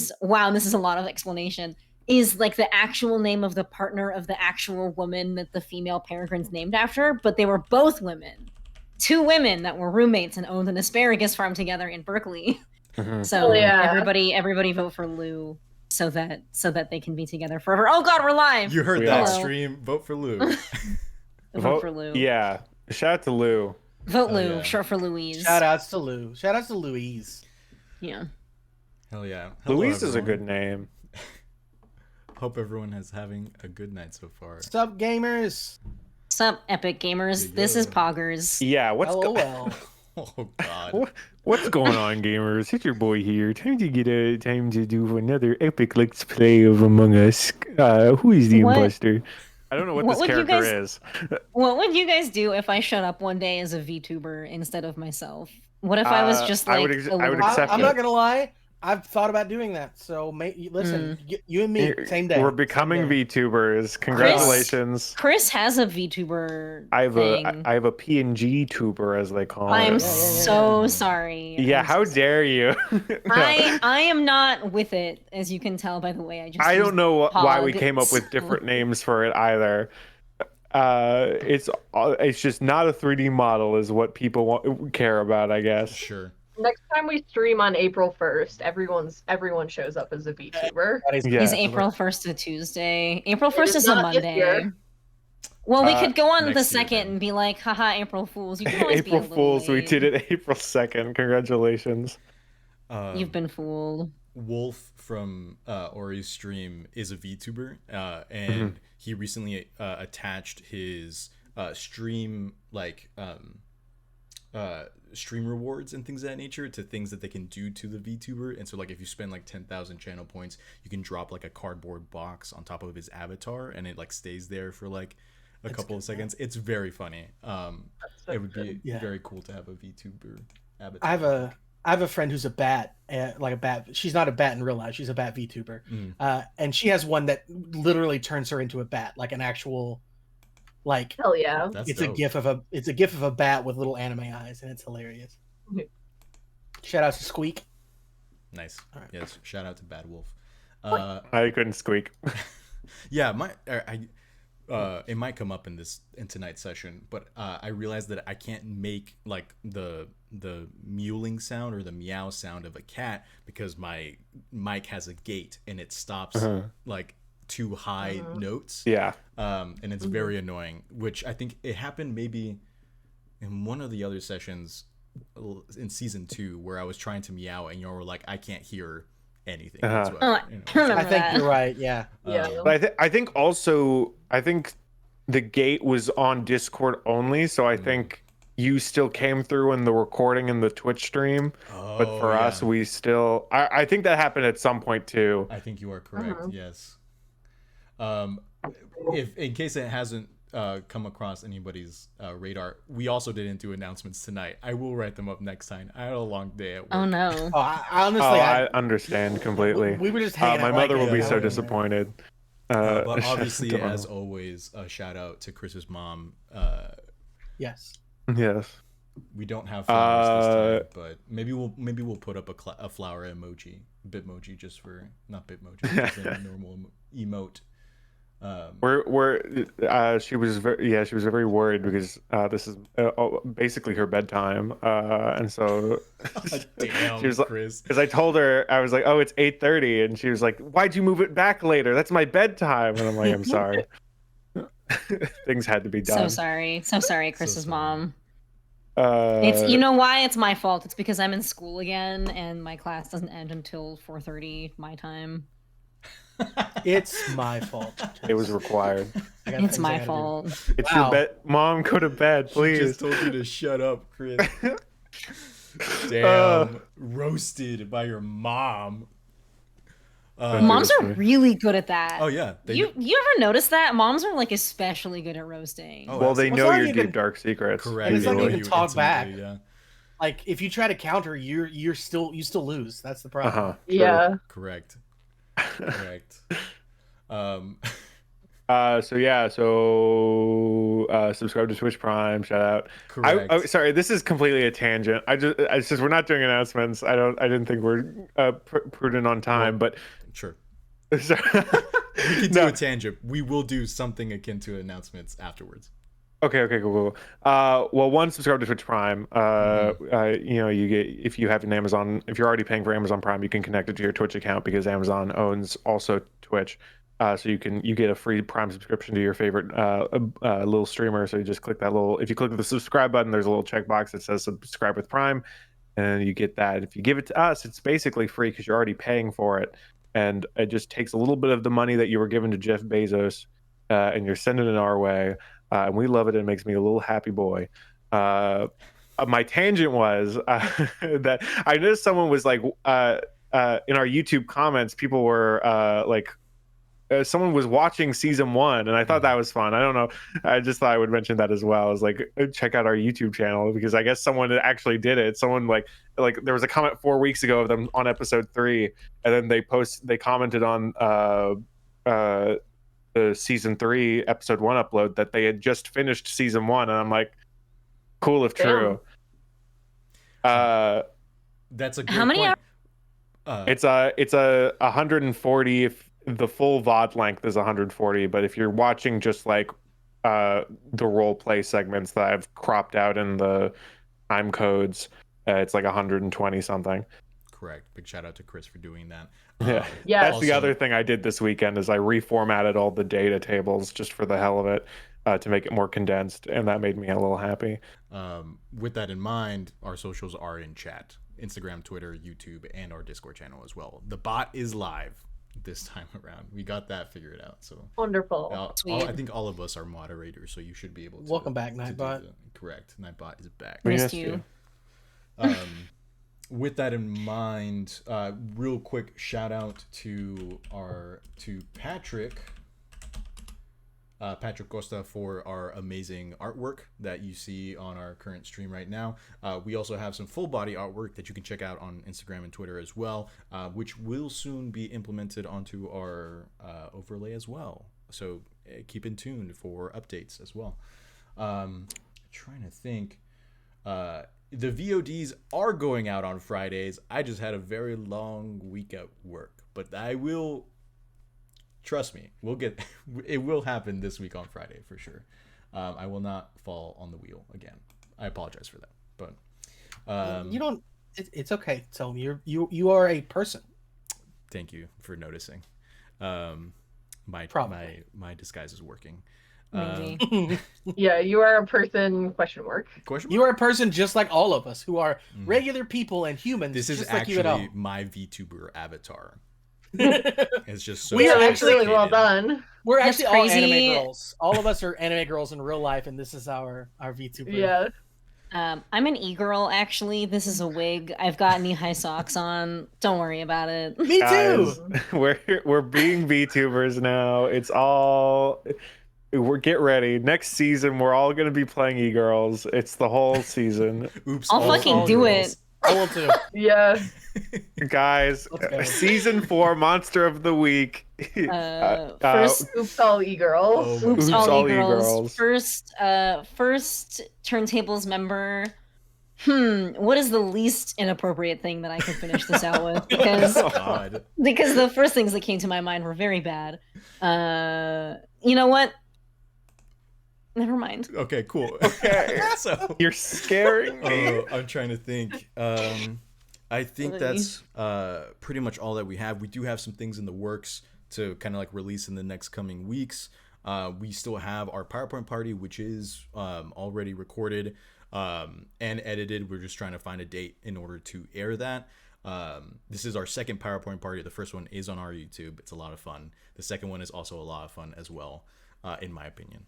is, wow, this is a lot of explanation, is like the actual name of the partner of the actual woman that the female peregrine's named after, but they were both women. 2 women that were roommates and owned an asparagus farm together in Berkeley. So everybody vote for Lou so that they can be together forever. Oh God, we're live. You heard that stream. Vote for Lou. Vote for Lou. Yeah. Shout out to Lou. Vote Lou, short for Louise. Shout outs to Lou. Shout outs to Louise. Yeah. Hell yeah. Hello, Louise is a everyone. good name. Hope everyone is having a good night so far. Sup, gamers? Sup, epic gamers? This is Poggers. Yeah, what's Oh God. What's going on, gamers? It's your boy here. Time to do another epic let's play of Among Us. Who is the imposter? I don't know what this character is. What would you guys do if I showed up one day as a VTuber instead of myself? What if I was just like I would accept I'm not gonna lie. I've thought about doing that. So, listen, you and me, same day. We're becoming VTubers. Congratulations. Chris has a VTuber. I have a PNG tuber, as they call it. I'm so sorry. Yeah, how dare you? I am not with it, as you can tell by the way I just. I don't know why we came up with different names for it either. It's just not a 3D model, is what people care about, I guess. Sure. Next time we stream on April 1st, everyone shows up as a VTuber. Is April 1st a Tuesday? April 1st is a Monday. Well, we could go on the 2nd and be like, haha, April Fools. You can always April be a Fools, late. we did it April 2nd. Congratulations. You've been fooled. Wolf from Ori's stream is a VTuber, and he recently attached his stream stream rewards and things of that nature to things that they can do to the VTuber. And so like if you spend like 10,000 channel points, you can drop like a cardboard box on top of his avatar and it like stays there for like a couple of seconds. It's very funny. It would be very cool to have a VTuber avatar. I have a friend who's a bat, like a bat. She's not a bat in real life. She's a bat VTuber. And she has one that literally turns her into a bat, like an actual like. Hell yeah. It's dope. It's a gif of a bat with little anime eyes, and it's hilarious. Shout out to Squeak. Nice. Right. Yes. Shout out to Bad Wolf. I couldn't squeak. Yeah, it might come up in tonight's session, but I realized that I can't make like the mewling sound or the meow sound of a cat because my mic has a gate and it stops like too high notes. Yeah. And it's very annoying, which I think it happened maybe in one of the other sessions in season 2 where I was trying to meow and y'all were like, I can't hear anything. I think you're right. Yeah. But I think the gate was on Discord only, so I think you still came through in the recording in the Twitch stream. But for us, we still. I think that happened at some point too. I think you are correct. Yes. If in case it hasn't come across anybody's radar, we also didn't do announcements tonight. I will write them up next time. I had a long day at work. Oh no. I understand completely. We were just hanging out. My mother will be so disappointed. But obviously, as always, a shout out to Chris's mom. Yes. We don't have flowers this time, but maybe we'll put up a flower emoji, Bitmoji, just for not Bitmoji, just a normal emote. She was very worried because this is basically her bedtime, and so damn, she was like, Chris. because I told her, I was like, oh, it's 8:30, and she was like, why'd you move it back later? That's my bedtime. And I'm like, I'm sorry. Things had to be done. So sorry, Chris's mom. It's, you know why? It's my fault. It's because I'm in school again and my class doesn't end until 4:30 my time. It's my fault. It was required. It's my fault. It's your bed. Mom, go to bed, please. She just told you to shut up, Chris. Damn, roasted by your mom. Moms are really good at that. Oh yeah. You ever notice that? Moms are like especially good at roasting. Oh, well, they know your deep dark secrets. Correct. And it's not even talk back. Yeah. Like if you try to counter, you still lose. That's the problem. Yeah. Correct. Subscribe to Twitch Prime. Shout out. Correct. Sorry, this is completely a tangent. It's just we're not doing announcements. I didn't think we're prudent on time, Well, but sure. sorry. We can do No. a tangent. We will do something akin to announcements afterwards. Okay, cool. Well, one, subscribe to Twitch Prime. You get, if you have an Amazon, if you're already paying for Amazon Prime, you can connect it to your Twitch account because Amazon owns also Twitch. So you get a free Prime subscription to your favorite little streamer. So you just click that little. If you click the subscribe button, there's a little checkbox that says subscribe with Prime, and you get that. If you give it to us, it's basically free because you're already paying for it, and it just takes a little bit of the money that you were given to Jeff Bezos, and you're sending it our way. And we love it. It makes me a little happy boy. My tangent was that I noticed someone was like, in our YouTube comments, people were someone was watching season 1, and I thought that was fun. I don't know. I just thought I would mention that as well. I was like, check out our YouTube channel because I guess someone actually did it. Someone like there was a comment 4 weeks ago of them on episode 3, and then they commented on the season 3 episode 1 upload that they had just finished season 1, and I'm like, cool if true. That's a good How many point. It's a 140 if the full VOD length is 140, but if you're watching just like the role play segments that I've cropped out in the time codes, it's like 120 something. Correct. Big shout out to Chris for doing that. Yeah. That's the other thing I did this weekend is I reformatted all the data tables just for the hell of it to make it more condensed, and that made me a little happy. With that in mind, our socials are in chat: Instagram, Twitter, YouTube, and our Discord channel as well. The bot is live this time around. We got that figured out. So Wonderful. I think all of us are moderators, so you should be able to. Welcome back, Nightbot. Correct. Nightbot is back. Missed you. With that in mind, real quick shout out to Patrick. Patrick Costa for our amazing artwork that you see on our current stream right now. We also have some full body artwork that you can check out on Instagram and Twitter as well, which will soon be implemented onto our overlay as well. So keep in tune for updates as well. Trying to think. The VODs are going out on Fridays. I just had a very long week at work, but I will. Trust me, it will happen this week on Friday for sure. I will not fall on the wheel again. I apologize for that, but you don't. It's okay. Tell me you are a person. Thank you for noticing. My disguise is working. Maybe. Yeah, you are a person, question mark. You are a person just like all of us who are regular people and humans. This is just actually like you my VTuber avatar. It's just so We are actually really well done. We're That's actually all crazy. anime girls. All of us are anime girls in real life, and this is our VTuber. Yeah. I'm an e-girl, actually. This is a wig. I've got knee-high socks on. Don't worry about it. Me too. Guys, we're being VTubers now. It's all. Get ready. Next season, we're all gonna be playing e-girls. It's the whole season. Oops. I'll fucking do it. I will too. Yeah. Guys, Let's go. season 4 monster of the week. First, Oops, all e-girls. Oh, oops, Oops, all all e-girls. e-girls. First Turntables member. What is the least inappropriate thing that I can finish this out with? Because God. because the first things that came to my mind were very bad. You know what? Never mind. Okay, cool. Okay. So You're scaring me. I'm trying to think. I think that's pretty much all that we have. We do have some things in the works to kind of like release in the next coming weeks. We still have our PowerPoint party, which is already recorded and edited. We're just trying to find a date in order to air that. This is our second PowerPoint party. The first one is on our YouTube. It's a lot of fun. The second one is also a lot of fun as well, in my opinion.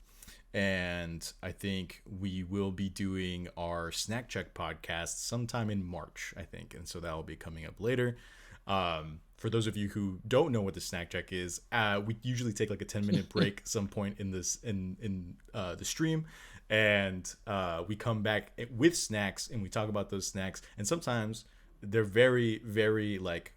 And I think we will be doing our Snack Check podcast sometime in March, I think. And so that will be coming up later. For those of you who don't know what the Snack Check is, we usually take like a 10-minute break some point in this in the stream. And we come back with snacks and we talk about those snacks. And sometimes they're very, very like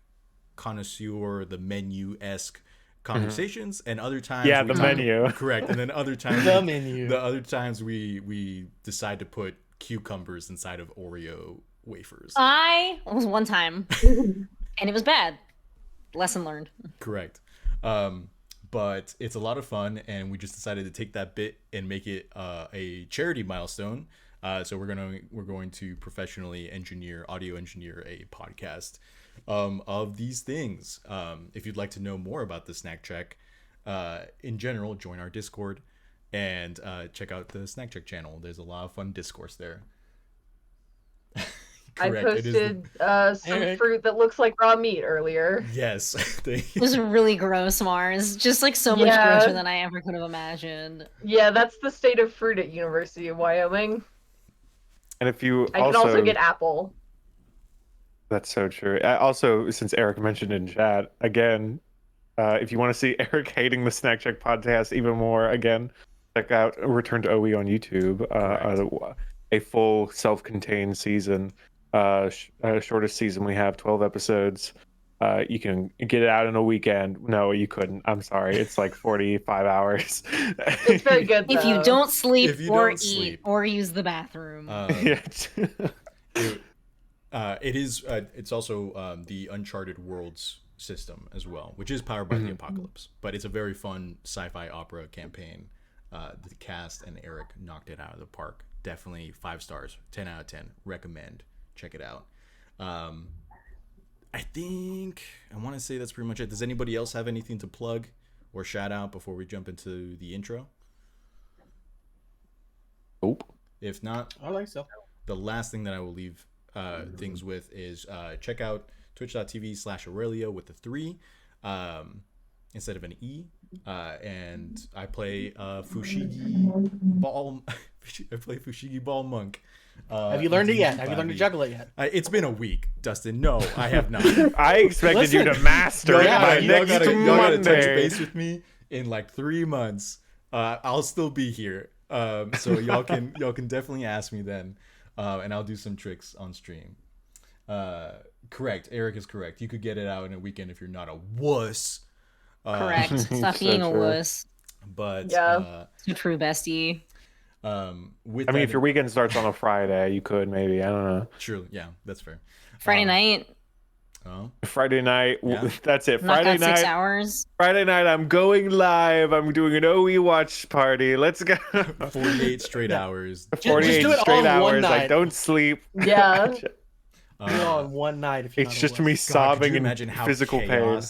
connoisseur, the menu-esque conversations, and other times Yeah, we the talk- menu. correct, and then other times The menu. the other times we decide to put cucumbers inside of Oreo wafers. I was one time, and it was bad. Lesson learned. Correct. But it's a lot of fun, and we just decided to take that bit and make it a charity milestone. So we're going to professionally audio engineer a podcast of these things. If you'd like to know more about the Snack Check in general, join our Discord and check out the Snack Check channel. There's a lot of fun discourse there. I Correct. It is posted some Eric. fruit that looks like raw meat earlier. yes. It was really gross, Mars. Just like so much Yeah. grosser than I ever could have imagined. Yeah, that's the state of fruit at University of Wyoming. And if you I can also get apple. That's so true. Also, since Eric mentioned in chat, again, if you want to see Eric hating the Snack Check podcast even more, again, check out Return to OE on YouTube. A full self-contained season, shortest season we have, 12 episodes. You can get it out in a weekend. No, you couldn't. I'm sorry. It's like 45 hours. It's very good. If you though. don't sleep If you or don't eat sleep. or use the bathroom. Yeah. It is. It's also the Uncharted Worlds system as well, which is powered by the Apocalypse. But it's a very fun sci-fi opera campaign. The cast and Eric knocked it out of the park. Definitely 5 stars, 10 out of 10. Recommend. Check it out. I think I want to say that's pretty much it. Does anybody else have anything to plug or shout out before we jump into the intro? Nope. If not, I like so. the last thing that I will leave things with is check out twitch.tv/Aurelio with the 3 instead of an E. And I play Fushigi Ball. I play Fushigi Ball Monk. Have you learned it yet? Have you learned to 5e. juggle it yet? It's been a week, Dustin. No, I have not. I expected you to Listen, master Y'all it by gotta, y'all next gotta, y'all gotta touch Monday. base with me in like 3 months. I'll still be here. So y'all can definitely ask me then, and I'll do some tricks on stream. Correct. Eric is correct. You could get it out in a weekend if you're not a wuss. Correct. Stop so being a true. wuss. But Yeah. It's a true bestie. with I mean, that if your weekend starts on a Friday, you could maybe. I don't know. true, yeah, that's fair. Friday night, Oh, Friday night. Yeah. That's it. knock Friday out 6 night. hours. Friday night. I'm going live. I'm doing an OE watch party. Let's go. 48 straight hours. 48 do it all straight in one hours. I night. don't sleep. Yeah. Do it all in one night. If you're It's not just a me wuss. God, could sobbing you in imagine how physical pain.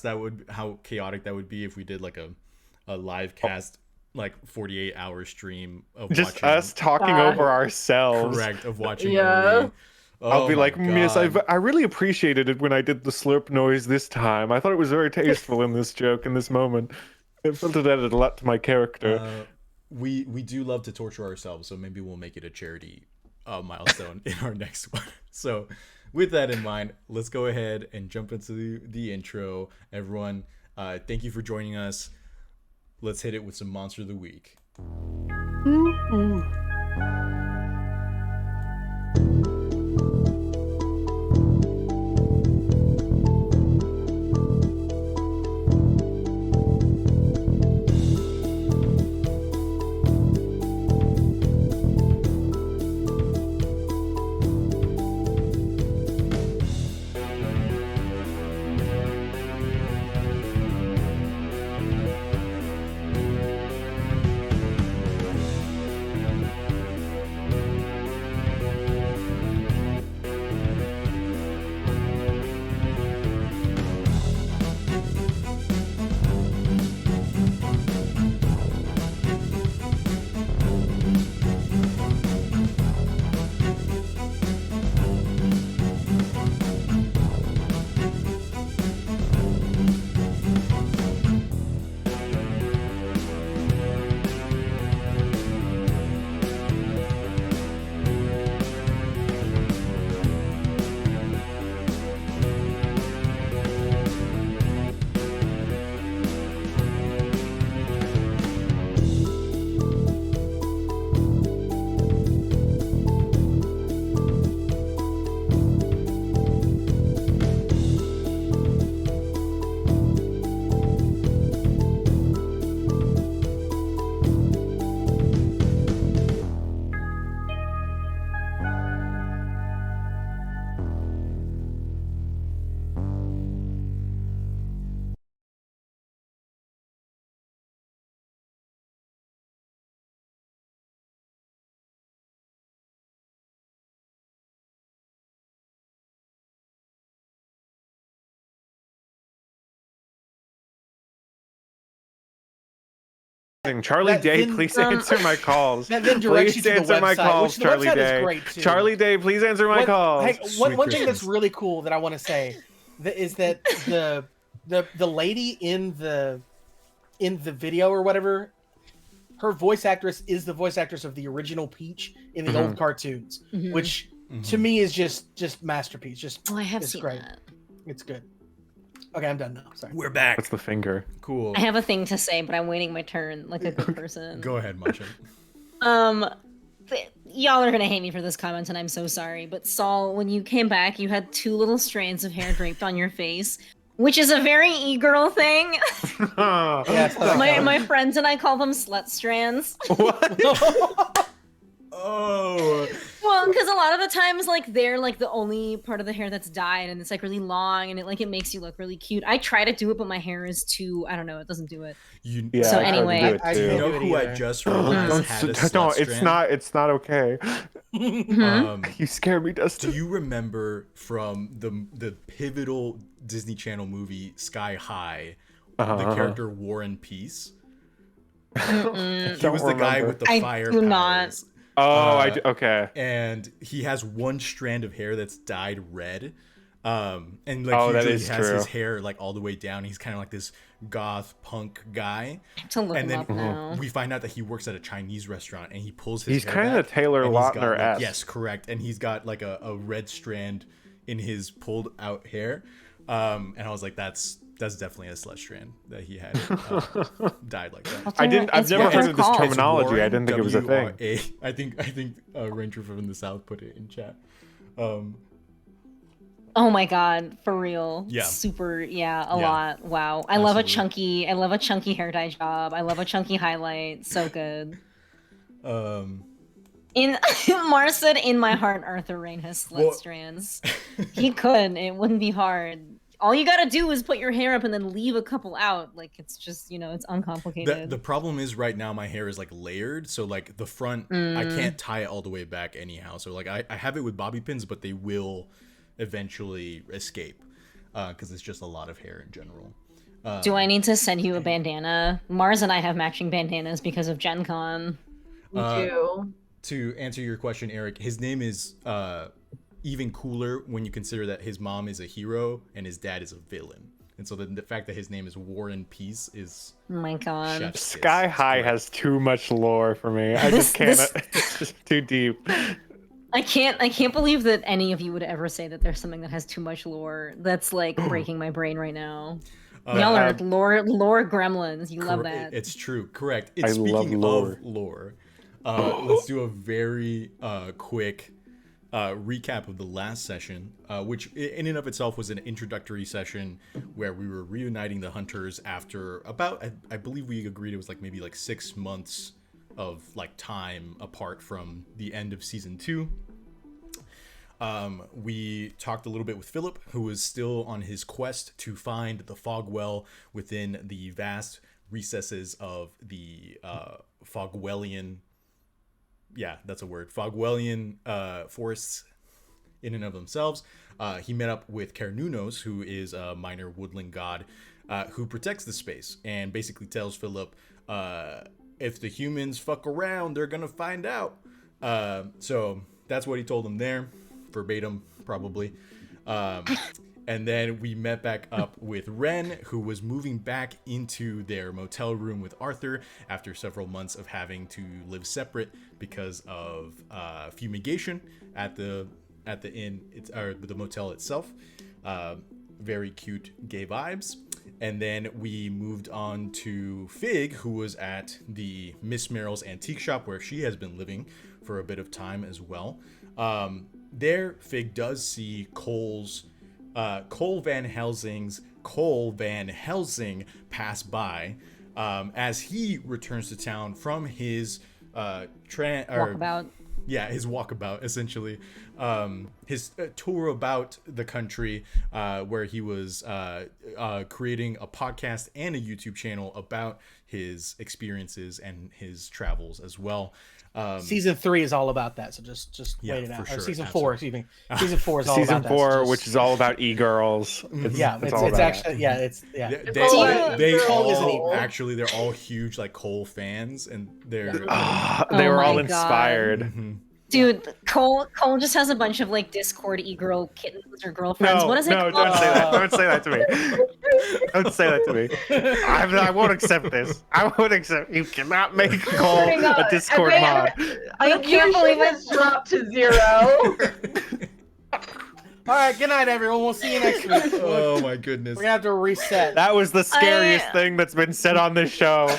how chaotic that would be if we did like a live cast, like 48-hour stream of Just watching. us talking God. over ourselves. Correct, of watching. Yeah. OE. I'll Oh be my like, Miss, God. I really appreciated it when I did the slurp noise this time. I thought it was very tasteful in this joke, in this moment. It felt it added a lot to my character. We do love to torture ourselves, so maybe we'll make it a charity milestone in our next one. So with that in mind, let's go ahead and jump into the intro. Everyone, thank you for joining us. Let's hit it with some Monster of the Week. Charlie that Day, Vin- please answer my calls. That then directs Please you to the answer my website, calls, which the Charlie website Day. is great too. Charlie Day, please answer my calls. Hey, Sweet one thing Christmas. that's really cool that I want to say is that the lady in the video or whatever, her voice actress is the voice actress of the original Peach in the old cartoons, Mhm. which to me is just masterpiece. Just Oh, I have it's seen great. that. It's good. Okay, I'm done now. Sorry. We're back. What's the finger? Cool. I have a thing to say, but I'm waiting my turn like a good person. Go ahead, Masha. Y'all are gonna hate me for this comment, and I'm so sorry. But Saul, when you came back, you had 2 little strands of hair draped on your face, which is a very e-girl thing. Yeah, it's not my friends and I call them slut strands. Oh. Well, because a lot of the times, like, they're like the only part of the hair that's dyed, and it's like really long, and it makes you look really cute. I try to do it, but my hair is too, I don't know, it doesn't do it. You, Yeah, So I tried to anyway- do it I too. you can't know do it who I either. just realized had a slut No, strand? it's not okay. You scared me, Do Dustin. you remember from the pivotal Disney Channel movie Sky High, the character War and Peace? He was the guy with the I fire do not. powers. Oh, I do. Okay. And he has one strand of hair that's dyed red. And like Oh, that usually is he has his true. hair like all the way down. He's kind of like this goth punk guy. I have to look And him then up now. we find out that he works at a Chinese restaurant and he pulls his He's hair kinda back, Taylor and he's got, Lautner-esque. like, yes, correct. And he's got like a red strand in his pulled out hair. And I was like, that's definitely a slut strand that he had dyed like that. I've never heard of this called. terminology. I Warren, didn't think it was a thing. WRA. I think Ranger from the South put it in chat. Oh my god, for real. Yeah. Super, a Yeah. lot. Wow. I love Absolutely. I love a chunky hair dye job. I love a chunky highlight. So good. In Mars said, "In my heart, Arthur Rain has slut Well- strands." He could. It wouldn't be hard. All you gotta do is put your hair up and then leave a couple out. Like, it's just, it's uncomplicated. The problem is right now my hair is like layered, so like the front I can't tie it all the way back anyhow. So like I have it with bobby pins, but they will eventually escape because it's just a lot of hair in general. Do I need to send you a bandana? Mars and I have matching bandanas because of Gen Con. Me too. To answer your question, Eric, his name is even cooler when you consider that his mom is a hero and his dad is a villain. And so the fact that his name is War and Peace is Oh my god. chef's kiss. Sky It's High great. has too much lore for me. I just can't. It's just too deep. I can't believe that any of you would ever say that there's something that has too much lore. That's like breaking my brain right now. Y'all are lore gremlins. You love that. It's true. Correct. I Speaking love lore. of lore, let's do a very quick recap of the last session, which in and of itself was an introductory session where we were reuniting the hunters after about, I believe we agreed it was like maybe like 6 months of like time apart from the end of season 2. We talked a little bit with Philip, who was still on his quest to find the Fogwell within the vast recesses of the Fogwellian, that's a word, Fogwellian forests in and of themselves. He met up with Kernunos, who is a minor woodland god who protects the space and basically tells Philip, if the humans fuck around, they're gonna find out. So that's what he told him there, verbatim, probably. And then we met back up with Ren, who was moving back into their motel room with Arthur after several months of having to live separate because of fumigation at the inn, or the motel itself. Very cute gay vibes. And then we moved on to Fig, who was at the Miss Merrill's antique shop where she has been living for a bit of time as well. There, Fig does see Cole Van Helsing's Cole Van Helsing pass by as he returns to town from his Walkabout. Yeah, his walkabout, essentially. His tour about the country, where he was creating a podcast and a YouTube channel about his experiences and his travels as well. Season 3 is all about that, so just Yeah, wait it for out. sure, Or season absolutely. 4, excuse me. Season 4 is all Season about that. 4, so just- which is all about e-girls. it's all about actually that. it's They all all, about they Cole isn't all evil. actually they're all huge like Cole fans, and they're They Oh were all my God. inspired. Mhm. Dude, Cole just has a bunch of like Discord e-girl kittens or girlfriends. No, What is it no, called? don't say that. Don't say that to me. Don't say that to me. I won't accept this. I won't accept. You cannot make Cole Hang on, a Discord mod. I can't believe it it. has dropped to 0. All right, good night, everyone. We'll see you next week. Oh my goodness. We're gonna have to reset. That was the scariest thing that's been said on this show.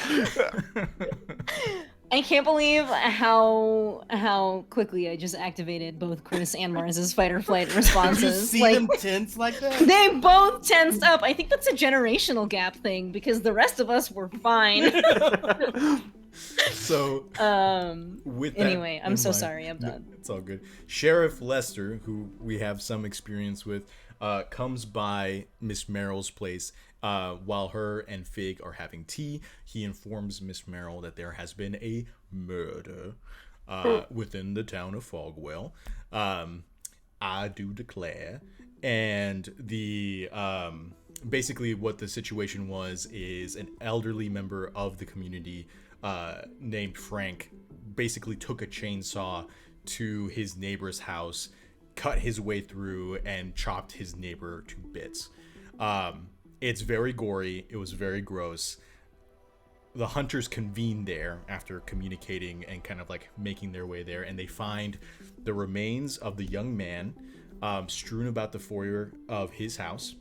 I can't believe how quickly I just activated both Chris and Mars's fight or flight You responses. see Like, them tense like that? they both tensed up. I think that's a generational gap thing because the rest of us were fine. So with that Anyway, I'm in so mind- sorry, I'm no, done. It's all good. Sheriff Lester, who we have some experience with, comes by Miss Merrill's place while her and Fig are having tea. He informs Miss Merrill that there has been a murder within the town of Fogwell. I do declare. And the basically what the situation was is an elderly member of the community named Frank basically took a chainsaw to his neighbor's house, cut his way through, and chopped his neighbor to bits. It's very gory. It was very gross. The hunters convene there after communicating and kind of like making their way there, and they find the remains of the young man strewn about the foyer of his house,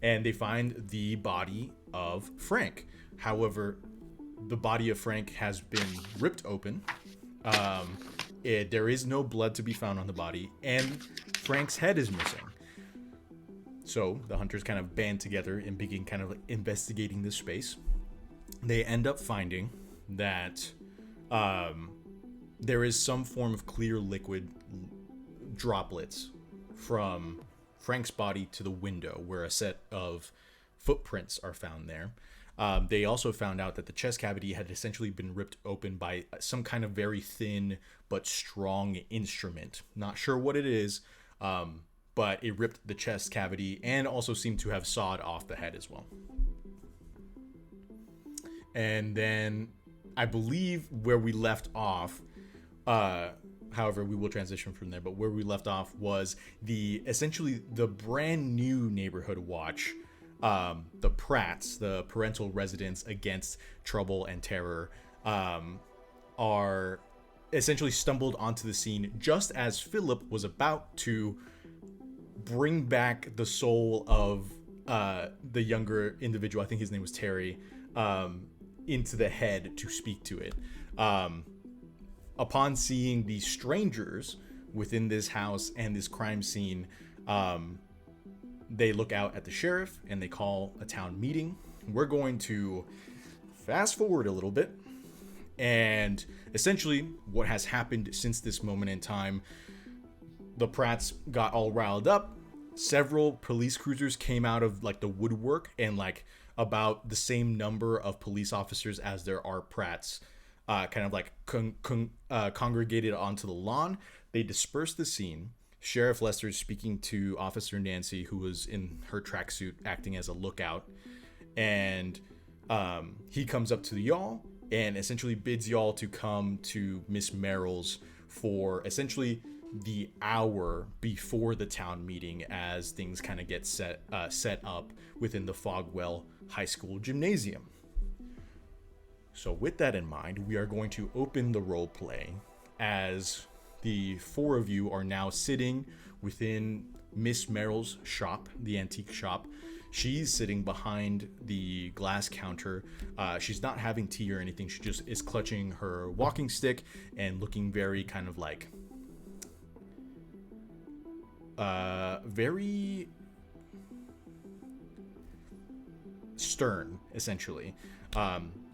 and they find the body of Frank. However, the body of Frank has been ripped open. There is no blood to be found on the body, and Frank's head is missing. So the hunters kind of band together and begin kind of like investigating this space. They end up finding that there is some form of clear liquid droplets from Frank's body to the window, where a set of footprints are found there. They also found out that the chest cavity had essentially been ripped open by some kind of very thin but strong instrument. Not sure what it is, but it ripped the chest cavity and also seemed to have sawed off the head as well. And then I believe where we left off, however, we will transition from there, but where we left off was essentially the brand new neighborhood watch. The Pratts, the parental residents against trouble and terror, are essentially stumbled onto the scene just as Philip was about to bring back the soul of the younger individual, I think his name was Terry, into the head to speak to it. Upon seeing these strangers within this house and this crime scene, they look out at the sheriff and they call a town meeting. We're going to fast forward a little bit, and essentially what has happened since this moment in time, the Pratts got all riled up. Several police cruisers came out of like the woodwork, and like about the same number of police officers as there are Pratts kind of like congregated onto the lawn. They dispersed the scene. Sheriff Lester is speaking to Officer Nancy, who was in her tracksuit acting as a lookout, and he comes up to y'all and essentially bids y'all to come to Miss Merrill's for essentially the hour before the town meeting, as things kind of get set up within the Fogwell High School gymnasium. So with that in mind, we are going to open the role play as the four of you are now sitting within Miss Merrill's shop, the antique shop. She's sitting behind the glass counter. She's not having tea or anything. She just is clutching her walking stick and looking very kind of like very stern, essentially.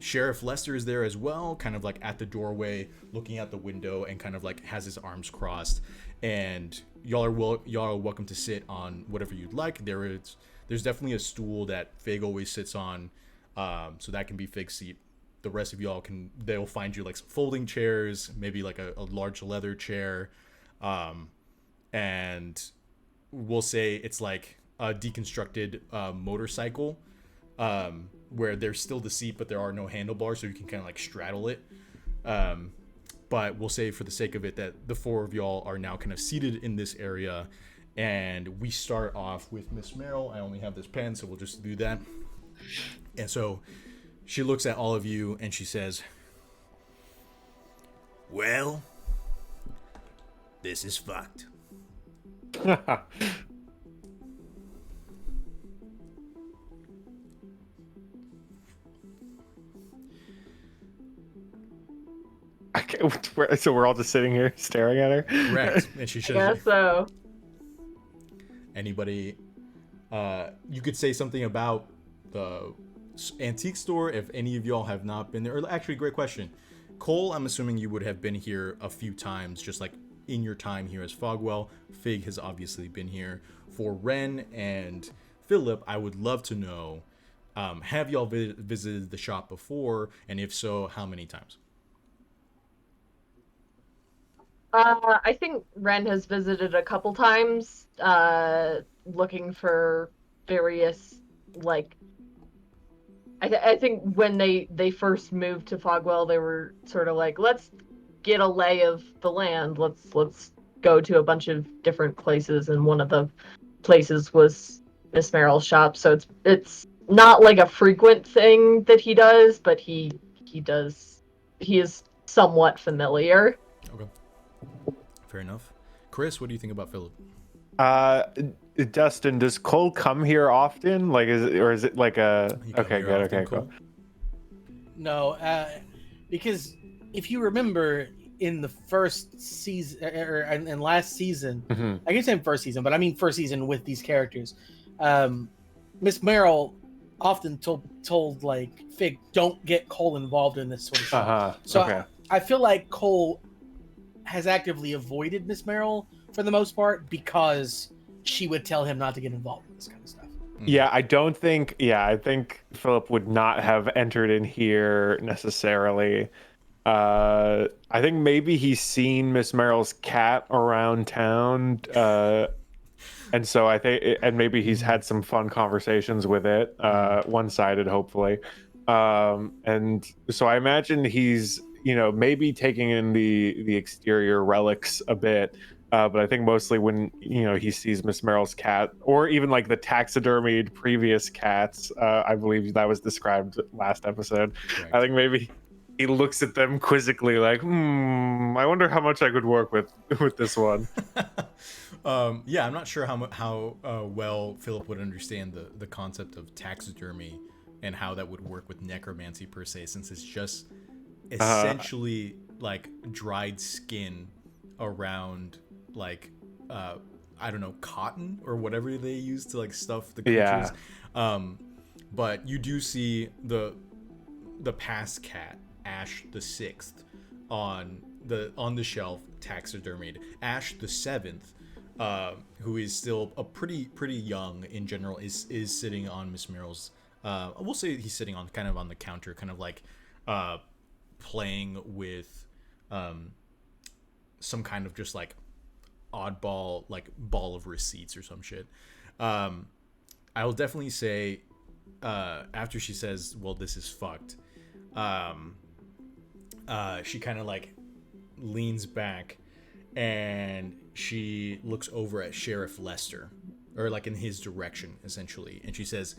Sheriff Lester is there as well, kind of like at the doorway, looking out the window, and kind of like has his arms crossed. And y'all are welcome to sit on whatever you'd like. There's definitely a stool that Fig always sits on, so that can be Fig's seat. the rest of y'all they'll find you like some folding chairs, maybe like a large leather chair, and we'll say it's like a deconstructed motorcycle, where there's still the seat but there are no handlebars, so you can kind of like straddle it. But we'll say for the sake of it that the four of y'all are now kind of seated in this area, and we start off with Miss Merrill. I only have this pen, so we'll just do that. And so she looks at all of you and she says, well, this is fucked. So we're all just sitting here staring at her. Correct. And she I says, guess so. anybody, you could say something about the antique store if any of y'all have not been there. Or actually, great question. Cole, I'm assuming you would have been here a few times, just like in your time here as Fogwell. Fig has obviously been here. For Ren and Philip, I would love to know, have y'all visited the shop before? And if so, how many times? I think Ren has visited a couple times, looking for various, like, I think when they first moved to Fogwell, they were sort of like, let's get a lay of the land. Let's go to a bunch of different places, and one of the places was Miss Merrill's shop. So it's not like a frequent thing that he does, but he is somewhat familiar. Okay. Fair enough. Chris, what do you think about Philip? Dustin, does Cole come here often? Like, is it like a? He come Okay, here good. often, Okay, Cole? cool. No, because if you remember in the first season or in last season, Mhm. I guess in first season, but I mean first season with these characters, Miss Merrill often told like Fig, don't get Cole involved in this sort of shit. So Okay. I feel like Cole has actively avoided Miss Merrill for the most part because she would tell him not to get involved in this kind of stuff. Yeah, I don't think. Yeah, I think Philip would not have entered in here necessarily. I think maybe he's seen Miss Merrill's cat around town, and so I think, and maybe he's had some fun conversations with it, one-sided, hopefully. And so I imagine he's, maybe taking in the exterior relics a bit. But I think mostly when he sees Miss Merrill's cat, or even like the taxidermied previous cats, I believe that was described last episode. Correct. I think maybe he looks at them quizzically, like, I wonder how much I could work with this one. Yeah, I'm not sure how well Philip would understand the concept of taxidermy and how that would work with necromancy per se, since it's just essentially like dried skin around like I don't know, cotton or whatever they use to like stuff the creatures. Yeah. But you do see the past cat, Ash the Sixth, on the shelf, taxidermied. Ash the Seventh, who is still a pretty young in general, is sitting on Miss Merrill's. We'll say he's sitting on kind of on the counter, kind of like playing with some kind of just like oddball like ball of receipts or some shit. I will definitely say after she says, well, this is fucked, she kind of like leans back and she looks over at Sheriff Lester, or like in his direction essentially, and she says,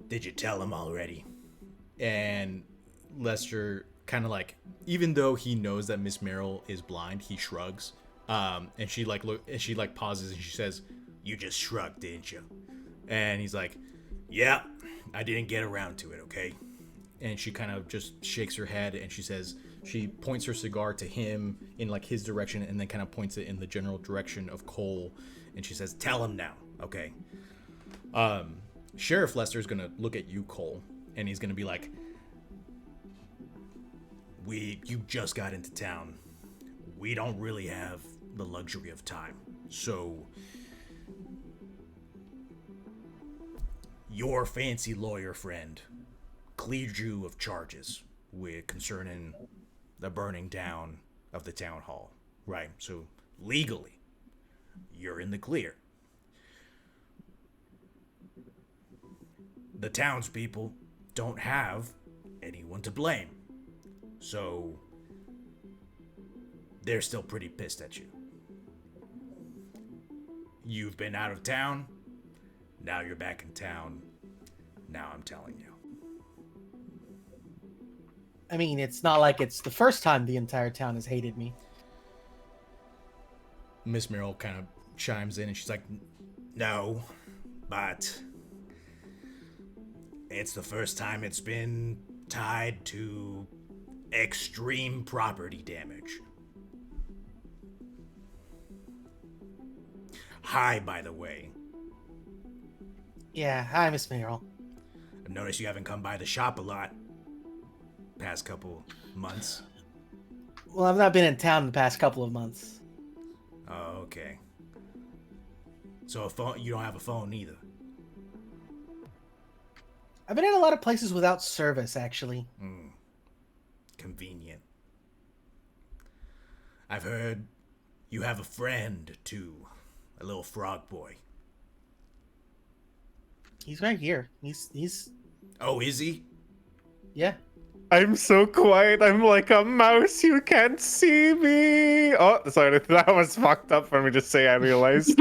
did you tell him already? And Lester kind of like, even though he knows that Miss Merrill is blind, he shrugs, and she like pauses and she says, you just shrugged, didn't you? And he's like, yeah, I didn't get around to it, okay? And she kind of just shakes her head and she says, she points her cigar to him in like his direction and then kind of points it in the general direction of Cole, and she says, tell him now, okay? Sheriff Lester's gonna look at you, Cole, and he's gonna be like, you just got into town. We don't really have the luxury of time. So your fancy lawyer friend cleared you of charges concerning the burning down of the town hall, right? So legally, you're in the clear. The townspeople don't have anyone to blame, so they're still pretty pissed at you. You've been out of town, now you're back in town. Now I'm telling you. I mean, it's not like it's the first time the entire town has hated me. Miss Merrill kind of chimes in and she's like, no, but it's the first time it's been tied to extreme property damage. Hi, by the way. Yeah, hi, Miss Merrill. I've noticed you haven't come by the shop a lot past couple months. Well, I've not been in town the past couple of months. Oh, okay. So you don't have a phone either. I've been in a lot of places without service, actually. Convenient. I've heard you have a friend, too. A little frog boy. He's right here. He's Oh, is he? yeah. I'm so quiet. I'm like a mouse. You can't see me. Oh, sorry. That was fucked up for me to say, I realized.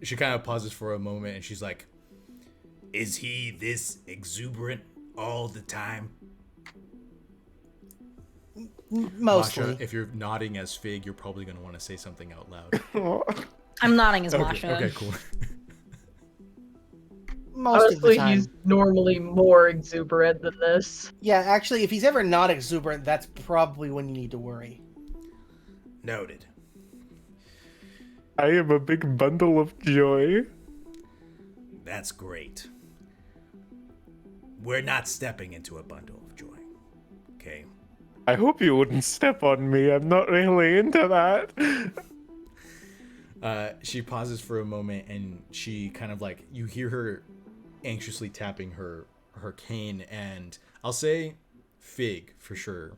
She kind of pauses for a moment and she's like, is he this exuberant all the time? Mostly. Masha, if you're nodding as Fig, you're probably going to want to say something out loud. I'm nodding as Okay, Masha. okay, cool. Most of the Honestly, time. he's normally more exuberant than this. Yeah, actually, if he's ever not exuberant, that's probably when you need to worry. Noted. I am a big bundle of joy. That's great. We're not stepping into a bundle of joy. Okay? I hope you wouldn't step on me. I'm not really into that. She pauses for a moment and she kind of like, you hear her anxiously tapping her cane, and I'll say Fig for sure,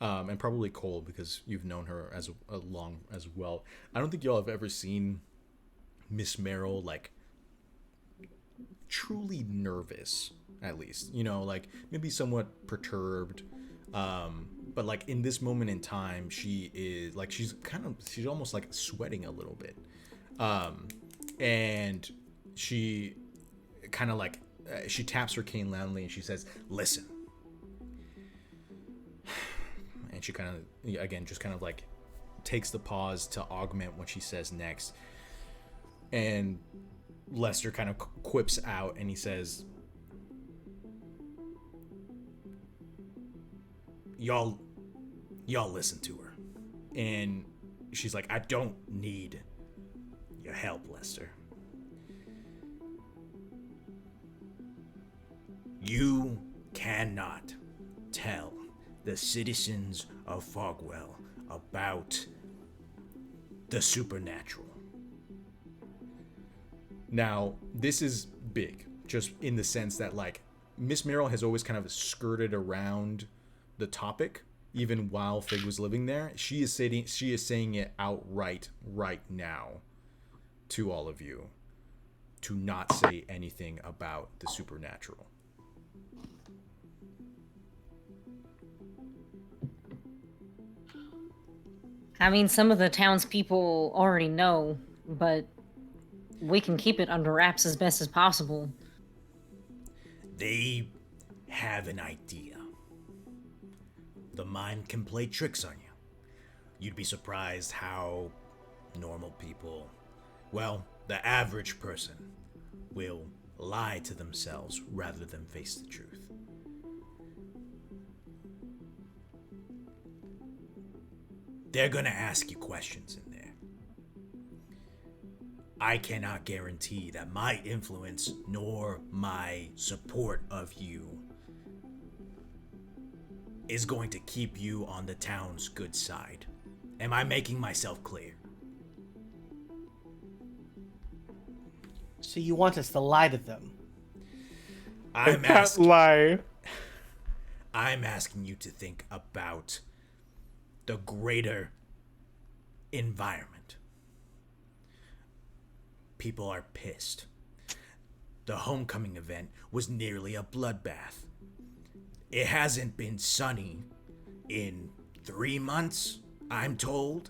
and probably Cole because you've known her as long as well. I don't think y'all have ever seen Miss Merrill like truly nervous, at least, you know, like maybe somewhat perturbed, but like in this moment in time she is like she's almost like sweating a little bit, and she kind of like she taps her cane loudly and she says, listen. And she kind of again just kind of like takes the pause to augment what she says next, and Lester kind of quips out and he says, y'all listen to her. And she's like, I don't need your help, Lester. You cannot tell the citizens of Fogwell about the supernatural. Now, this is big, just in the sense that, like, Miss Merrill has always kind of skirted around the topic, even while Fig was living there. She is saying it outright right now to all of you to not say anything about the supernatural. I mean, some of the townspeople already know, but we can keep it under wraps as best as possible. They have an idea. The mind can play tricks on you. You'd be surprised how normal people, well, the average person, will lie to themselves rather than face the truth. They're gonna ask you questions in there. I cannot guarantee that my influence nor my support of you is going to keep you on the town's good side. Am I making myself clear? So you want us to lie to them? I I'm can't lie. I'm asking you to think about the greater environment. People are pissed. The homecoming event was nearly a bloodbath. It hasn't been sunny in 3 months, I'm told.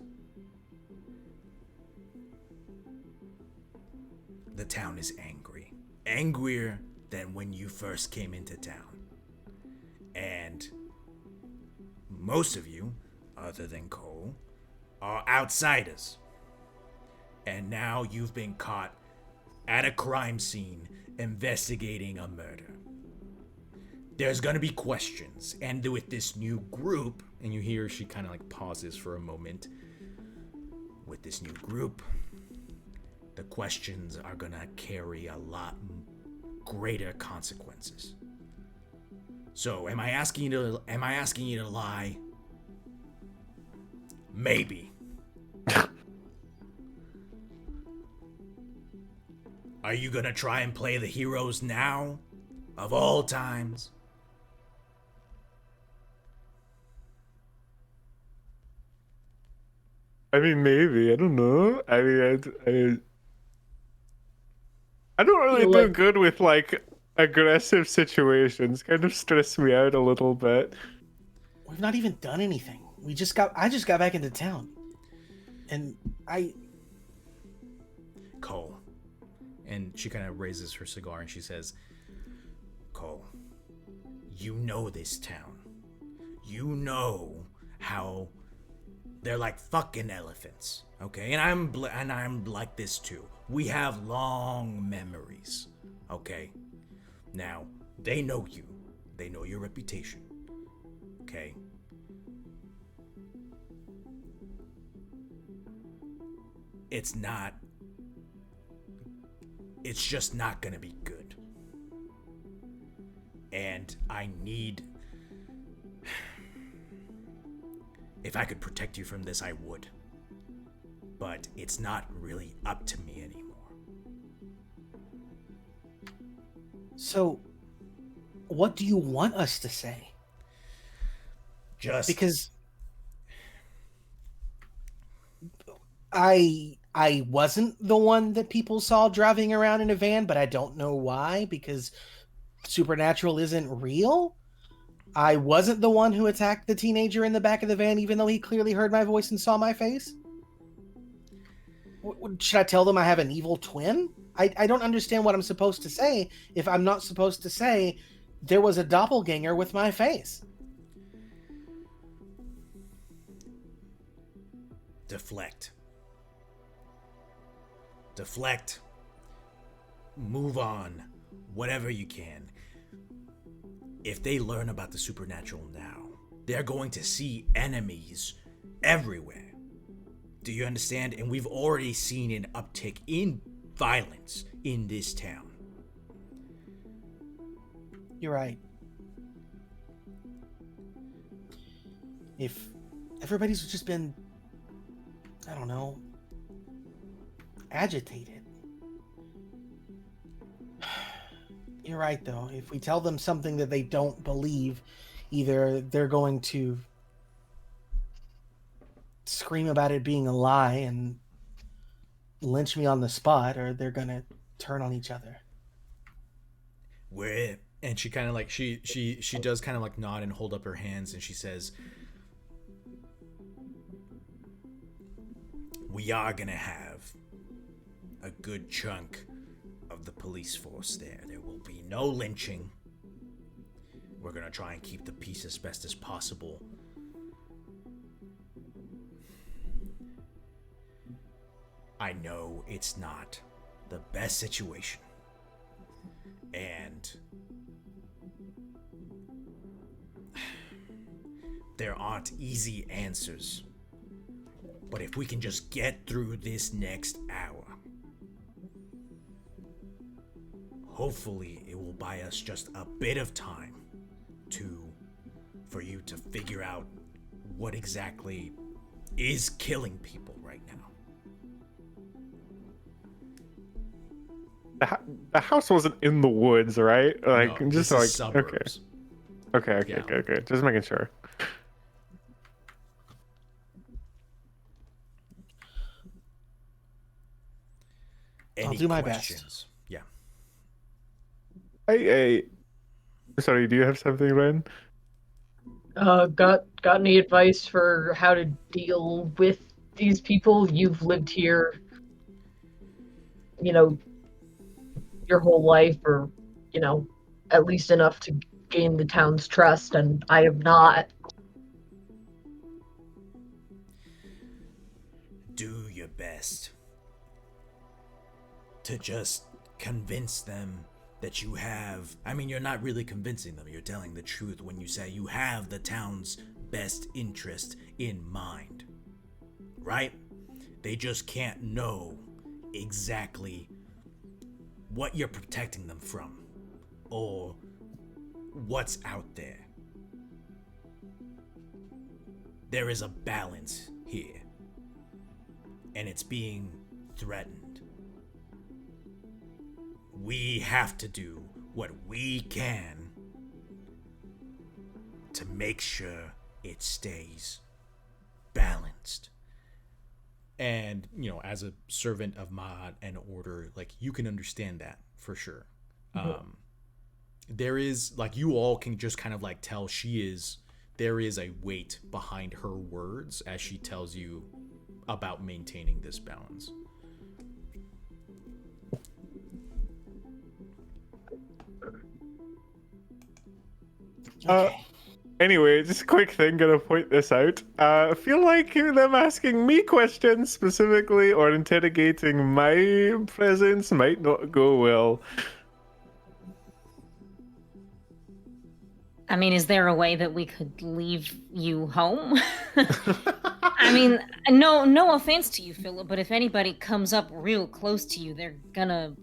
The town is angry. Angrier than when you first came into town. And most of you, other than Cole, are outsiders. And now you've been caught at a crime scene investigating a murder. There's gonna be questions, and with this new group, and you hear she kind of like pauses for a moment. With this new group, the questions are gonna carry a lot greater consequences. So, am I asking you to lie? Maybe. Are you gonna try and play the heroes now? Of all times? I mean, maybe. I don't know. I mean, I don't really You do look- good with like aggressive situations. Kind of stress me out a little bit. We've not even done anything. I just got back into town. And Cole. And she kind of raises her cigar and she says, Cole, you know this town. You know how they're like fucking elephants, okay? And I'm like this too. We have long memories, okay? Now, they know you. They know your reputation, okay? It's just not gonna be good. And I need... If I could protect you from this, I would. But it's not really up to me anymore. So, what do you want us to say? Just... Because I wasn't the one that people saw driving around in a van, but I don't know why, because supernatural isn't real. I wasn't the one who attacked the teenager in the back of the van, even though he clearly heard my voice and saw my face. Should I tell them I have an evil twin? I don't understand what I'm supposed to say if I'm not supposed to say there was a doppelganger with my face. Deflect. Move on. Whatever you can. If they learn about the supernatural now, they're going to see enemies everywhere. Do you understand? And we've already seen an uptick in violence in this town. You're right. If everybody's just been, I don't know, agitated. You're right, though. If we tell them something that they don't believe, either they're going to scream about it being a lie and lynch me on the spot, or they're going to turn on each other. And she kind of like she does kind of like nod and hold up her hands, and she says, we are gonna have a good chunk of the police force there. There will be no lynching. We're gonna try and keep the peace as best as possible. I know it's not the best situation. And there aren't easy answers. But if we can just get through this next hour, hopefully it will buy us just a bit of time for you to figure out what exactly is killing people right now. The house wasn't in the woods, right? Like, No, just this like is suburbs. okay. Okay. Yeah. Just making sure. I'll Any do my best. questions? Yeah. Hey. Sorry, do you have something, Ren? Got any advice for how to deal with these people? You've lived here, you know, your whole life, or you know, at least enough to gain the town's trust, and I have not. Do your best to just convince them that you have. I mean, you're not really convincing them, you're telling the truth when you say you have the town's best interest in mind. Right? They just can't know exactly what you're protecting them from or what's out there. There is a balance here, and it's being threatened. We have to do what we can to make sure it stays balanced. And, you know, as a servant of Ma'at and order, like, you can understand that for sure. There is, like, you all can just kind of, like, tell there is a weight behind her words as she tells you about maintaining this balance. Okay. Anyway, just a quick thing, gonna point this out. I feel like them asking me questions specifically or interrogating my presence might not go well. I mean, is there a way that we could leave you home? I mean, no offense to you, Philip, but if anybody comes up real close to you, they're gonna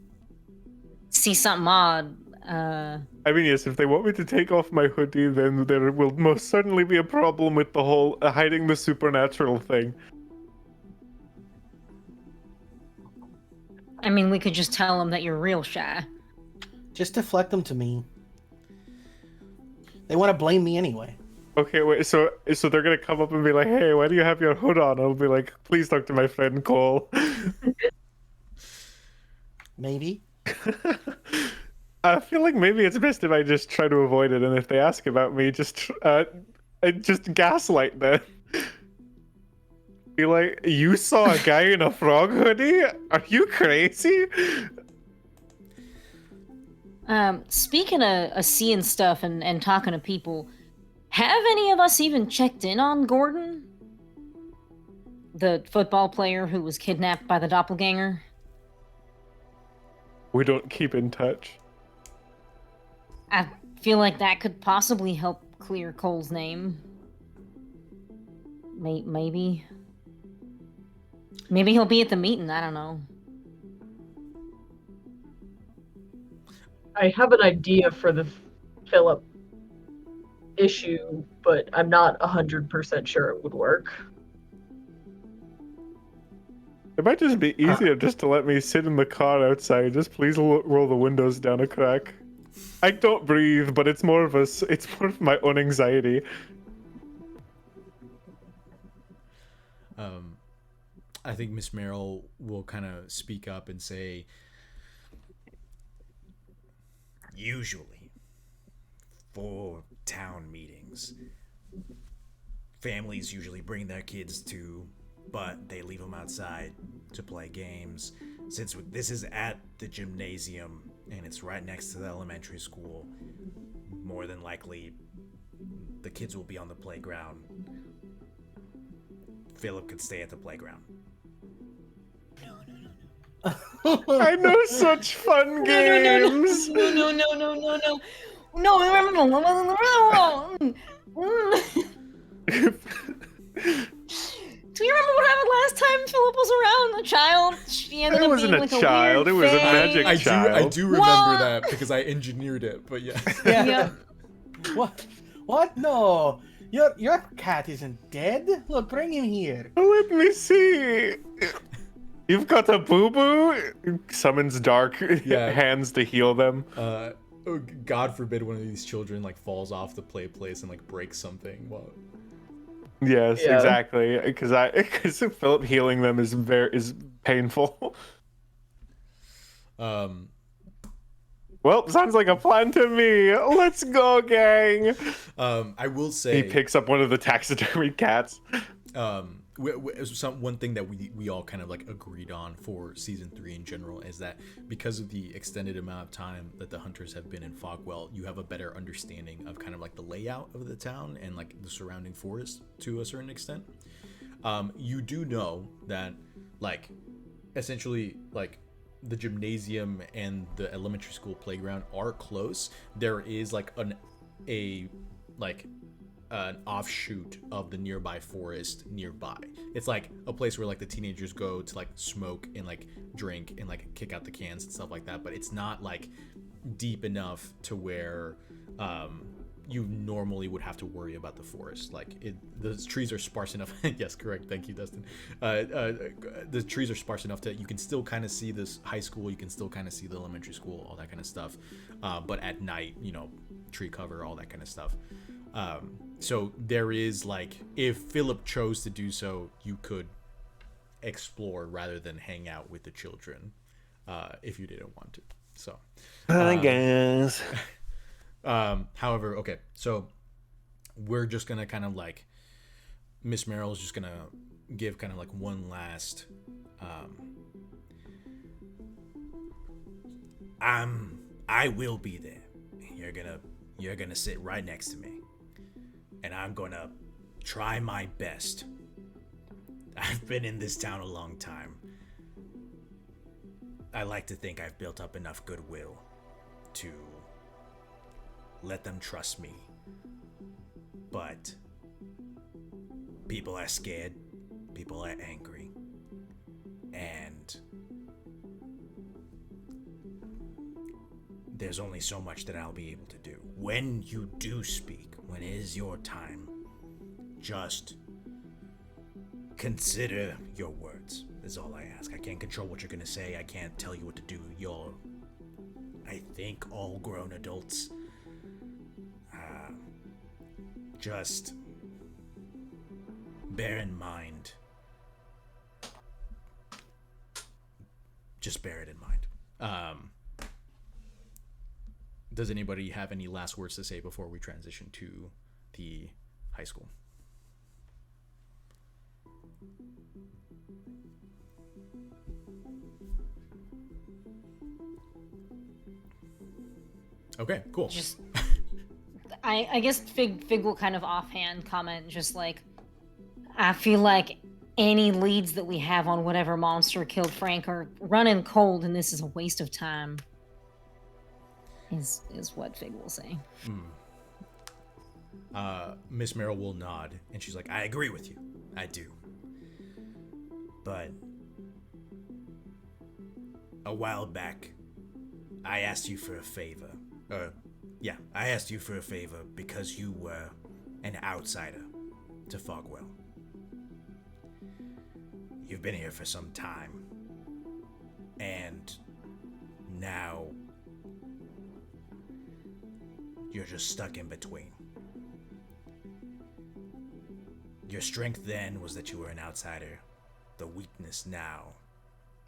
see something odd. I mean, yes, if they want me to take off my hoodie, then there will most certainly be a problem with the whole hiding the supernatural thing. I mean, we could just tell them that you're real shy. Just deflect them to me. They want to blame me anyway. Okay, wait, so they're gonna come up and be like, hey, why do you have your hood on? I'll be like, please talk to my friend Cole. Maybe. I feel like maybe it's best if I just try to avoid it, and if they ask about me, just gaslight them. Be like, you saw a guy in a frog hoodie? Are you crazy? Speaking of seeing stuff and talking to people, have any of us even checked in on Gordon? The football player who was kidnapped by the doppelganger? We don't keep in touch. I feel like that could possibly help clear Cole's name. Maybe. Maybe he'll be at the meeting, I don't know. I have an idea for the Philip issue, but I'm not 100% sure it would work. It might just be easier just to let me sit in the car outside. Just please roll the windows down a crack. I don't breathe, but it's more of my own anxiety. I think Miss Merrill will kind of speak up and say, Usually, for town meetings, families usually bring their kids too, but they leave them outside to play games. Since this is at the gymnasium and it's right next to the elementary school, more than likely the kids will be on the playground. Philip could stay at the playground. I know such fun games. No. No, do you remember what happened last time Philip was around? The child, she ended It up wasn't being a like child, a it weird was a thing. magic I child. do remember What? that because I engineered it, but yeah. Yeah. What? No. Your cat isn't dead. Look, bring him here. Let me see. You've got a boo-boo? Summons Dark Yeah. hands to heal them. oh, God forbid one of these children like falls off the play place and like breaks something. Well, Yes, Yeah. exactly. Because Philip healing them is painful. um, Well, sounds like a plan to me. Let's go, gang. I will He say, picks up one of the taxidermy cats. one thing that we all kind of like agreed on for season 3 in general is that because of the extended amount of time that the hunters have been in Fogwell, you have a better understanding of kind of like the layout of the town and like the surrounding forest to a certain extent. You do know that like essentially like the gymnasium and the elementary school playground are close. There is like an offshoot of the nearby forest nearby. It's like a place where like the teenagers go to like smoke and like drink and like kick out the cans and stuff like that, but it's not like deep enough to where you normally would have to worry about the forest. Like the trees are sparse enough. Yes, correct. Thank you, Dustin. The trees are sparse enough that you can still kind of see this high school. You can still kind of see the elementary school, all that kind of stuff. But at night, tree cover, all that kind of stuff. So there is like, if Philip chose to do so, you could explore rather than hang out with the children, if you didn't want to. So, I guess. However, okay, so we're just gonna kind of like, Miss Merrill's just gonna give kind of like one last, I will be there. You're gonna sit right next to me. And I'm gonna try my best. I've been in this town a long time. I like to think I've built up enough goodwill to let them trust me. But people are scared, people are angry, and there's only so much that I'll be able to do. When you do speak, when it is your time, just consider your words, is all I ask. I can't control what you're gonna say. I can't tell you what to do. You're, I think, all grown adults. Just bear in mind. Just bear it in mind. Does anybody have any last words to say before we transition to the high school? Okay, cool. Just, I guess Fig will kind of offhand comment, just like, I feel like any leads that we have on whatever monster killed Frank are running cold, and this is a waste of time. Is what Fig will say. Miss Merrill will nod, and she's like, I agree with you. I do. But a while back, I asked you for a favor. I asked you for a favor because you were an outsider to Fogwell. You've been here for some time, and now you're just stuck in between. Your strength then was that you were an outsider. The weakness now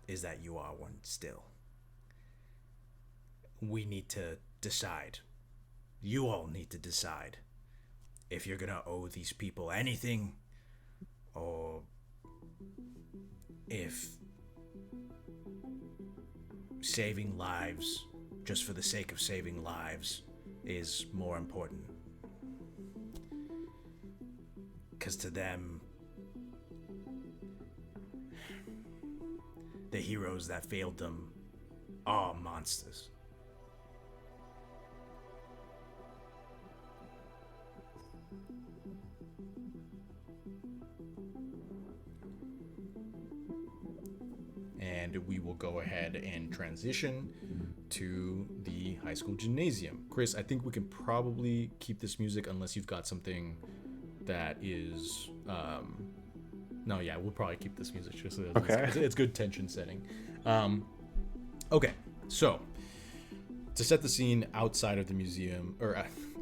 is that you are one still. We need to decide. You all need to decide if you're gonna owe these people anything, or if saving lives just for the sake of saving lives is more important. Because to them, the heroes that failed them are monsters. And we will go ahead and transition to the high school gymnasium. Chris, I think we can probably keep this music unless you've got something that is no, yeah, we'll probably keep this music just so Okay. it's good tension setting. Okay, so To set the scene outside of the museum, or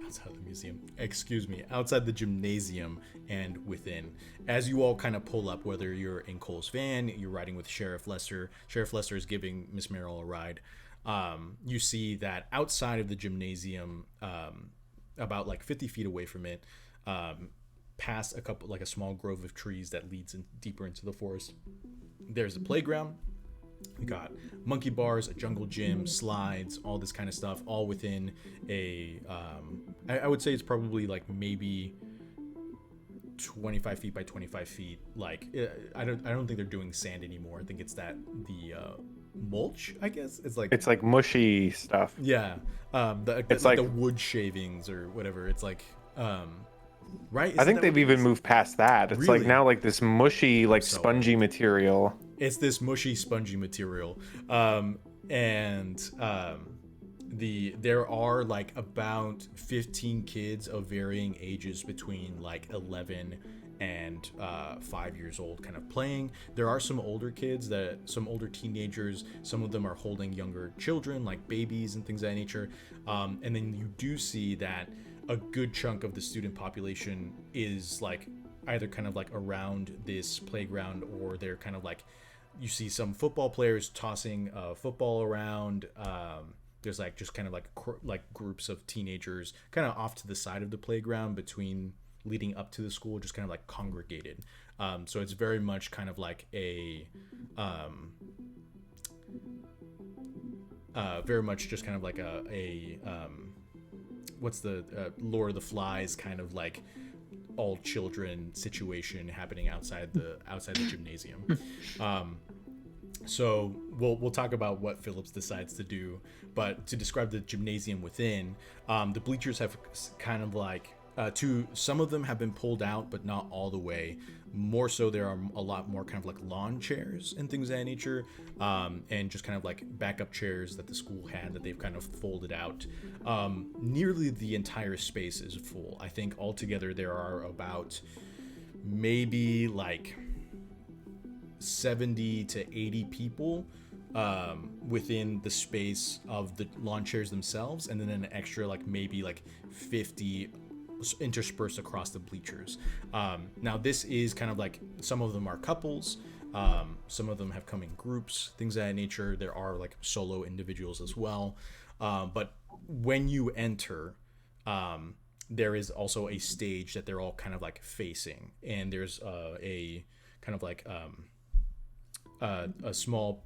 outside of the museum, excuse me, outside the gymnasium and within, as you all kind of pull up, whether you're in Cole's van, you're riding with Sheriff Lester. Sheriff Lester is giving Miss Merrill a ride. You see that outside of the gymnasium, about like 50 feet away from it, past a small grove of trees that leads deeper into the forest, there's a playground. We got monkey bars, a jungle gym, slides, all this kind of stuff, all within a I would say it's probably like maybe 25 feet by 25 feet. Like I don't think they're doing sand anymore. I think it's the mulch, I guess. It's like mushy stuff. Yeah. It's like the wood shavings or whatever. It's like right? I think they've even moved past that. It's Really? like now like this mushy, like So spongy material. It's this mushy, spongy material, there are like about 15 kids of varying ages between like 11 and 5 years old kind of playing. There are some older kids, some older teenagers. Some of them are holding younger children like babies and things of that nature. And then you do see that a good chunk of the student population is like either kind of like around this playground, or they're kind of like, you see some football players tossing football around. There's like just kind of like groups of teenagers kind of off to the side of the playground between leading up to the school, just kind of like congregated. So it's very much kind of like a very much just kind of like a what's the Lord of the Flies kind of like all children situation happening outside the gymnasium. So we'll talk about what Phillips decides to do, but to describe the gymnasium within, the bleachers have kind of like some of them have been pulled out, but not all the way. More so, there are a lot more kind of like lawn chairs and things of that nature, and just kind of like backup chairs that the school had that they've kind of folded out. Nearly the entire space is full. I think altogether there are about maybe like 70 to 80 people within the space of the lawn chairs themselves, and then an extra like maybe like 50 interspersed across the bleachers. Now this is kind of like, some of them are couples, some of them have come in groups, things of that nature. There are like solo individuals as well, but when you enter, there is also a stage that they're all kind of like facing, and there's a kind of like a small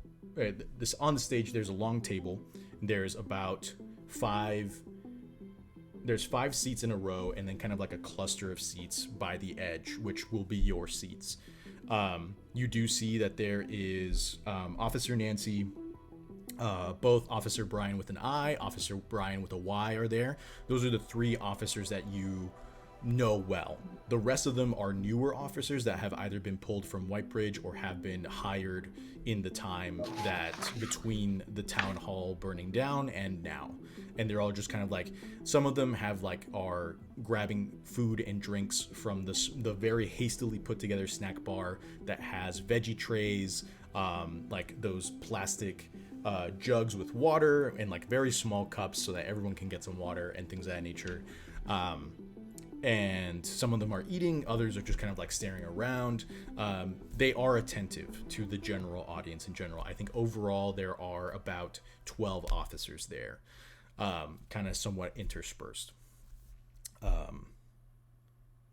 this on the stage. There's a long table. There's about five seats in a row, and then kind of like a cluster of seats by the edge, which will be your seats. You do see that there is Officer Nancy, both Officer Brian with an I, Officer Brian with a Y are there. Those are the three officers that you know well. The rest of them are newer officers that have either been pulled from Whitebridge or have been hired in the time that between the town hall burning down and now. And they're all just kind of like, some of them are grabbing food and drinks from the very hastily put together snack bar that has veggie trays, like those plastic jugs with water, and like very small cups so that everyone can get some water and things of that nature. And some of them are eating, others are just kind of like staring around. They are attentive to the general audience in general. I think overall there are about 12 officers there, kind of somewhat interspersed.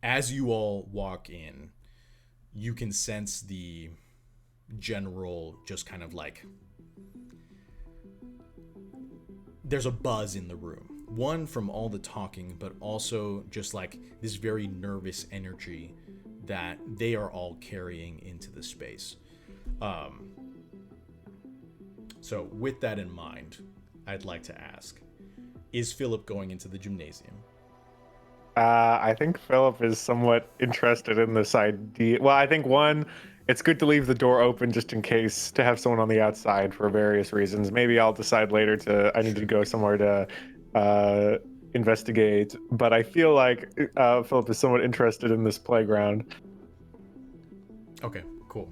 As you all walk in, you can sense the general just kind of like, there's a buzz in the room. One, from all the talking, but also just like this very nervous energy that they are all carrying into the space. So with that in mind, I'd like to ask, is Philip going into the gymnasium? I think Philip is somewhat interested in this idea. Well, I think one, it's good to leave the door open just in case, to have someone on the outside for various reasons. Maybe I'll decide later I need to go somewhere to investigate. But I feel like Philip is somewhat interested in this playground. Okay, cool.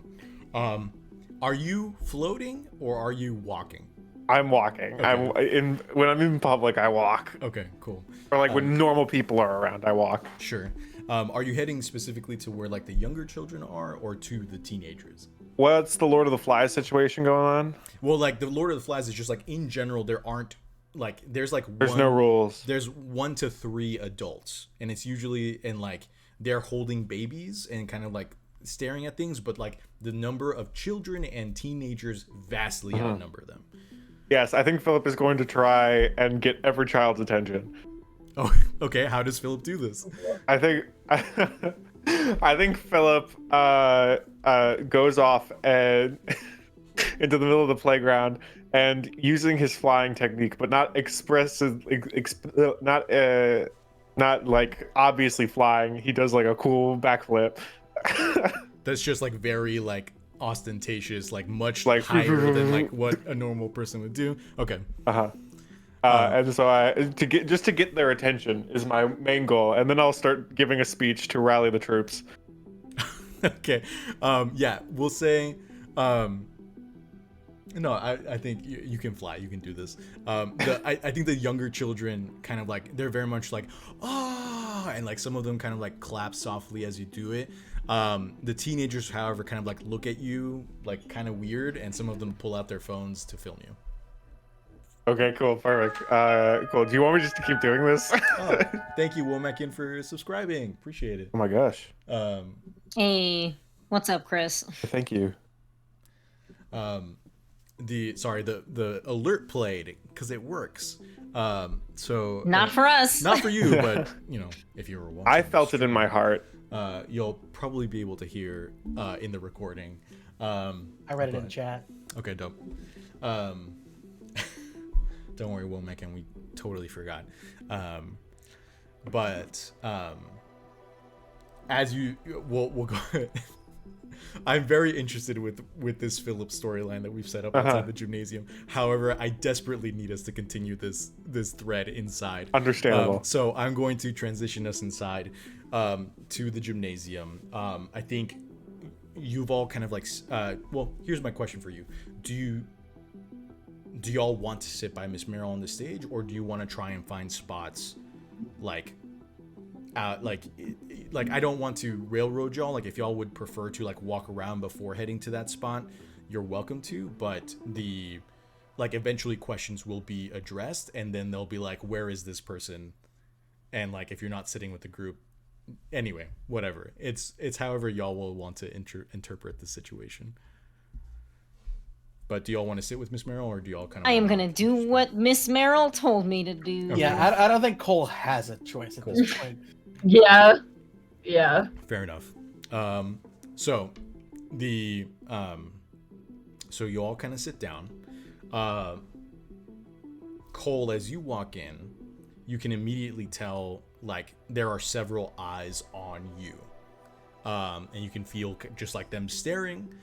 Are you floating or are you walking? I'm walking. Okay. When I'm in public, I walk. Okay, cool. Or like when normal people are around, I walk. Sure. Are you heading specifically to where like the younger children are, or to the teenagers? What's the Lord of the Flies situation going on? Well, like the Lord of the Flies is just like in general, there aren't like There's no rules. There's 1 to 3 adults, and it's usually in like they're holding babies and kind of like staring at things, but like the number of children and teenagers vastly outnumber them. Yes, I think Philip is going to try and get every child's attention. Oh, okay. How does Philip do this? I think I think Philip goes off and into the middle of the playground and using his flying technique, but not not like obviously flying. He does like a cool backflip. That's just like very like ostentatious, like much Like higher than like what a normal person would do. Okay. And so to get their attention is my main goal, and then I'll start giving a speech to rally the troops. Okay. Yeah, we'll say no, I think you can fly. You can do this. I think the younger children kind of like, they're very much like, oh, and like some of them kind of like clap softly as you do it. The teenagers, however, kind of like look at you like kind of weird, and some of them pull out their phones to film you. Okay, cool, perfect. Cool. Do you want me just to keep doing this? Oh, thank you, Womakin, for subscribing. Appreciate it. Oh my gosh. Hey, what's up, Chris? Thank you. The alert played because it works. So Not for us. not for you, but you know, if you were watching, I felt it in my heart. You'll probably be able to hear in the recording. I read it in chat. Okay, dope. Don't worry, Womakin, we totally forgot. But as we'll go. I'm very interested with this Philip storyline that we've set up outside the gymnasium. However, I desperately need us to continue this thread inside. Understandable. So I'm going to transition us inside to the gymnasium. I think you've all kind of like well, here's my question for you. Do y'all want to sit by Miss Merrill on the stage, or do you want to try and find spots like I don't want to railroad y'all. Like if y'all would prefer to like walk around before heading to that spot, you're welcome to, but the like eventually questions will be addressed, and then they'll be like, where is this person? And like if you're not sitting with the group, anyway, whatever. It's however y'all will want to interpret the situation. But do y'all want to sit with Miss Merrill, or do y'all kind of? I am gonna do what Miss Merrill told me to do. Okay. Yeah, I don't think Cole has a choice at this point. Yeah. Fair enough. So you all kind of sit down. Cole, as you walk in, you can immediately tell like there are several eyes on you, and you can feel just like them staring.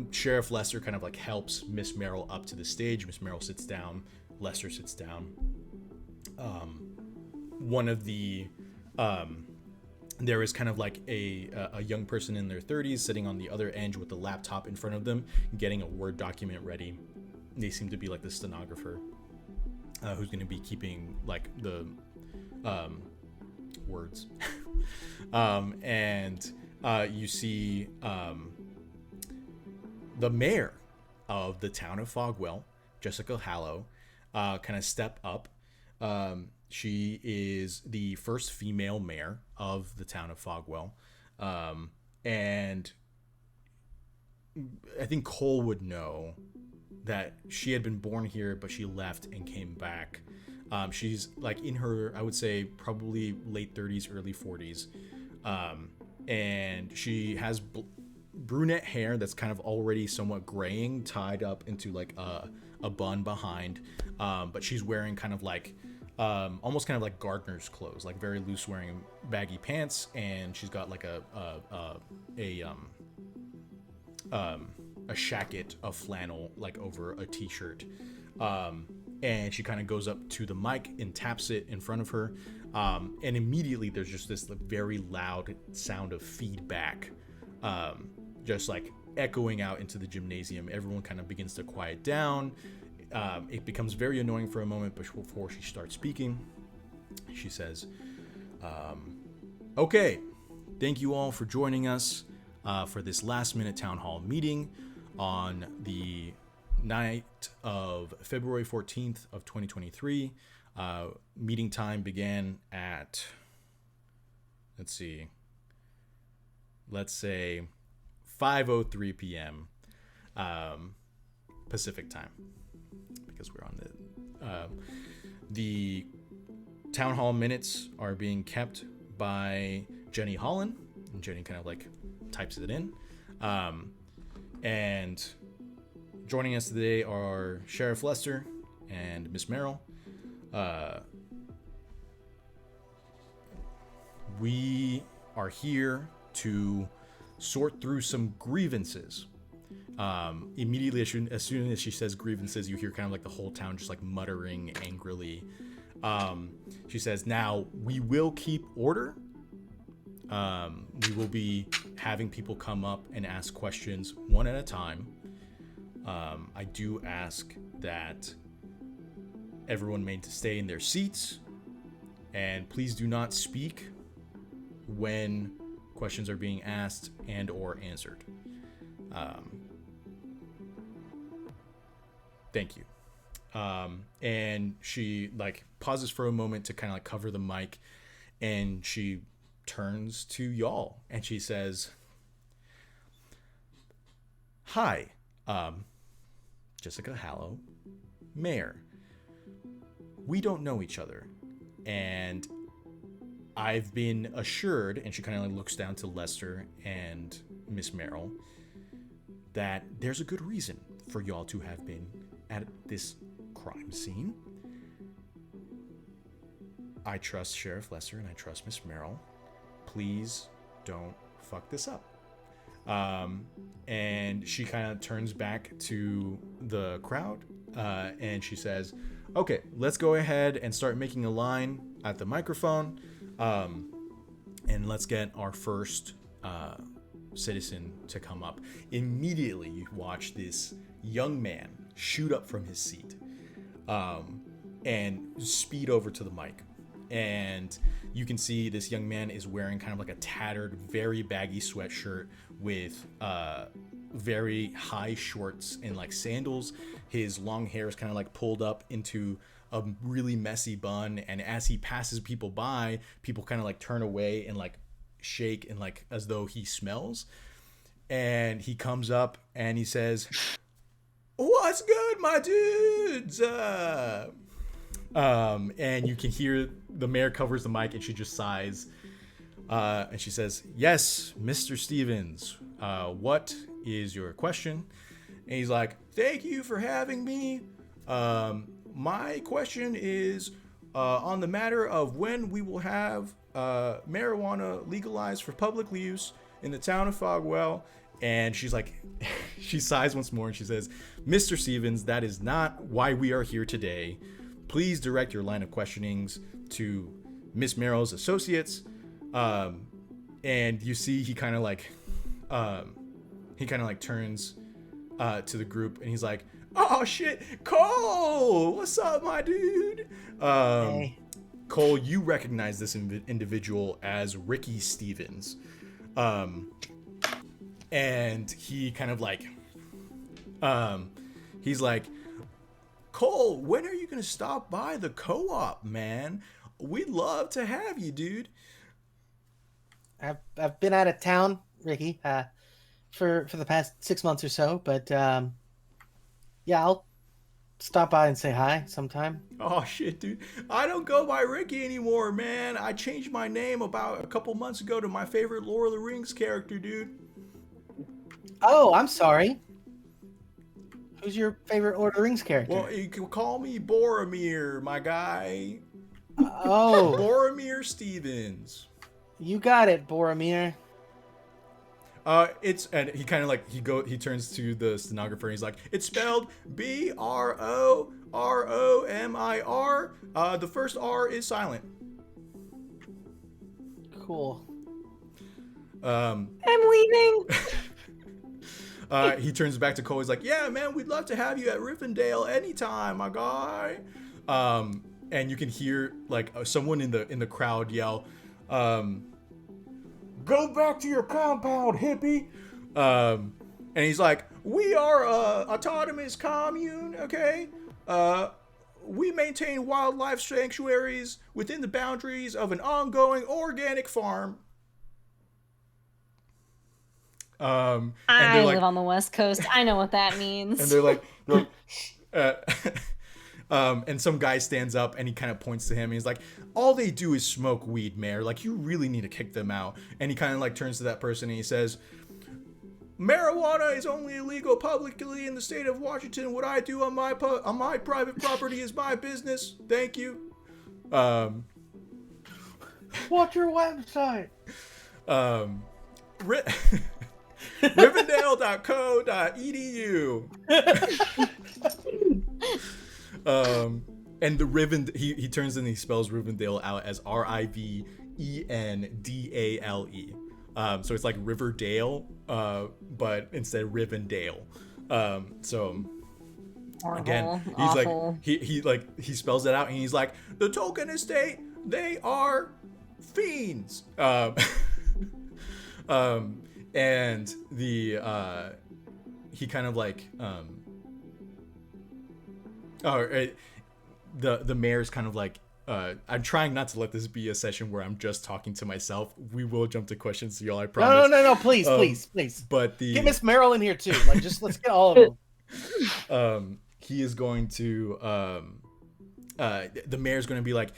Sheriff Lester kind of like helps Miss Merrill up to the stage. Miss Merrill sits down. Lester sits down. One of the there is kind of like a young person in their 30s sitting on the other end with the laptop in front of them, getting a Word document ready. They seem to be like the stenographer who's going to be keeping like the words. And you see the mayor of the town of Fogwell, Jessica Hallow, kind of step up. She is the first female mayor of the town of Fogwell. And I think Cole would know that she had been born here, but she left and came back. She's like in her, I would say, probably late 30s, early 40s. And she has brunette hair that's kind of already somewhat graying, tied up into like a bun behind. But she's wearing kind of like almost kind of like gardener's clothes, like very loose wearing baggy pants, and she's got like a shacket of flannel like over a t-shirt. And she kind of goes up to the mic and taps it in front of her, and immediately there's just this very loud sound of feedback, just like echoing out into the gymnasium. Everyone kind of begins to quiet down. It becomes very annoying for a moment before she starts speaking. She says, okay, thank you all for joining us for this last minute town hall meeting on the night of February 14th of 2023. Meeting time began at, let's say 5:03 p.m. Pacific time, because we're on the town hall minutes are being kept by Jenny Holland, and Jenny kind of like types it in. And joining us today are Sheriff Lester and Miss Merrill. We are here to sort through some grievances. Immediately as soon as she says grievances, you hear kind of like the whole town just like muttering angrily. She says, now we will keep order. We will be having people come up and ask questions one at a time. I do ask that everyone may stay in their seats, and please do not speak when questions are being asked and or answered. Thank you. And she like pauses for a moment to kind of like cover the mic, and she turns to y'all and she says, hi, Jessica Hallow, Mayor. We don't know each other, and I've been assured, and she kind of like looks down to Lester and Miss Merrill, that there's a good reason for y'all to have been at this crime scene. I trust Sheriff Lester and I trust Miss Merrill. Please don't fuck this up. And she kind of turns back to the crowd, and she says, okay, let's go ahead and start making a line at the microphone, and let's get our first citizen to come up. Immediately you watch this young man shoot up from his seat and speed over to the mic, and you can see this young man is wearing kind of like a tattered, very baggy sweatshirt with very high shorts and like sandals. His long hair is kind of like pulled up into a really messy bun, and as he passes people by, people kind of like turn away and like shake and like as though he smells. And he comes up and he says, what's good, my dudes? And you can hear the mayor covers the mic and she just sighs, and she says, yes, Mr. Stevens, what is your question? And he's like, thank you for having me. My question is on the matter of when we will have marijuana legalized for public use in the town of Fogwell. And she's like, she sighs once more and she says, Mr. Stevens, that is not why we are here today. Please direct your line of questionings to Miss Merrill's associates. And you see he kind of like turns to the group and he's like, oh shit, Cole, what's up, my dude? Hey. Cole, you recognize this individual as Ricky Stevens. And he kind of like, he's like, Cole, when are you gonna stop by the co-op, man? We'd love to have you, dude. I've been out of town, Ricky, for the past 6 months or so, but yeah, I'll stop by and say hi sometime. Oh shit, dude. I don't go by Ricky anymore, man. I changed my name about a couple months ago to my favorite Lord of the Rings character, dude. Oh, I'm sorry. Who's your favorite Lord of the Rings character? Well, you can call me Boromir, my guy. Oh, Boromir Stevens. you got it, Boromir. And he kind of like he turns to the stenographer and he's like, it's spelled Broromir. The first R is silent. Cool. I'm leaving. He turns back to Cole. He's like, yeah, man, we'd love to have you at Rivendell anytime, my guy. And you can hear like someone in the crowd yell, go back to your compound, hippie. And he's like, we are a autonomous commune, okay? We maintain wildlife sanctuaries within the boundaries of an ongoing organic farm. And I they're like, live on the West Coast. I know what that means. and they're like shh. And some guy stands up and he kind of points to him and he's like, all they do is smoke weed, Mayor. Like, you really need to kick them out. And he kind of like turns to that person and he says, marijuana is only illegal publicly in the state of Washington. What I do on my private property is my business. Thank you. What's your website? Rivendell.co.edu. And the he turns and he spells Rivendell out as Rivendale. So it's like Riverdale, but instead Rivendell. So Horrible, again, he's awful. like he spells it out and he's like, the Token Estate, they are fiends. And the he kind of like the mayor's kind of like, I'm trying not to let this be a session where I'm just talking to myself. We will jump to questions, y'all. I promise. No, please. But get Miss Merrill in here too. Like, just let's get all of them. He is going to the mayor's going to be like,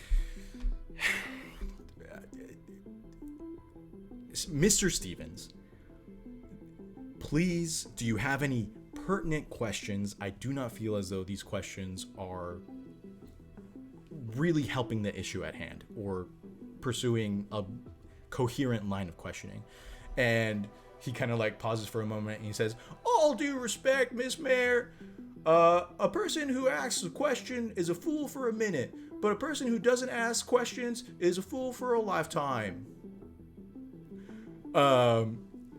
Mr. Stevens, please, do you have any pertinent questions? I do not feel as though these questions are really helping the issue at hand or pursuing a coherent line of questioning. And he kind of like pauses for a moment and he says, all due respect, Miss Mayor, a person who asks a question is a fool for a minute, but a person who doesn't ask questions is a fool for a lifetime.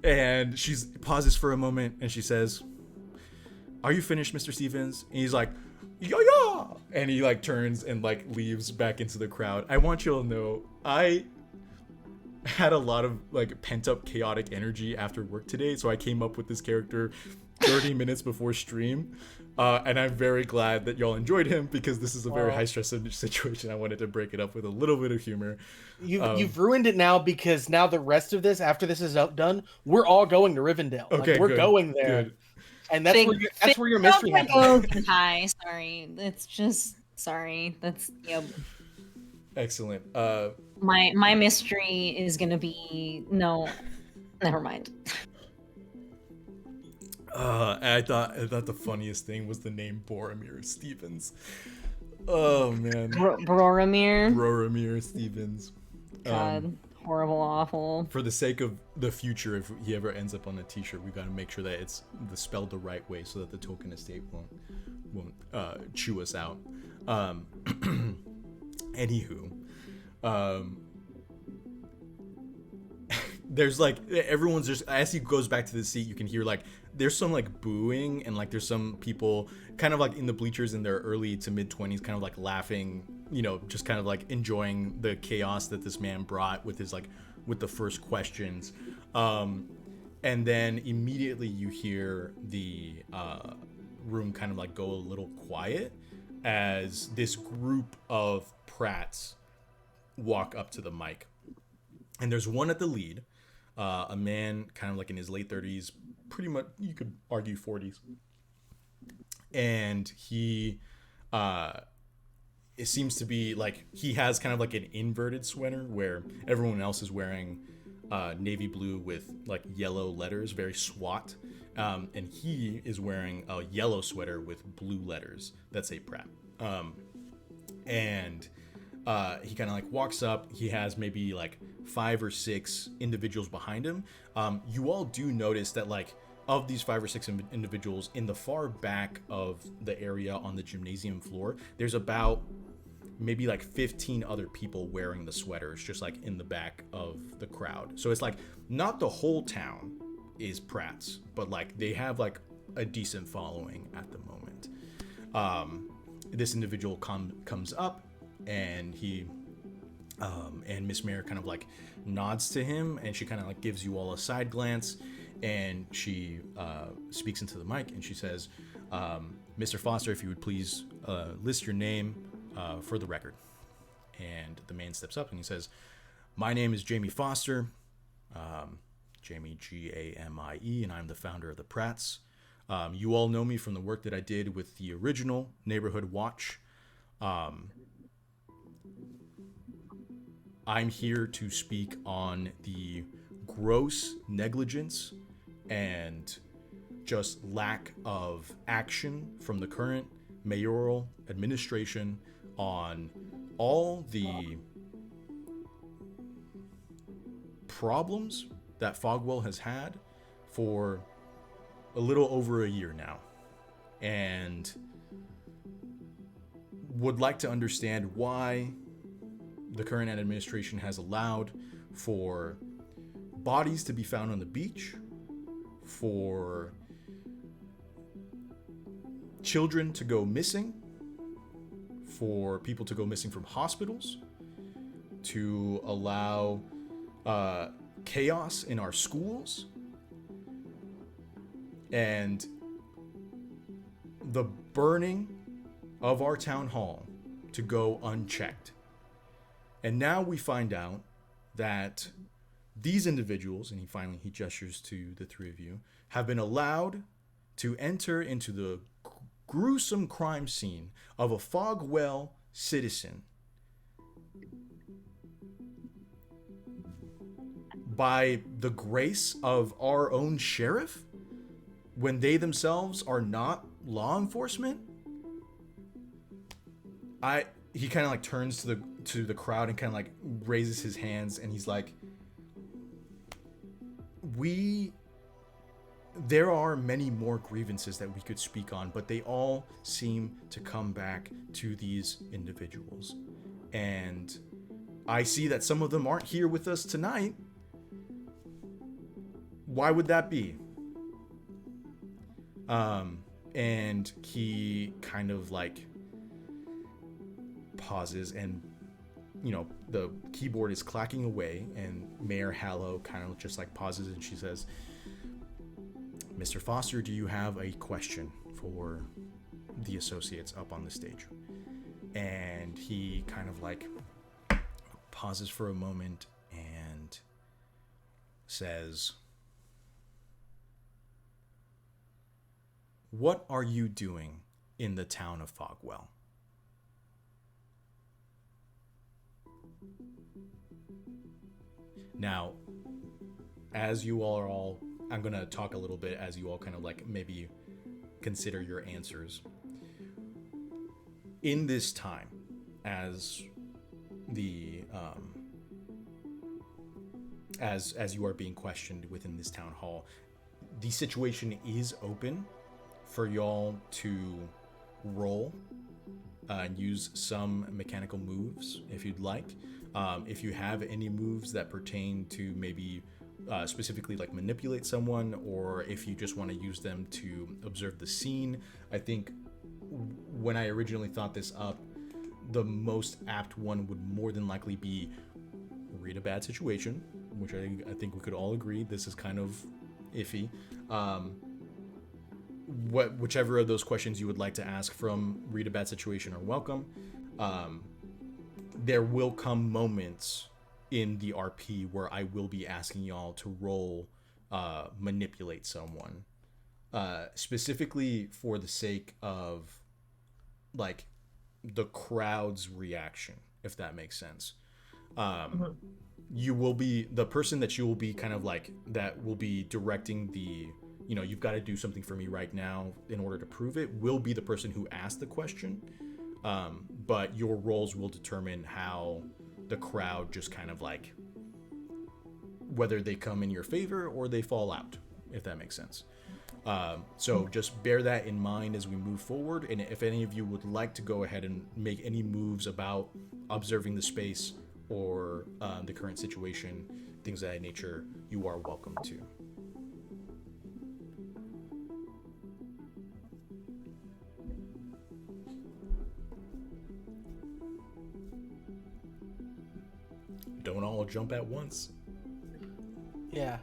And she pauses for a moment and she says, are you finished, Mr. Stevens? And he's like, yeah. And he like turns and like leaves back into the crowd. I want you all to know, I had a lot of like pent up chaotic energy after work today. So I came up with this character 30 minutes before stream. And I'm very glad that y'all enjoyed him because this is a very high stress situation. I wanted to break it up with a little bit of humor. You've ruined it now because now the rest of this, after this is done, we're all going to Rivendell. Okay, like, we're good, going there. good. And that's where your mystery happens. Hi, sorry. It's just sorry. That's Excellent. My mystery is gonna be no. Never mind. I thought the funniest thing was the name Boromir Stevens. Oh man. Boromir Stevens. God, horrible, awful. For the sake of the future, if he ever ends up on a t-shirt, we gotta make sure that it's spelled the right way so that the Token Estate won't chew us out. Anywho, there's like, everyone's just, as he goes back to the seat, you can hear like there's some like booing and like there's some people kind of like in the bleachers in their early to mid 20s kind of like laughing, you know, just kind of like enjoying the chaos that this man brought with his like with the first questions. And then immediately you hear the room kind of like go a little quiet as this group of prats walk up to the mic. And there's one at the lead, a man kind of like in his late 30s, pretty much you could argue 40s. And he it seems to be like he has kind of like an inverted sweater where everyone else is wearing navy blue with like yellow letters, very SWAT. And he is wearing a yellow sweater with blue letters that say Pratt. And he kind of like walks up. He has maybe like 5 or 6 individuals behind him. You all do notice that like of these 5 or 6 individuals in the far back of the area on the gymnasium floor, there's about maybe like 15 other people wearing the sweaters just like in the back of the crowd. So it's like not the whole town, is Pratt's, but like they have like a decent following at the moment. This individual comes up, and he and Miss Mayer kind of like nods to him, and she kind of like gives you all a side glance, and she speaks into the mic, and she says, Mr. Foster, if you would please list your name for the record. And the man steps up and he says, my name is Jamie Foster, Jamie Gamie, and I'm the founder of the Pratts. You all know me from the work that I did with the original Neighborhood Watch. I'm here to speak on the gross negligence and just lack of action from the current mayoral administration on all the problems that Fogwell has had for a little over a year now, and would like to understand why the current administration has allowed for bodies to be found on the beach, for children to go missing, for people to go missing from hospitals, to allow chaos in our schools, and the burning of our town hall to go unchecked. And now we find out that these individuals, and he gestures to the three of you, have been allowed to enter into the gruesome crime scene of a Fogwell citizen by the grace of our own sheriff, when they themselves are not law enforcement. He kind of like turns to the crowd and kind of like raises his hands, and he's like, there are many more grievances that we could speak on, but they all seem to come back to these individuals. And I see that some of them aren't here with us tonight. Why would that be? And he kind of like pauses, and the keyboard is clacking away, and Mayor Hallow kind of just like pauses, and she says, Mr. Foster, do you have a question for the associates up on the stage? And he kind of like pauses for a moment and says, what are you doing in the town of Fogwell? Now, as you all are all, I'm going to talk a little bit as you all kind of like maybe consider your answers. In this time, as the as you are being questioned within this town hall, the situation is open for y'all to roll and use some mechanical moves if you'd like. If you have any moves that pertain to maybe specifically like manipulate someone, or if you just want to use them to observe the scene. I think when I originally thought this up, the most apt one would more than likely be read a bad situation, which I think we could all agree this is kind of iffy. Whichever of those questions you would like to ask from read a bad situation are welcome. There will come moments in the RP where I will be asking y'all to roll manipulate someone, specifically for the sake of like the crowd's reaction, if that makes sense. You will be the person that you will be kind of like that will be directing the, you've got to do something for me right now in order to prove it, will be the person who asked the question. But your roles will determine how the crowd just kind of like, whether they come in your favor or they fall out, if that makes sense. So just bear that in mind as we move forward. And if any of you would like to go ahead and make any moves about observing the space or the current situation, things of that nature, you are welcome to. don't all jump at once. Yeah.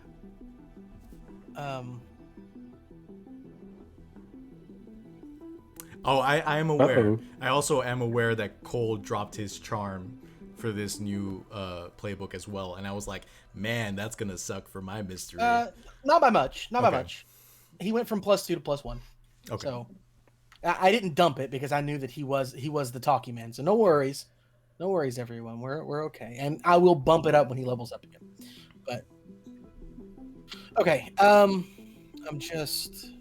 Oh, I am aware. Uh-oh. I also am aware that Cole dropped his charm for this new playbook as well, and I was like, man, that's gonna suck for my mystery. Not by much. Not by Okay. much. He went from +2 to +1. Okay. So I didn't dump it because I knew that he was the talkie man. So no worries. No worries, everyone. We're okay. And I will bump it up when he levels up again. But okay. I'm just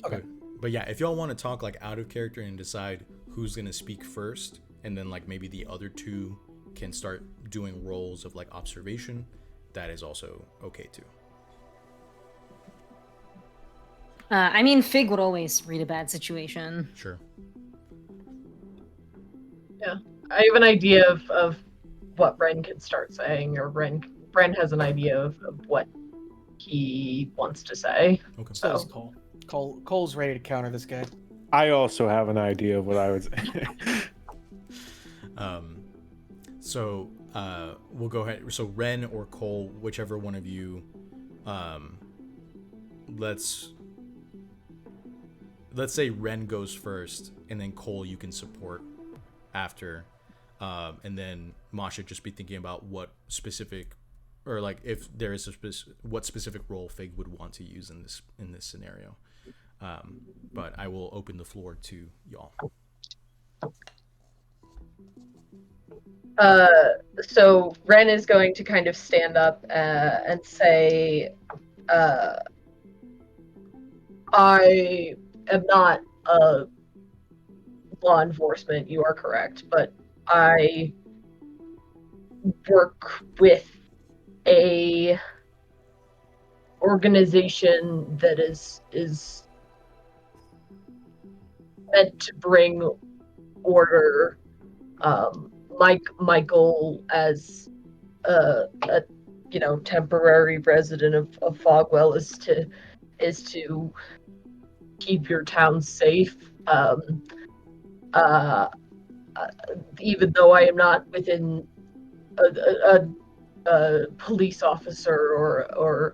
okay. But yeah, if y'all want to talk like out of character and decide who's gonna speak first, and then like maybe the other two can start doing roles of like observation, that is also okay too. I mean, Fig would always read a bad situation. Sure. Yeah, I have an idea of what Ren can start saying, or Ren has an idea of what he wants to say. Okay. So is Cole. Cole's ready to counter this guy. I also have an idea of what I would say. So we'll go ahead. So Ren or Cole, whichever one of you, let's say Ren goes first, and then Cole you can support after, and then Masha just be thinking about what specific, or like if there is what specific role Fig would want to use in this scenario. But I will open the floor to y'all. So Ren is going to kind of stand up and say, I am not a law enforcement, you are correct, but I work with a organization that is meant to bring order. Michael, as a temporary resident of Fogwell, is to keep your town safe. Even though I am not within a police officer or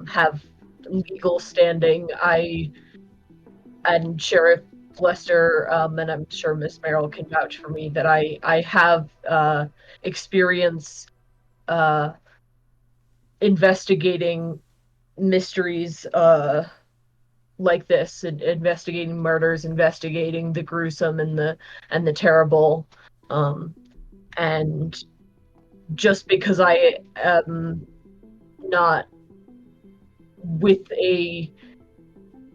have legal standing, and Sheriff Lester, and I'm sure Miss Merrill can vouch for me, that I have experience investigating mysteries like this, investigating murders, investigating the gruesome and the terrible, and just because I am not with a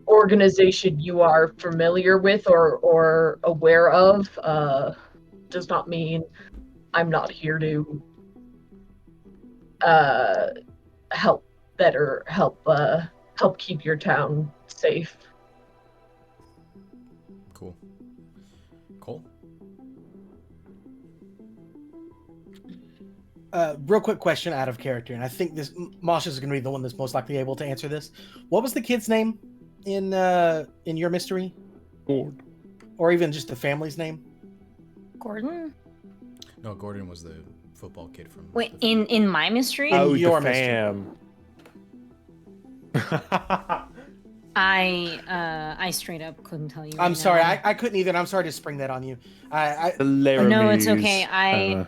organization you are familiar with or aware of, does not mean I'm not here to help keep your town safe. Cool. Cole? Real quick question out of character, and I think Masha is going to be the one that's most likely able to answer this. What was the kid's name in your mystery? Gordon. Or even just the family's name? Gordon? No, Gordon was the football kid from. Wait, in my mystery? Oh, your the fam. I straight up couldn't tell you. I'm right sorry, now. I couldn't either. And I'm sorry to spring that on you. No, it's okay. Laramie's,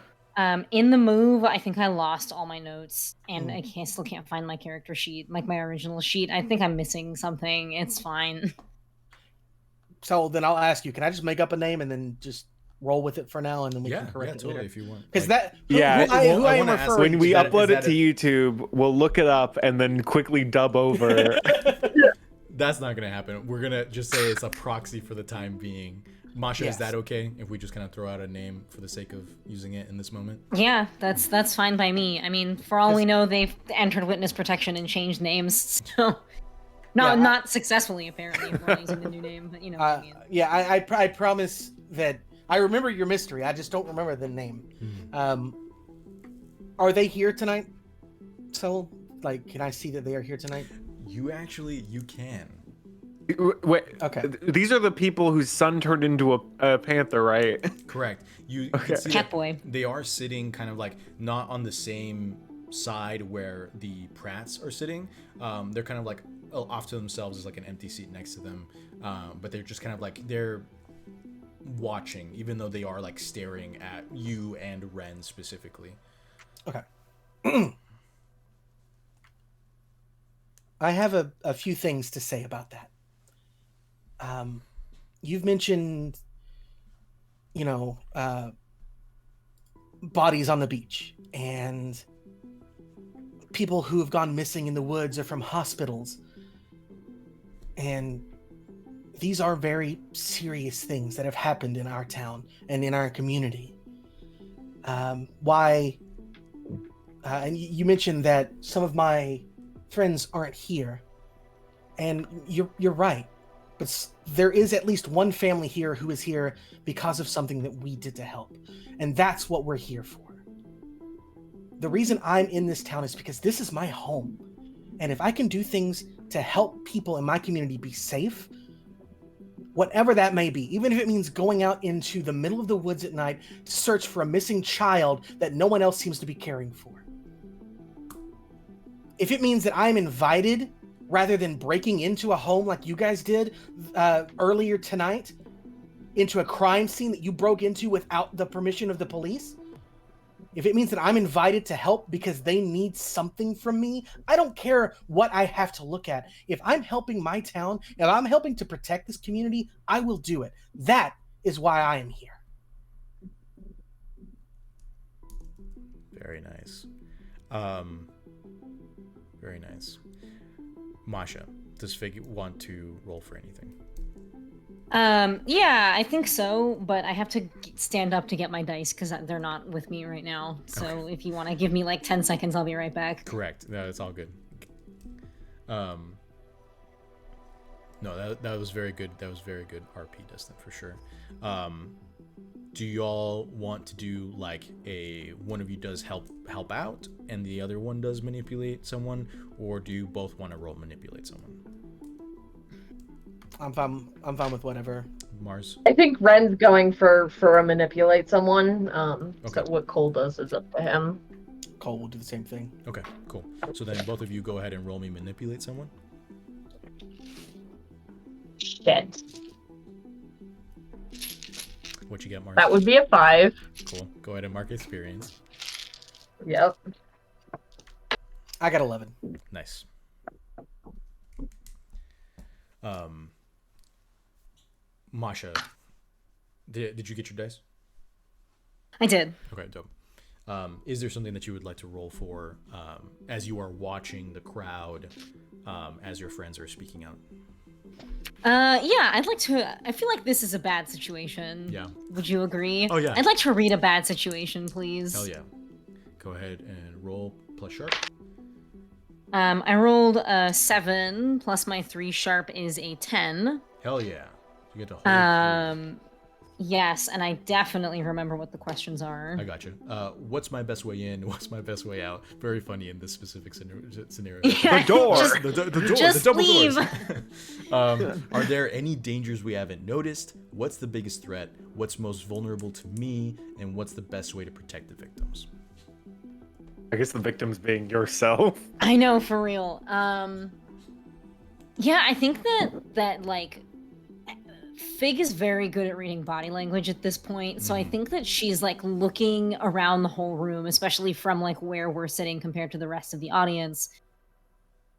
In the move, I think I lost all my notes, and I still can't find my character sheet, like my original sheet. I think I'm missing something. It's fine. So then I'll ask you, can I just make up a name and then just roll with it for now, and then we can correct it totally, later? if you want. Because Like, who I am wanna ask referring when we Is that- upload is it that to YouTube, we'll look it up and then quickly dub over. That's not gonna happen. We're gonna just say it's a proxy for the time being. Masha, Yes. is that okay if we just kind of throw out a name for the sake of using it in this moment? Yeah, that's fine by me. I mean, for all we know, they've entered witness protection and changed names. So, not successfully apparently. If we're using the new name, but you know. What I mean. Yeah, I promise that I remember your mystery. I just don't remember the name. Are they here tonight? So, like, can I see that they are here tonight? You can. Wait, Okay. these are the people whose son turned into a panther, right? Correct. You Okay. can see that Catboy. they are sitting kind of like not on the same side where the Pratts are sitting. They're kind of like off to themselves. There's like an empty seat next to them, but they're just kind of like they're watching, even though they are like staring at you and Ren specifically. Okay. I have a few things to say about that. You've mentioned, bodies on the beach and people who have gone missing in the woods or from hospitals. And these are very serious things that have happened in our town and in our community. And you mentioned that some of my friends aren't here, and you're right. But there is at least one family here who is here because of something that we did to help, and that's what we're here for. The reason I'm in this town is because this is my home, and if I can do things to help people in my community be safe, whatever that may be, even if it means going out into the middle of the woods at night to search for a missing child that no one else seems to be caring for. If it means that I'm invited rather than breaking into a home like you guys did earlier tonight, into a crime scene that you broke into without the permission of the police, if it means that I'm invited to help because they need something from me, I don't care what I have to look at. If I'm helping my town, if I'm helping to protect this community, I will do it. That is why I am here. Very nice. Very nice. Masha, does Fig want to roll for anything? Yeah, I think so, but I have to stand up to get my dice because they're not with me right now. So Okay. if you want to give me like 10 seconds, I'll be right back. Correct. No, it's all good. No, that was very good. That was very good RP, Dustin, for sure. Do y'all want to do like one of you does help out and the other one does manipulate someone, or do you both want to roll manipulate someone? I'm fine with whatever. Mars. I think Ren's going for a manipulate someone. Okay. So what Cole does is up to him. Cole will do the same thing. Okay, cool. So then both of you go ahead and roll me manipulate someone. Shit. What you get, Mars? That would be a 5. Cool. Go ahead and mark experience. Yep. I got 11. Nice. Masha, did you get your dice? I did. Okay, dope. Is there something that you would like to roll for as you are watching the crowd as your friends are speaking out? Yeah, I'd like to. I feel like this is a bad situation. Yeah. Would you agree? Oh, yeah. I'd like to read a bad situation, please. Hell yeah. Go ahead and roll plus sharp. I rolled a 7 plus my 3 sharp is a 10. Hell yeah. You get the whole three. Yes, and I definitely remember what the questions are. I got you. What's my best way in? What's my best way out? Very funny in this specific scenario. Yeah, The door! just- The door. Just the double leave. doors. Are there any dangers we haven't noticed? What's the biggest threat? What's most vulnerable to me? And what's the best way to protect the victims? I guess the victims being yourself. I know, for real. Yeah, I think that like Fig is very good at reading body language at this point, so I think that she's like looking around the whole room, especially from like where we're sitting compared to the rest of the audience.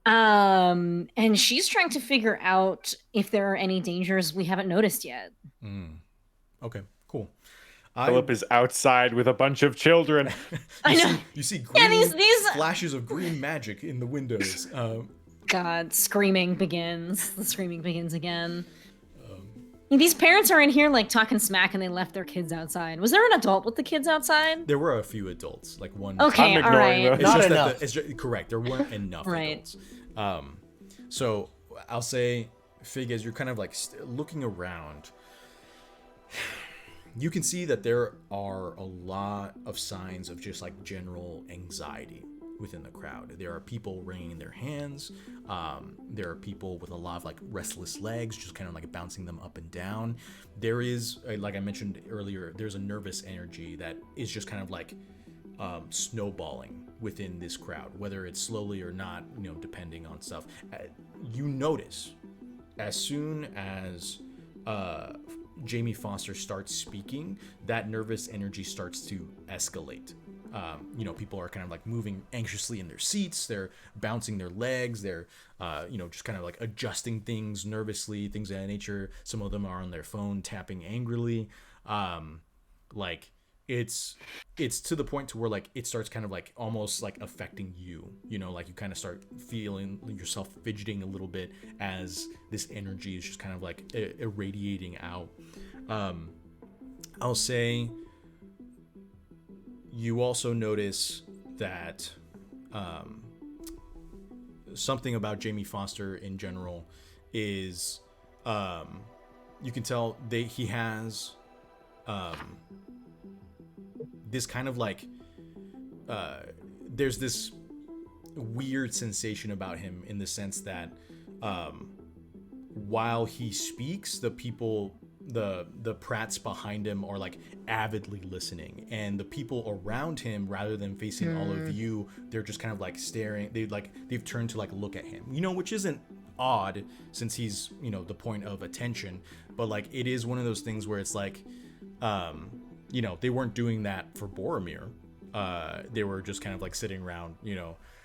And she's trying to figure out if there are any dangers we haven't noticed yet. Okay, cool. Philip is outside with a bunch of children. I know. You see green these flashes of green magic in the windows. God, screaming begins. The screaming begins again. These parents are in here like talking smack and they left their kids outside. Was there an adult with the kids outside? There were a few adults, like one. Okay, I'm all ignoring right. those. It's Not just enough. that it's just, correct. There weren't enough Right. adults. So I'll say, Fig, as you're kind of like looking around, you can see that there are a lot of signs of just like general anxiety within the crowd. There are people wringing their hands. There are people with a lot of like restless legs, just kind of like bouncing them up and down. There is, like I mentioned earlier, there's a nervous energy that is just kind of like snowballing within this crowd, whether it's slowly or not, depending on stuff. You notice as soon as Jamie Foster starts speaking, that nervous energy starts to escalate. People are kind of like moving anxiously in their seats. They're bouncing their legs. They're, just kind of like adjusting things nervously, things of that nature. Some of them are on their phone tapping angrily. It's to the point to where like it starts kind of like almost like affecting you, like you kind of start feeling yourself fidgeting a little bit as this energy is just kind of like irradiating out. I'll say you also notice that something about Jamie Foster in general is you can tell he has this kind of like there's this weird sensation about him in the sense that while he speaks, the people, the prats behind him are like avidly listening, and the people around him, rather than facing all of you, they're just kind of like staring. They've turned to like look at him, which isn't odd since he's the point of attention, but like it is one of those things where it's like they weren't doing that for Boromir. They were just kind of like sitting around,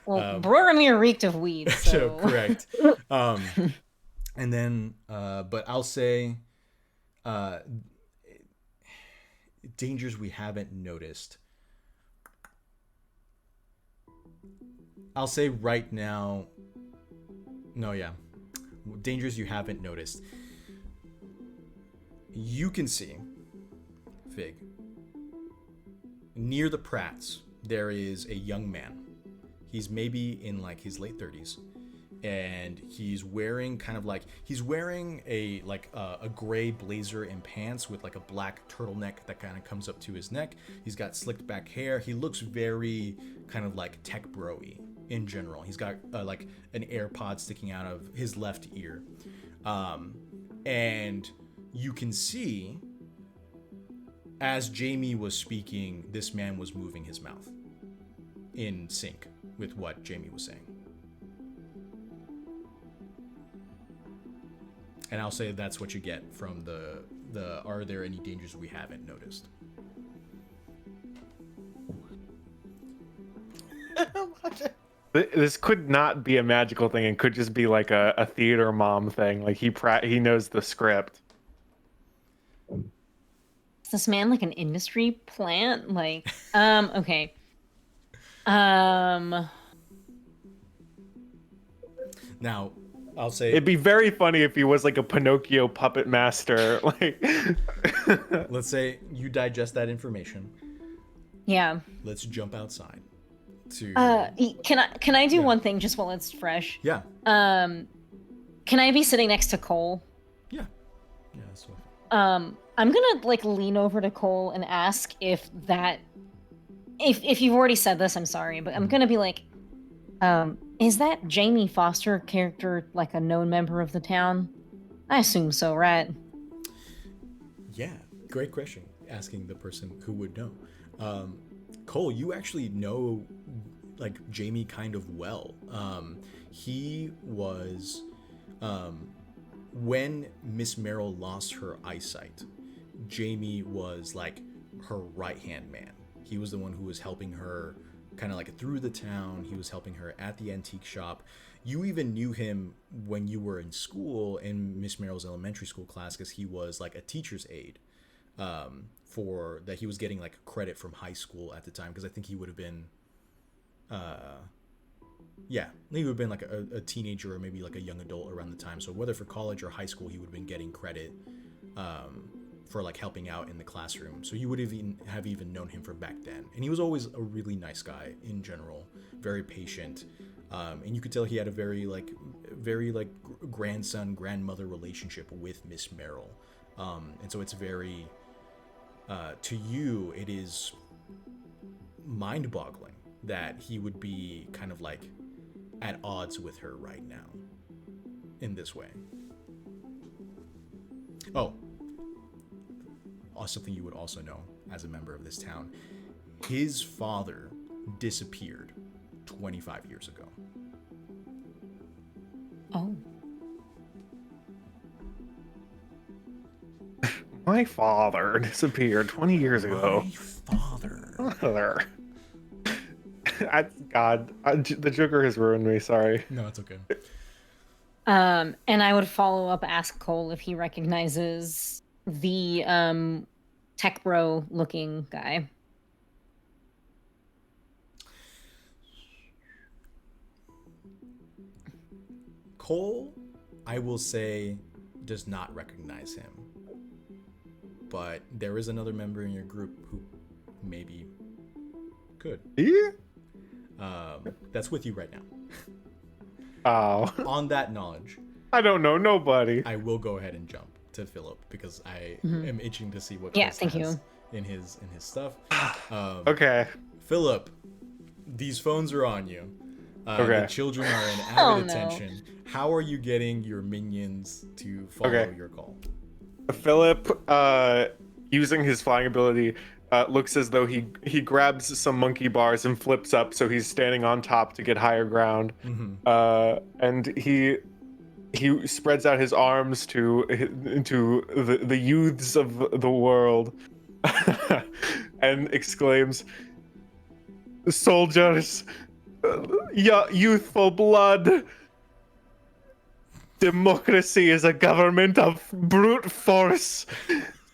Well, Boromir reeked of weed, so correct. And then, but I'll say, dangers we haven't noticed. I'll say right now, dangers you haven't noticed. You can see, Fig, near the Pratts, there is a young man. He's maybe in like his late 30s, and he's wearing a gray blazer and pants with like a black turtleneck that kind of comes up to his neck. He's got slicked back hair. He looks very kind of like tech bro-y in general. He's got like an AirPod sticking out of his left ear, and you can see as Jamie was speaking, this man was moving his mouth in sync with what Jamie was saying. And I'll say that's what you get from the are there any dangers we haven't noticed? This could not be a magical thing. It could just be like a theater mom thing. Like he knows the script. Is this man like an industry plant? Like, okay. Now, I'll say it'd be very funny if he was like a Pinocchio puppet master. Like, let's say you digest that information. Yeah. Let's jump outside. Can I do one thing just while it's fresh? Yeah. Can I be sitting next to Cole? Yeah. Yeah. That's what. I'm gonna like lean over to Cole and ask if you've already said this, I'm sorry, but I'm gonna be like, is that Jamie Foster character like a known member of the town? I assume so, right? Yeah, great question. Asking the person who would know. Cole, you actually know like Jamie kind of well. He was when Miss Merrill lost her eyesight, Jamie was like her right-hand man. He was the one who was helping her kind of like through the town. He was helping her at the antique shop. You even knew him when you were in school in Miss Merrill's elementary school class because he was like a teacher's aide for that. He was getting like credit from high school at the time because I think he would have been he would have been like a teenager or maybe like a young adult around the time. So whether for college or high school, he would have been getting credit for like helping out in the classroom. So you would have even known him from back then. And he was always a really nice guy in general, very patient. And you could tell he had a very grandson, grandmother relationship with Miss Merrill. And so it's very, to you, it is mind-boggling that he would be kind of like at odds with her right now in this way. Oh, something you would also know as a member of this town. His father disappeared 25 years ago. Oh. My father disappeared 20 years ago. My father. Father. God, the Joker has ruined me. Sorry. No, it's okay. And I would follow up, ask Cole if he recognizes the tech bro looking guy. Cole, I will say, does not recognize him. But there is another member in your group who maybe could. Yeah. That's with you right now. Oh, On that knowledge, I don't know nobody. I will go ahead and jump to Philip because I am itching to see what Yeah, Chris thank has you. in his stuff. Okay. Philip, these phones are on you. Okay. The children are in avid Oh, no. attention. How are you getting your minions to follow Okay. your call? Philip, using his flying ability, looks as though he grabs some monkey bars and flips up, so he's standing on top to get higher ground. And he spreads out his arms to the youths of the world, and exclaims, "Soldiers, youthful blood. Democracy is a government of brute force.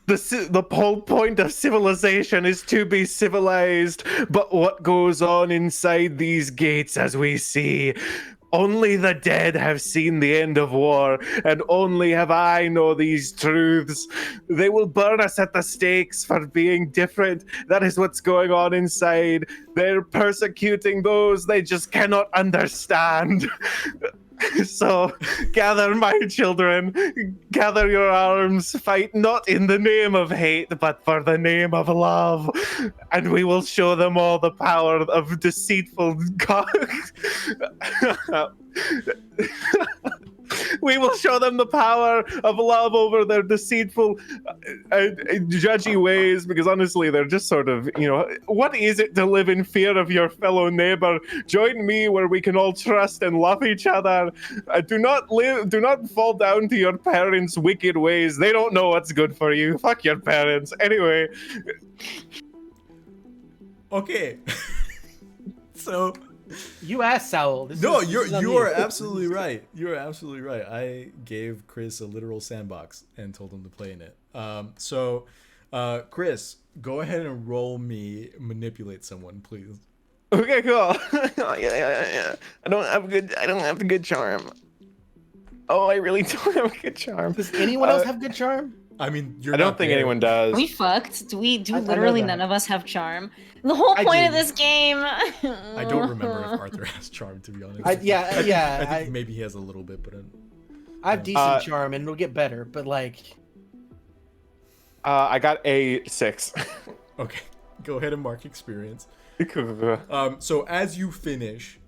The whole point of civilization is to be civilized, but what goes on inside these gates, as we see, only the dead have seen the end of war, and only have I know these truths. They will burn us at the stakes for being different. That is what's going on inside. They're persecuting those they just cannot understand." So, gather, my children, gather your arms, fight not in the name of hate, but for the name of love, and we will show them all the power of deceitful we will show them the power of love over their deceitful, judgy ways, because honestly, they're just sort of, what is it to live in fear of your fellow neighbor? Join me where we can all trust and love each other. Do not fall down to your parents' wicked ways. They don't know what's good for you. Fuck your parents. Anyway. Okay. So You asked Saul. This no, is you on are absolutely right. You are absolutely right. I gave Chris a literal sandbox and told him to play in it. So Chris, go ahead and roll me manipulate someone, please. Okay, cool. Yeah. I don't have a good charm. Oh, I really don't have a good charm. Does anyone else have good charm? I mean, you're I don't not think there. anyone does. We fucked. Do I know literally that. none of us have charm? The whole I point do. of this game. I don't remember if Arthur has charm, to be honest. I think maybe he has a little bit, but I have decent charm, and it'll get better. But like, I got a 6. okay. Go ahead and mark experience. So as you finish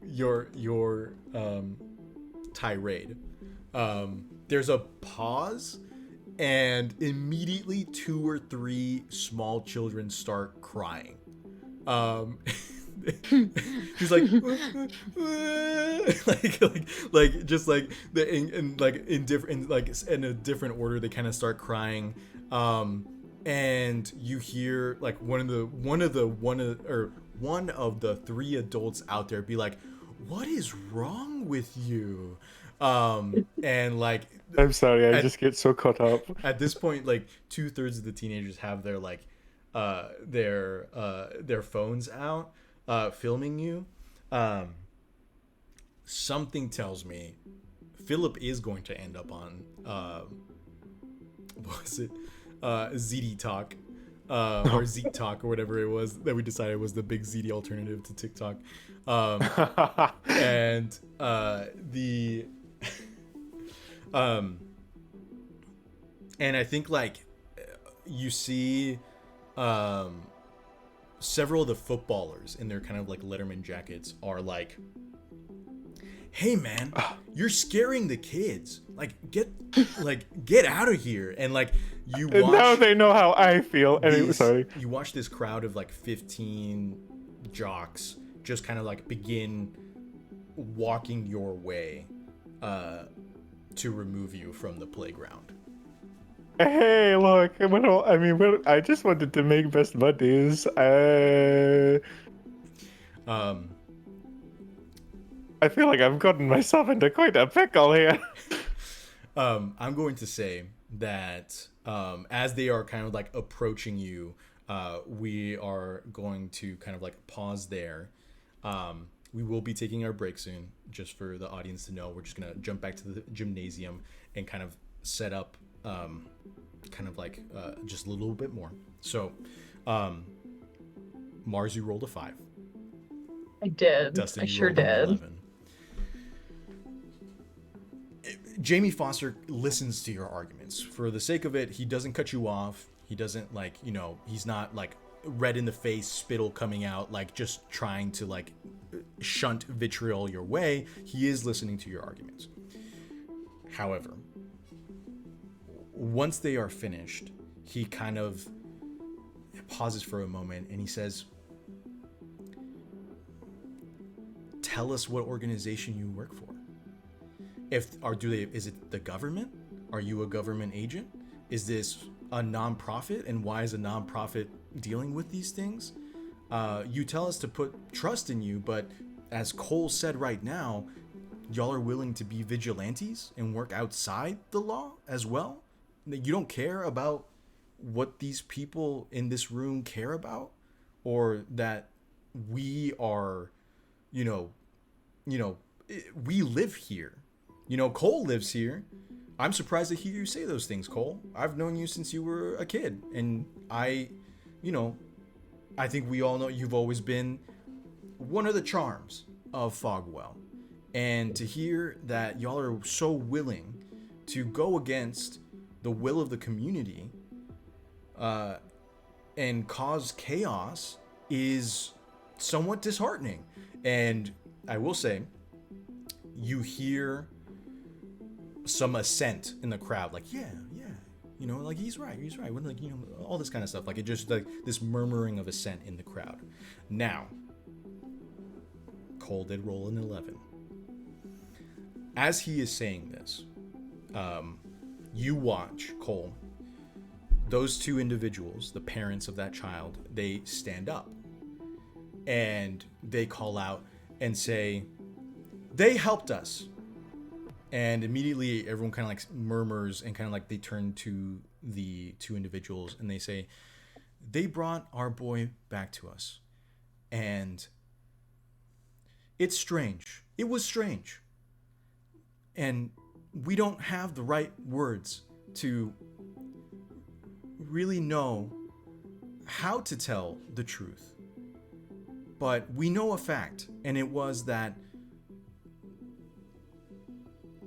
your tirade, there's a pause, and immediately 2 or 3 small children start crying. He's like, like just like in a different order, they kind of start crying. And you hear like one of the 3 adults out there be like, "What is wrong with you?" And like, I'm sorry, I just get so caught up. at this point, like 2/3 of the teenagers have their like their phones out, filming you. Something tells me Philip is going to end up on what was it? ZD Talk, or Zeke Talk, or whatever it was that we decided was the big ZD alternative to TikTok. And and I think like you see several of the footballers in their kind of like Letterman jackets are like, "Hey man, you're scaring the kids. Like get out of here." And like you And watch now they know how I feel. Anyway, these- sorry. you watch this crowd of like 15 jocks just kind of like begin walking your way to remove you from the playground. Hey, look. I just wanted to make best buddies. Um, I feel like I've gotten myself into quite a pickle here. I'm going to say that as they are kind of like approaching you, we are going to kind of like pause there. We will be taking our break soon, just for the audience to know. We're just going to jump back to the gymnasium and kind of set up kind of like just a little bit more. So, Mars, you rolled a 5. I did. Dustin, I you sure rolled an did. 11. Jamie Foster listens to your arguments. For the sake of it, he doesn't cut you off. He doesn't like, he's not like red in the face, spittle coming out, like just trying to like shunt vitriol your way. He is listening to your arguments. However, once they are finished, he kind of pauses for a moment and he says, "Tell us what organization you work for. Is it the government? Are you a government agent? Is this a nonprofit? And why is a nonprofit dealing with these things? You tell us to put trust in you, but as Cole said right now, y'all are willing to be vigilantes and work outside the law as well? You don't care about what these people in this room care about, or that we are, we live here. Cole lives here. I'm surprised to hear you say those things, Cole. I've known you since you were a kid, and I think we all know you've always been one of the charms of Fogwell. And to hear that y'all are so willing to go against the will of the community and cause chaos is somewhat disheartening. And I will say, you hear some assent in the crowd, like, yeah, like he's right, when, like, all this kind of stuff, like it just like this murmuring of assent in the crowd. Now, Cole did roll an 11. As he is saying this, you watch, Cole, those two individuals, the parents of that child, they stand up and they call out and say, "They helped us." And immediately everyone kind of like murmurs and kind of like they turn to the two individuals and they say, "They brought our boy back to us. And it's strange. It was strange. And we don't have the right words to really know how to tell the truth. But we know a fact, and it was that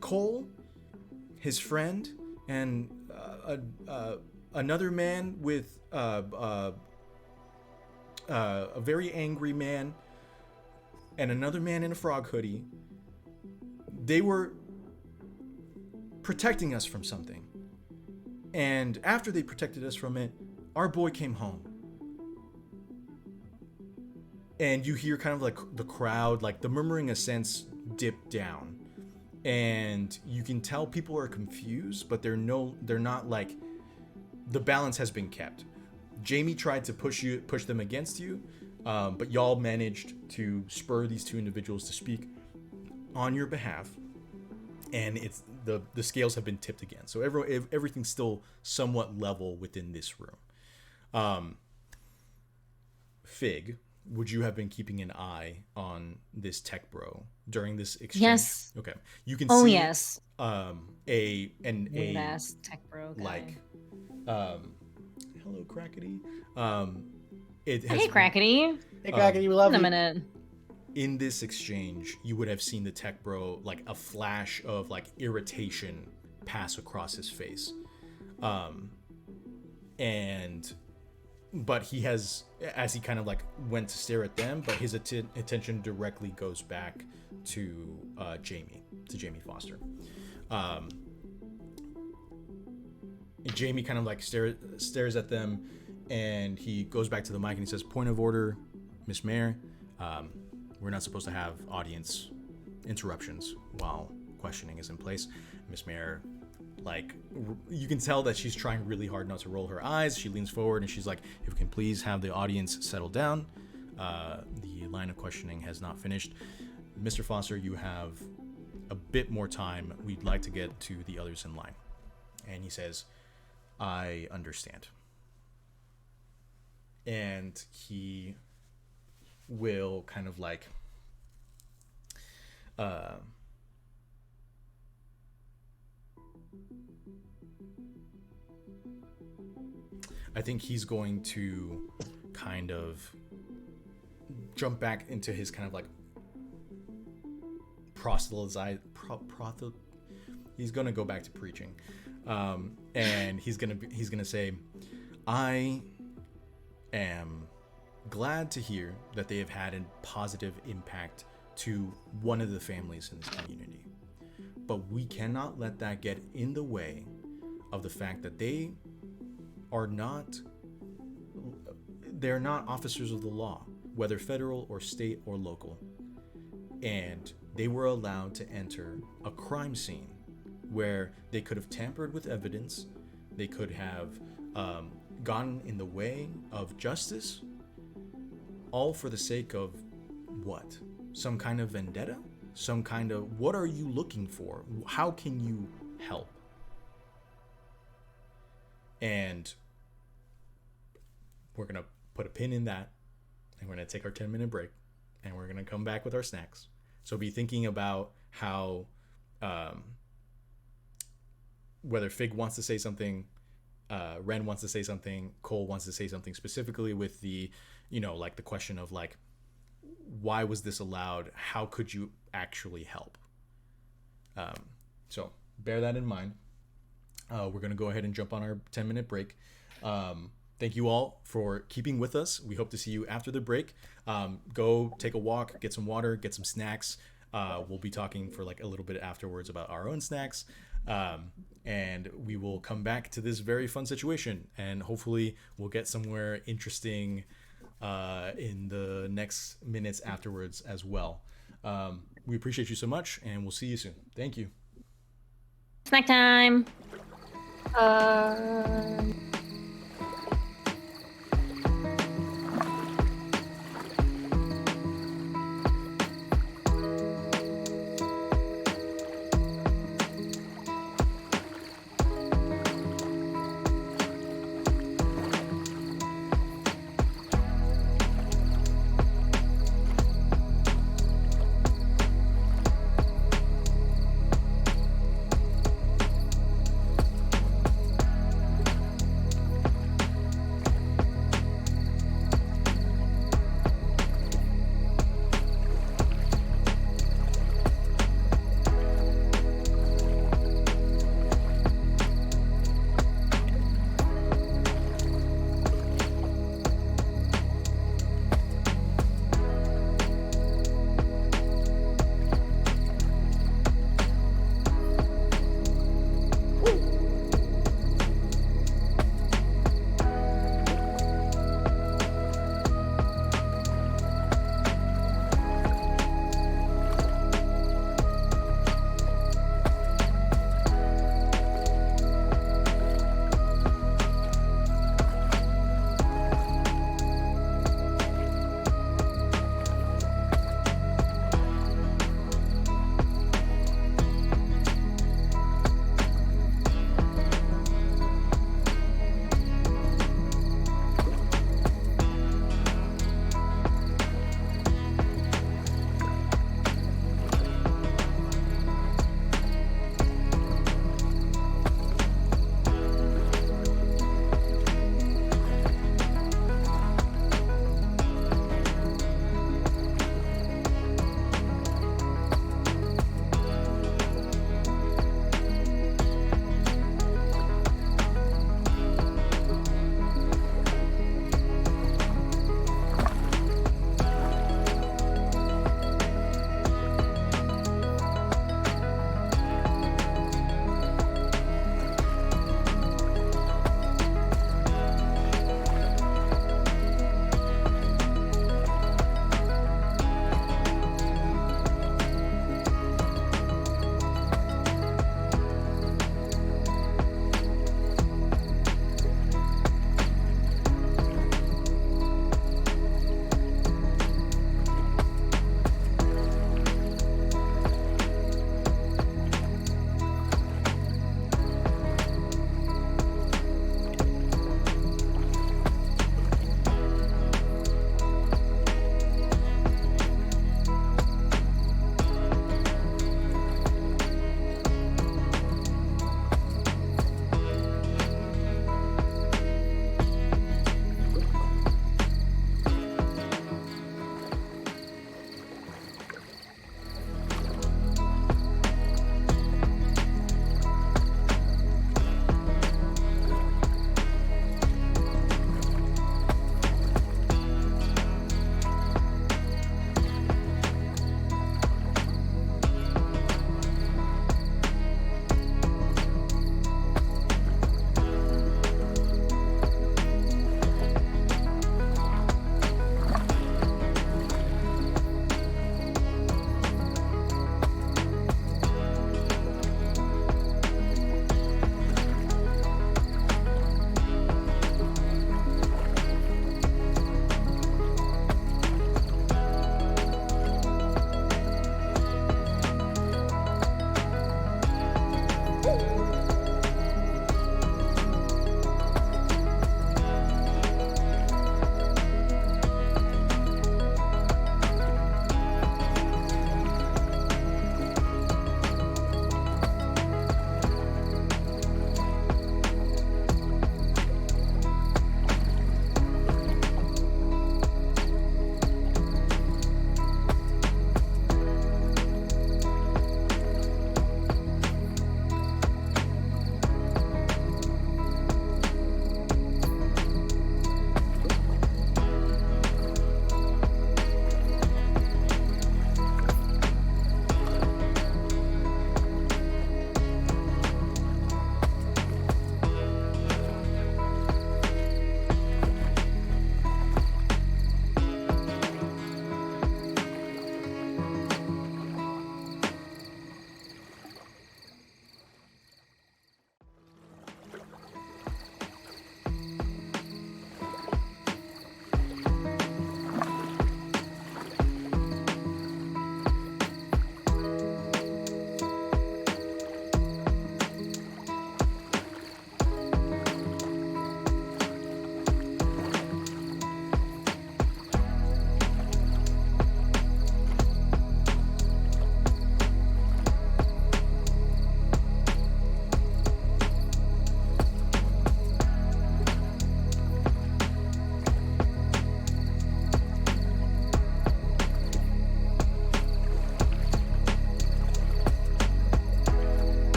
Cole, his friend, and another man with a very angry man, and another man in a frog hoodie, they were protecting us from something. And after they protected us from it, our boy came home." And you hear kind of like the crowd, like the murmuring assents dip down. And you can tell people are confused, but they're not like, the balance has been kept. Jamie tried to push them against you, but y'all managed to spur these two individuals to speak on your behalf, and it's the scales have been tipped again. So everything's still somewhat level within this room. Fig, would you have been keeping an eye on this tech bro during this exchange? Yes. Okay. You can Oh, see yes. a ass tech bro guy. like hello Crackety. It has Hey, Crackety. Hey, Crackety, we love In a you. minute. in this exchange, you would have seen the tech bro, like a flash of like irritation pass across his face. And but he has, as he kind of like went to stare at them, but his attention directly goes back to Jamie Foster. Jamie kind of like stares at them, and he goes back to the mic and he says, "Point of order, Miss Mayor. We're not supposed to have audience interruptions while questioning is in place." Miss Mayor, like, you can tell that she's trying really hard not to roll her eyes. She leans forward and she's like, "If we can please have the audience settle down. The line of questioning has not finished. Mr. Foster, you have a bit more time. We'd like to get to the others in line." And he says, "I understand." And he will kind of like I think he's going to kind of jump back into his kind of like he's gonna go back to preaching, and he's gonna say, "I am glad to hear that they have had a positive impact to one of the families in this community, but we cannot let that get in the way of the fact that they're not officers of the law, whether federal or state or local, and they were allowed to enter a crime scene where they could have tampered with evidence, they could have gotten in the way of justice, all for the sake of what? Some kind of vendetta? Some kind of, what are you looking for? How can you help?" And we're going to put a pin in that, and we're going to take our 10-minute break, and we're going to come back with our snacks. So be thinking about how, whether Fig wants to say something, Ren wants to say something, Cole wants to say something specifically with the, like the question of like, why was this allowed? How could you actually help? So bear that in mind. We're going to go ahead and jump on our 10-minute break. Thank you all for keeping with us. We hope to see you after the break. Go take a walk, get some water, get some snacks. We'll be talking for like a little bit afterwards about our own snacks. And we will come back to this very fun situation, and hopefully we'll get somewhere interesting in the next minutes afterwards as well. We appreciate you so much, and we'll see you soon. Thank you. Snack time.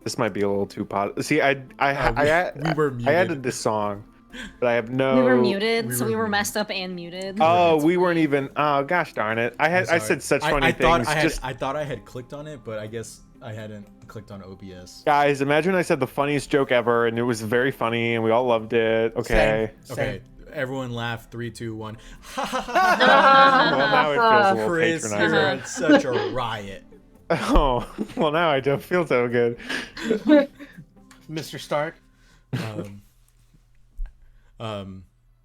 This might be a little too positive. See, I we were muted. I added this song, but I have no. We were muted, we so were we were muted. messed up and muted. Oh, That's we weren't even. Oh, gosh darn it! I Sorry. said such funny I thought things. I thought I had clicked on it, but I guess I hadn't clicked on OBS. Guys, imagine I said the funniest joke ever, and it was very funny, and we all loved it. Okay. Same. Okay, everyone laugh. 3, 2, 1. Well, now it feels a little Chris, you're patronizing. at such a riot. Oh, well, now I don't feel so good. Mr. Stark.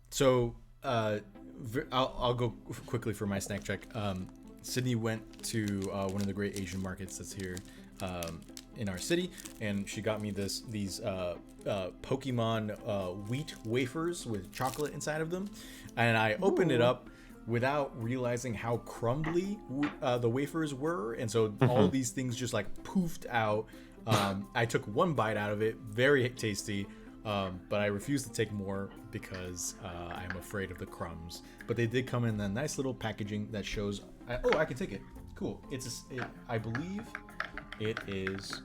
So I'll go quickly for my snack check. Sydney went to one of the great Asian markets that's here in our city, and she got me these Pokemon wheat wafers with chocolate inside of them, and I opened it up without realizing how crumbly the wafers were, and so all these things just like poofed out. I took one bite out of it, very tasty, but I refused to take more because I'm afraid of the crumbs. But they did come in a nice little packaging that shows. I can take it. Cool. I believe it is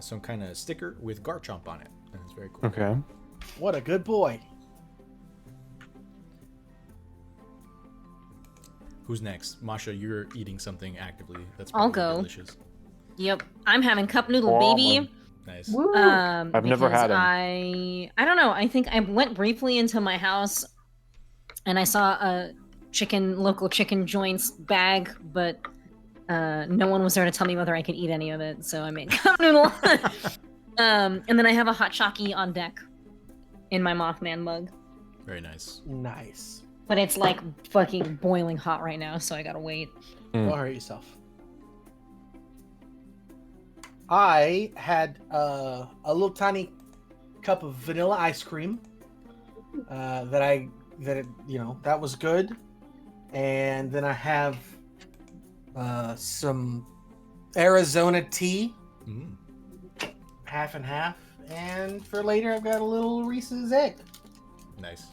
some kind of sticker with Garchomp on it, and it's very cool. Okay. What a good boy. Who's next? Masha, you're eating something actively. That's I'll probably go. delicious. Yep, I'm having cup noodle Oh, baby. Nice. Woo. I've never Because had 'em. I don't know. I think I went briefly into my house, and I saw a local chicken joints bag, but no one was there to tell me whether I could eat any of it. So I made cup noodle. And then I have a hot shocky on deck in my Mothman mug, Very nice. Nice. but it's like fucking boiling hot right now, so I gotta wait. Don't hurt yourself. I had a little tiny cup of vanilla ice cream that was good, and then I have some Arizona tea, Mm. half and half, and for later I've got a little Reese's egg. Nice.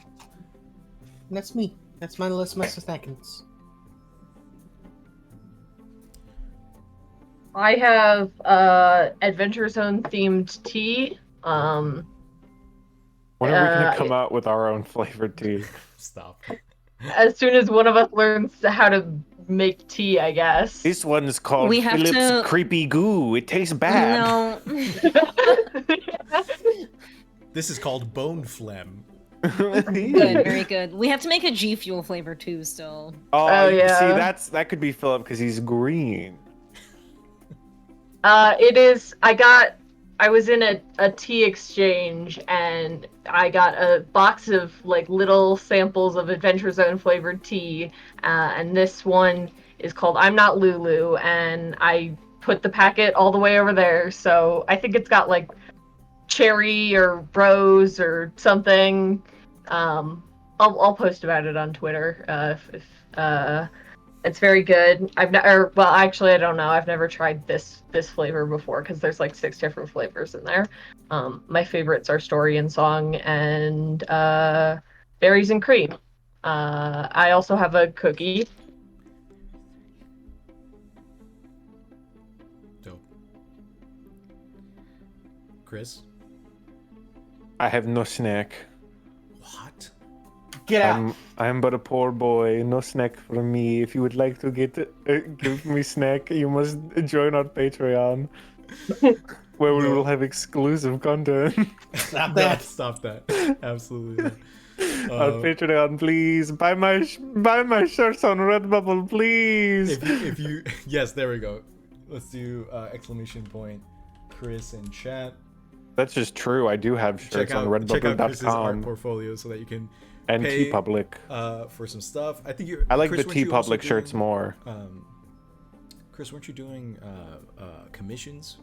And that's me. That's my snackings. I have Adventure Zone themed tea. When are we gonna come out with our own flavored tea? Stop. As soon as one of us learns how to make tea, I guess. This one's called We have Philip's to- Creepy Goo. It tastes bad. No. This is called bone phlegm. Good, very good. We have to make a G Fuel flavor too still. Oh, yeah. See, that could be Philip because he's green. It is. I was in a tea exchange and I got a box of like little samples of Adventure Zone flavored tea, and this one is called I'm Not Lulu, and I put the packet all the way over there. So I think it's got like cherry or rose or something. I'll post about it on Twitter if it's very good. Well, actually, I don't know. I've never tried this flavor before because there's like 6 different flavors in there. My favorites are Story and Song and Berries and Cream. I also have a cookie. Dope. Chris? I have no snack. What? Get out. I'm but a poor boy. No snack for me. If you would like to give me snack, you must join our Patreon, where we will have exclusive content. Stop No, that. stop that. Absolutely not. On Patreon, please buy my shirts on Redbubble, please. If you yes, there we go. Let's do exclamation point Chris in chat. That's just true. I do have shirts on Check out Chris's art redbubble.com portfolio so that you can and pay, TeePublic. for some stuff. I think you're. I like Chris, the weren't you also TeePublic shirts doing, more. Chris, weren't you doing commissions?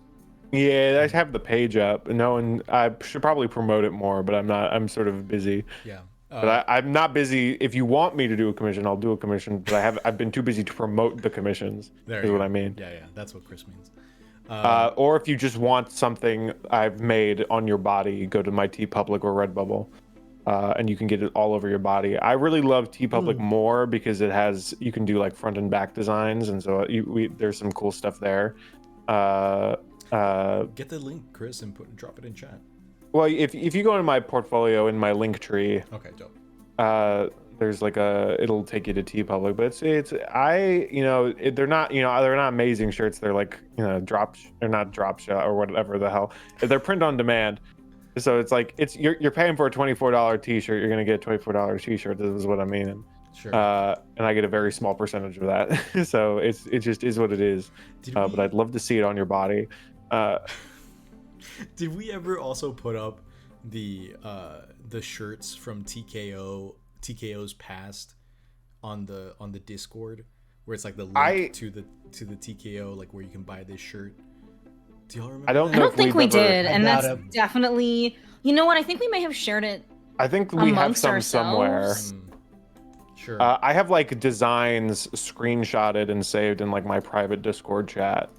Yeah, I have the page up. No, and I should probably promote it more, but I'm not. I'm sort of busy. Yeah. But I'm not busy. If you want me to do a commission, I'll do a commission. But I've been too busy to promote the commissions. There Is you what go. I mean. Yeah, that's what Chris means. Or if you just want something I've made on your body, go to my TeePublic or Redbubble, and you can get it all over your body. I really love TeePublic more because you can do like front and back designs, and so there's some cool stuff there. Get the link, Chris, and drop it in chat. Well, if you go into my portfolio in my link tree, Okay, dope. there's like it'll take you to TeePublic, but they're not amazing shirts. They're like they're not drop shot or whatever the hell. They're print on demand, so it's like you're paying for a $24 t-shirt. You're gonna get a $24 t-shirt. This is what I mean. And, Sure. and I get a very small percentage of that. So it just is what it is. But I'd love to see it on your body. Did we ever also put up the shirts from TKO's past on the Discord, where it's like the link to the TKO, like where you can buy this shirt? Do y'all remember? I don't I know. don't if think we've we ever- did, and I that's doubt it. definitely. You know what? I think we may have shared it. I think we have Amongst some ourselves? somewhere. Sure. I have like designs screenshotted and saved in like my private Discord chat.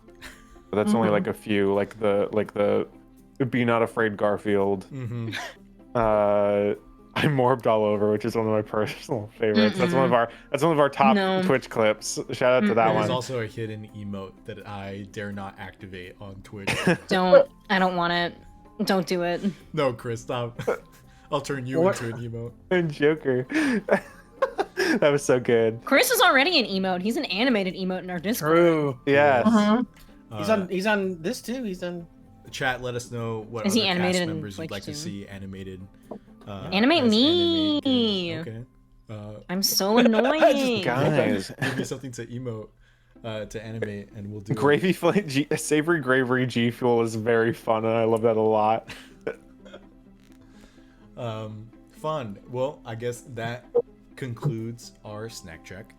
But that's only like a few, like the Be Not Afraid Garfield. Mm-hmm. I'm morbed all over, which is one of my personal favorites. That's one of our top No. Twitch clips. Shout out to that There's one. also a hidden emote that I dare not activate on Twitch. I don't want it. Don't do it. No, Chris, stop. I'll turn you into an emote. And Joker. That was so good. Chris is already an emote. He's an animated emote in our Discord. True. Yes. He's on this too. He's on. Chat, let us know what Is other he cast animated in members you'd Twitch like to too? see animated. Animate as me. animators. Okay. I'm so annoying. Guys. Give me something to emote, to animate, and we'll do it. Gravy savory gravy G Fuel is very fun, and I love that a lot. Fun. Well, I guess that concludes our snack check.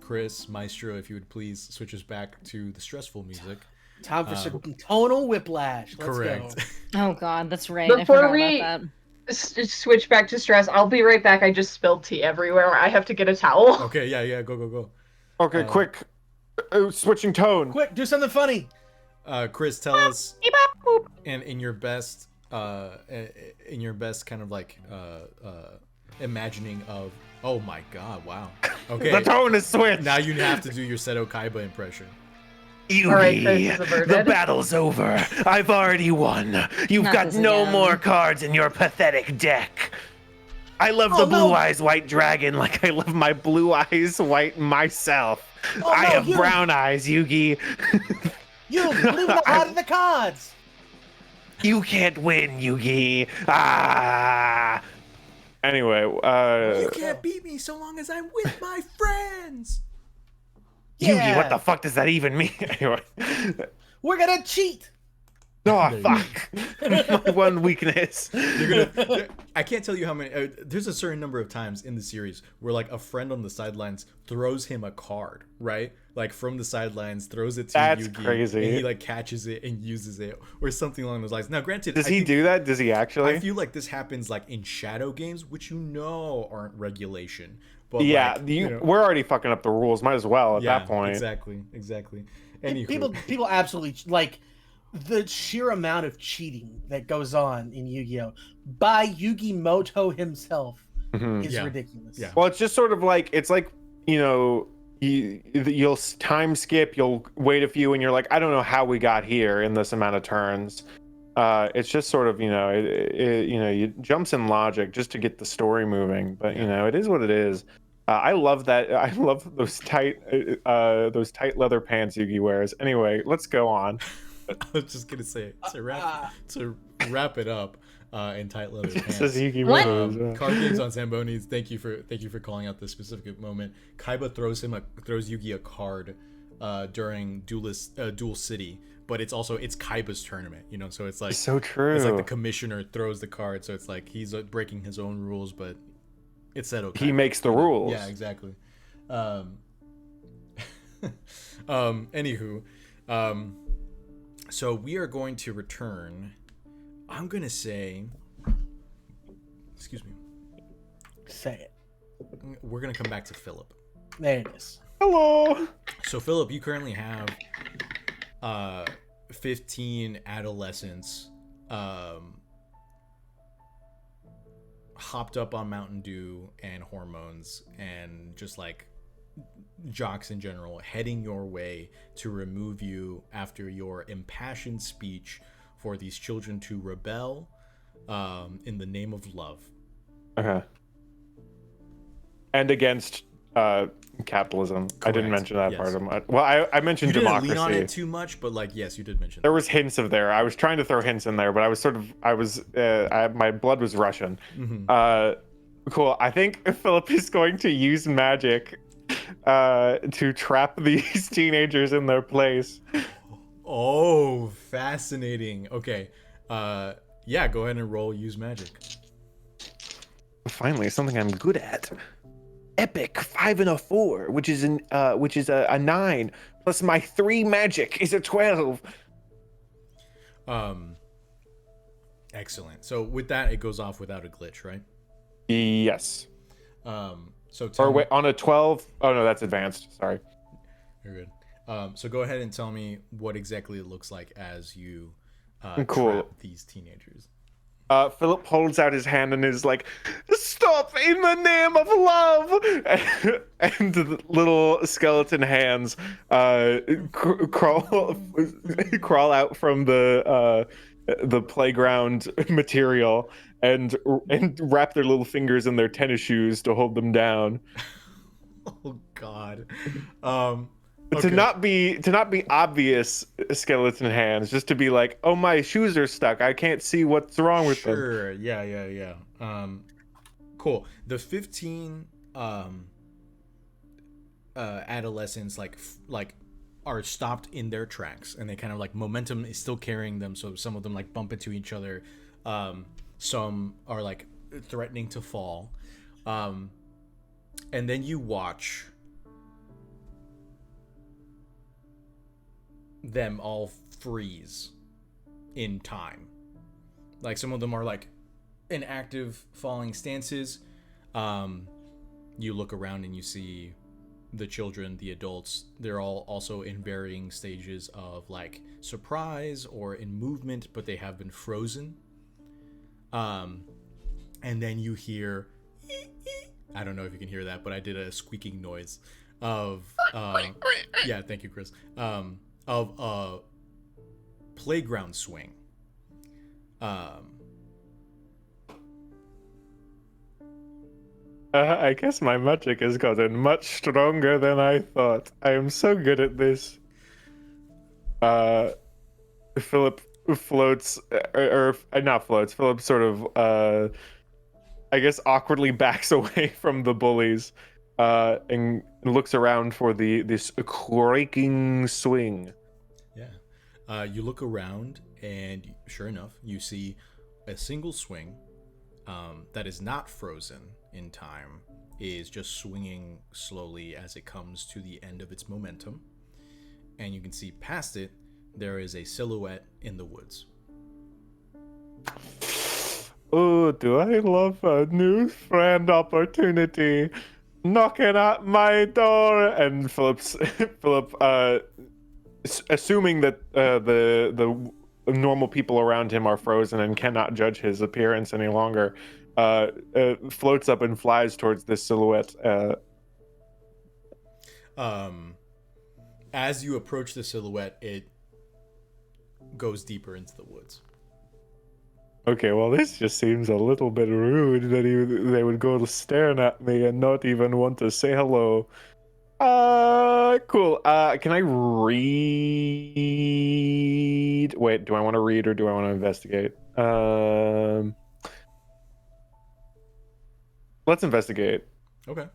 Chris, Maestro, if you would please switch us back to the stressful music. Time for some tonal whiplash. Let's Correct. go. Oh God, that's right. I Before forgot we about that. switch back to stress, I'll be right back. I just spilled tea everywhere. I have to get a towel. Okay, yeah, go. Okay, quick. Switching tone. Quick, do something funny. Chris, tell us in your best kind of like imagining of. Oh my God! Wow. Okay. The tone is switched. Now you have to do your Seto Kaiba impression. All right, Chris is averted. The battle's over. I've already won. You've Not got this no again. more cards in your pathetic deck. I love Oh, the no. Blue Eyes White Dragon like I love my Blue Eyes White myself. Oh, I no, have you- brown eyes, Yugi. You leave the out of the cards. You can't win, Yugi. Ah. Anyway, You can't beat me so long as I'm with my friends. Yugi, Yeah. what the fuck does that even mean? anyway. We're gonna cheat. Oh, There you fuck. My one weakness. I can't tell you how many. There's a certain number of times in the series where like a friend on the sidelines throws him a card, right? Like from the sidelines, throws it to That's Yugi, crazy. and he like catches it and uses it, or something along those lines. Now, granted, Does I he think- do that? Does he actually? I feel like this happens like in shadow games, which aren't regulation. But Yeah, like, we're already fucking up the rules. Might as well at that point. Exactly. Anywho, People absolutely like the sheer amount of cheating that goes on in Yu-Gi-Oh by Yugi Moto himself Mhm. is Yeah. ridiculous. Yeah. Well, it's just sort of like you'll time skip, you'll wait a few, and you're like, I don't know how we got here in this amount of turns. It's just sort of you jumps in logic just to get the story moving, but it is what it is. I love that. I love those tight leather pants Yugi wears. Anyway, let's go on. I was just gonna say to wrap it up in tight leather It pants. says Yugi What? Moto as well. Card games on Zamboni's. Thank you for calling out this specific moment. Kaiba throws Yugi a card during Duel City, but it's Kaiba's tournament, so it's like So true. it's like the commissioner throws the card, so it's like he's breaking his own rules, but it's settled. He makes the rules. Yeah, exactly. Anywho, so we are going to return. I'm gonna say, excuse me. Say it. We're gonna come back to Philip. There it is. Hello. So Philip, you currently have 15 adolescents hopped up on Mountain Dew and hormones and just like jocks in general heading your way to remove you after your impassioned speech for these children to rebel in the name of love. Okay. And against capitalism. I didn't Correct. mention that Yes. part of it. Well, I mentioned You didn't democracy. lean on it too much, but like yes, you did mention There that. was hints of there. I was trying to throw hints in there, but my blood was rushing. Mhm. Cool. I think Philip is going to use magic to trap these teenagers in their place. Oh, fascinating. Okay. Yeah, go ahead and roll use magic. Finally, something I'm good at. Epic 5 and a 4, which is a 9, plus my 3 magic is a 12. Excellent. So with that, it goes off without a glitch, right? Yes. So tell Or me, wait, on a 12. Oh no, that's advanced. Sorry. you're good. So go ahead and tell me what exactly it looks like as you Cool. trap these teenagers. Philip holds out his hand and is like, "Stop in the name of love!" And the little skeleton hands crawl out from the playground material and wrap their little fingers in their tennis shoes to hold them down. Oh God. To not be obvious skeleton hands, just to be like, oh, my shoes are stuck. I can't see what's wrong with them. Sure. Yeah. Cool. The 15 adolescents like are stopped in their tracks, and they kind of like momentum is still carrying them, so some of them like bump into each other. Some are like threatening to fall. And then you watch them all freeze in time. Like some of them are like in active falling stances. You look around and you see the children, the adults, they're all also in varying stages of like surprise or in movement, but they have been frozen. And then you hear I don't know if you can hear that, but I did a squeaking noise of yeah, thank you, Chris. Of a playground swing. I guess my magic has gotten much stronger than I thought. I am so good at this. Philip floats, or not floats. Philip sort of, I guess, awkwardly backs away from the bullies, and looks around for this creaking swing. Yeah. You look around and sure enough, you see a single swing that is not frozen in time, is just swinging slowly as it comes to the end of its momentum. And you can see past it, there is a silhouette in the woods. Oh, do I love a new friend opportunity knocking at my door? And Philip, assuming that the normal people around him are frozen and cannot judge his appearance any longer, floats up and flies towards this silhouette. As you approach the silhouette, it goes deeper into the woods. Okay, well, this just seems a little bit rude that they would go staring at me and not even want to say hello. Cool. Can I read? Wait, do I want to read or do I want to investigate? Let's investigate. Okay.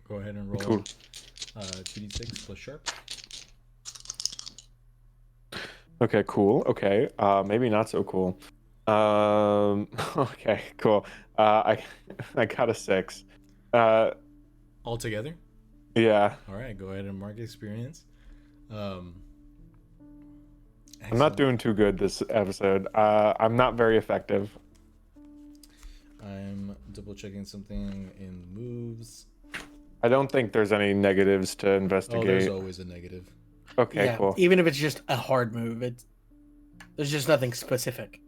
Go ahead and roll. Cool. 2d6 plus sharp. Okay, cool. Okay, maybe not so cool. Okay, cool. I got a 6. All together? Yeah. All right, go ahead and mark experience. I'm not doing too good this episode. I'm not very effective. I'm double checking something in moves. I don't think there's any negatives to investigate. Oh, there's always a negative. Okay, Yeah, cool. even if it's just a hard move, there's just nothing specific.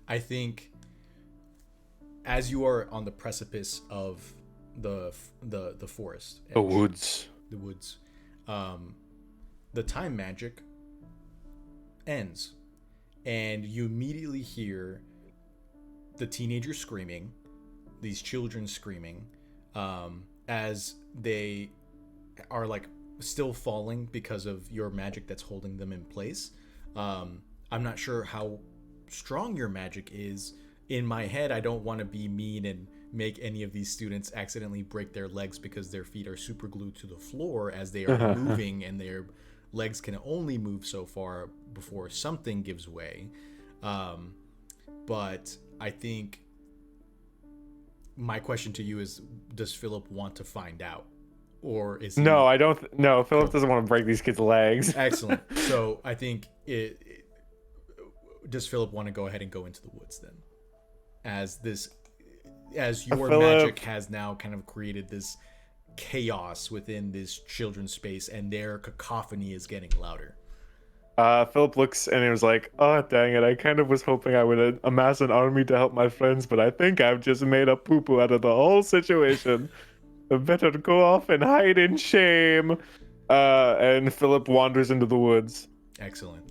I think as you are on the precipice of the forest, The woods. the woods, the time magic ends, and you immediately hear the teenagers screaming, these children screaming, as they are like still falling because of your magic that's holding them in place. I'm not sure how strong your magic is. In my head, I don't want to be mean and make any of these students accidentally break their legs because their feet are super glued to the floor as they are moving, and their legs can only move so far before something gives way. But I think my question to you is, does Philip want to find out? Or is he... No, I don't. No, Philip doesn't want to break these kids' legs. Excellent. So I think does Philip want to go ahead and go into the woods then? As your magic has now kind of created this chaos within this children's space, and their cacophony is getting louder. Philip looks and he was like, "Oh, dang it! I kind of was hoping I would amass an army to help my friends, but I think I've just made a poo-poo out of the whole situation. I better go off and hide in shame." And Philip wanders into the woods. Excellent.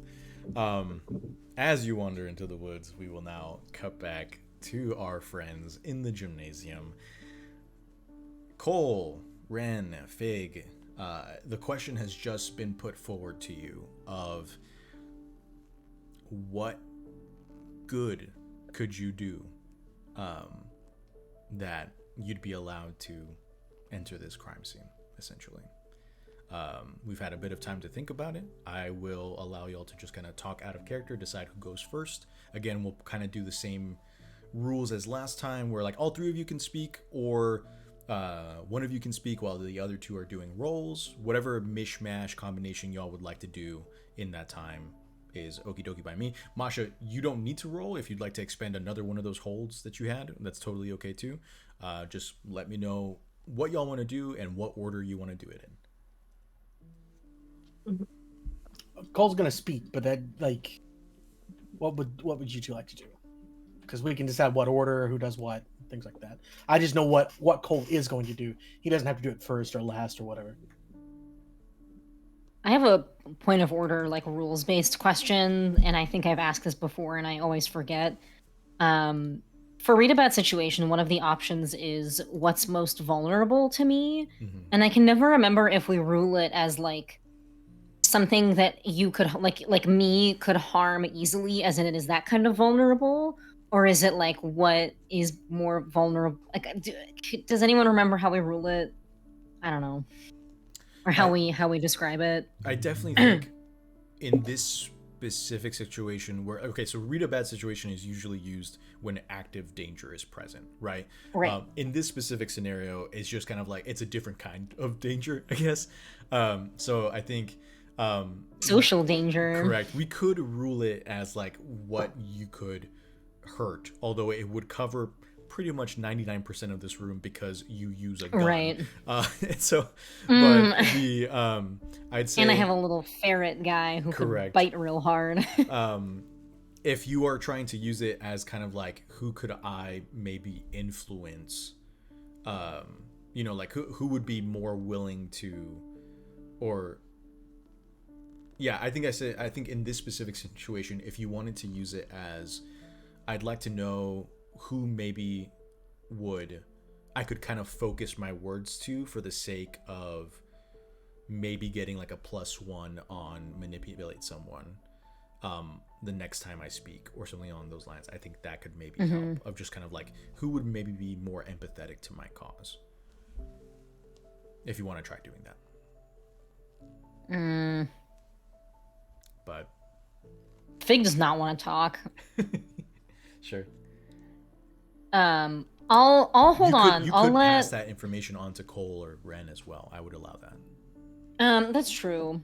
As you wander into the woods, we will now cut back to our friends in the gymnasium. Cole, Ren, Fig, the question has just been put forward to you of what good could you do that you'd be allowed to enter this crime scene, essentially. We've had a bit of time to think about it. I will allow y'all to just kind of talk out of character, decide who goes first. Again, we'll kind of do the same rules as last time, where like all three of you can speak, or one of you can speak while the other two are doing roles. Whatever mishmash combination y'all would like to do in that time is okie dokie by me. Masha, you don't need to roll. If you'd like to expend another one of those holds that you had, that's totally okay too. Just let me know what y'all want to do and what order you want to do it in. Cole's gonna speak, but that like, what would you two like to do? Because we can decide what order, who does what, things like that. I just know what Cole is going to do. He doesn't have to do it first or last or whatever. I have a point of order, like rules-based question, and I think I've asked this before, and I always forget. For read about situation, one of the options is what's most vulnerable to me, and I can never remember if we rule it as like something that you could like me could harm easily, as in it is that kind of vulnerable, or is it like what is more vulnerable? Like, does anyone remember how we rule it? I don't know, or how we describe it. I definitely think in this specific situation where so read a bad situation is usually used when active danger is present, right? Right. In this specific scenario, it's just kind of like it's a different kind of danger, I guess. So I think Social danger. correct. We could rule it as like what you could hurt, although it would cover pretty much 99% of this room because you use a gun. Right. So, but the I'd say, And I have a little ferret guy who Correct. could bite real hard. if you are trying to use it as kind of like who could I maybe influence, like who would be more willing to, or yeah, I think in this specific situation, if you wanted to use it as, I'd like to know who maybe I could kind of focus my words to for the sake of maybe getting like a +1 on manipulate someone the next time I speak or something along those lines. I think that could maybe help, of just kind of like who would maybe be more empathetic to my cause, if you want to try doing that. But Fig does not want to talk. sure. I'll hold on. You I'll could let. pass that information on to Cole or Ren as well. I would allow that. That's true.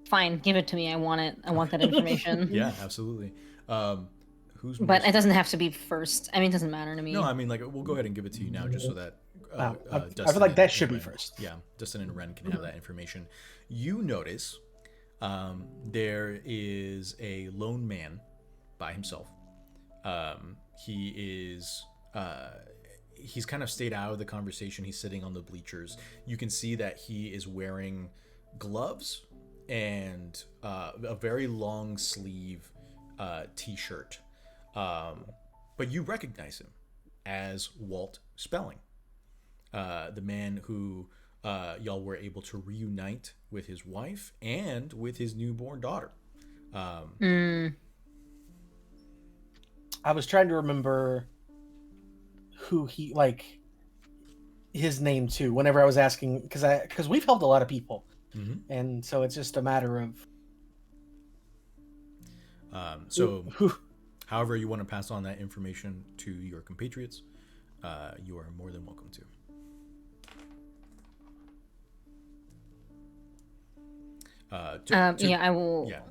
Fine, give it to me. I want it. I want that information. Yeah, absolutely. Who's But most... it doesn't have to be first. I mean, it doesn't matter to me. No, I mean, like, we'll go ahead and give it to you now, just so that I Dustin feel like and- that should and be Ren- first. Yeah, Dustin and Ren can have that information. You notice there is a lone man by himself. He's kind of stayed out of the conversation. He's sitting on the bleachers. You can see that he is wearing gloves and a very long sleeve t-shirt. But you recognize him as Walt Spelling, the man who y'all were able to reunite with his wife and with his newborn daughter. I was trying to remember who he, like, his name too. Whenever I was asking, because we've helped a lot of people, and so it's just a matter of who. However you want to pass on that information to your compatriots, you are more than welcome to. Yeah, I will. Yeah.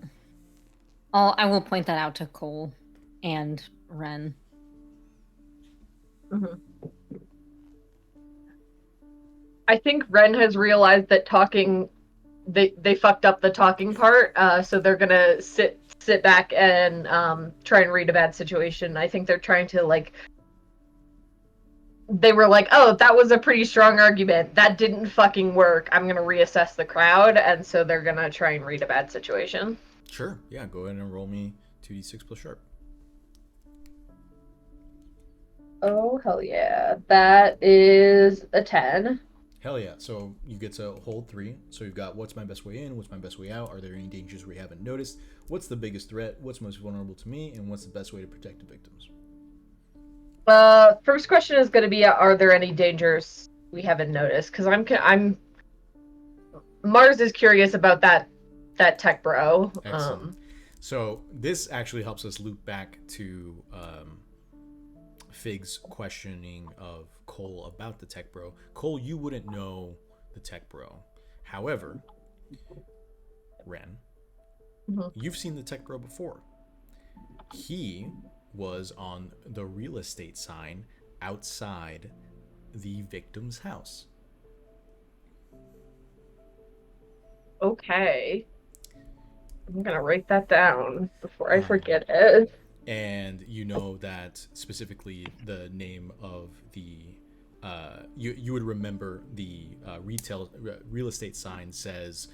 I will point that out to Cole and Ren. I think Ren has realized that talking, they fucked up the talking part, so they're gonna sit back and try and read a bad situation. I think they're trying to, like, they were like, oh, that was a pretty strong argument. That didn't fucking work. I'm gonna reassess the crowd, and so they're gonna try and read a bad situation. Sure. Yeah, go ahead and roll me 2d6 plus sharp. Oh, hell yeah. That is a 10. Hell yeah. So you get to hold 3. So you've got what's my best way in, what's my best way out, are there any dangers we haven't noticed, what's the biggest threat, what's most vulnerable to me, and what's the best way to protect the victims. First question is going to be, are there any dangers we haven't noticed? Because I'm Mars is curious about that tech bro. Excellent. So this actually helps us loop back to Fig's questioning of Cole about the tech bro. Cole, you wouldn't know the tech bro. However, Ren, you've seen the tech bro before. He was on the real estate sign outside the victim's house. Okay. I'm gonna write that down before I forget it. And you know that specifically the name of the you would remember the real estate sign says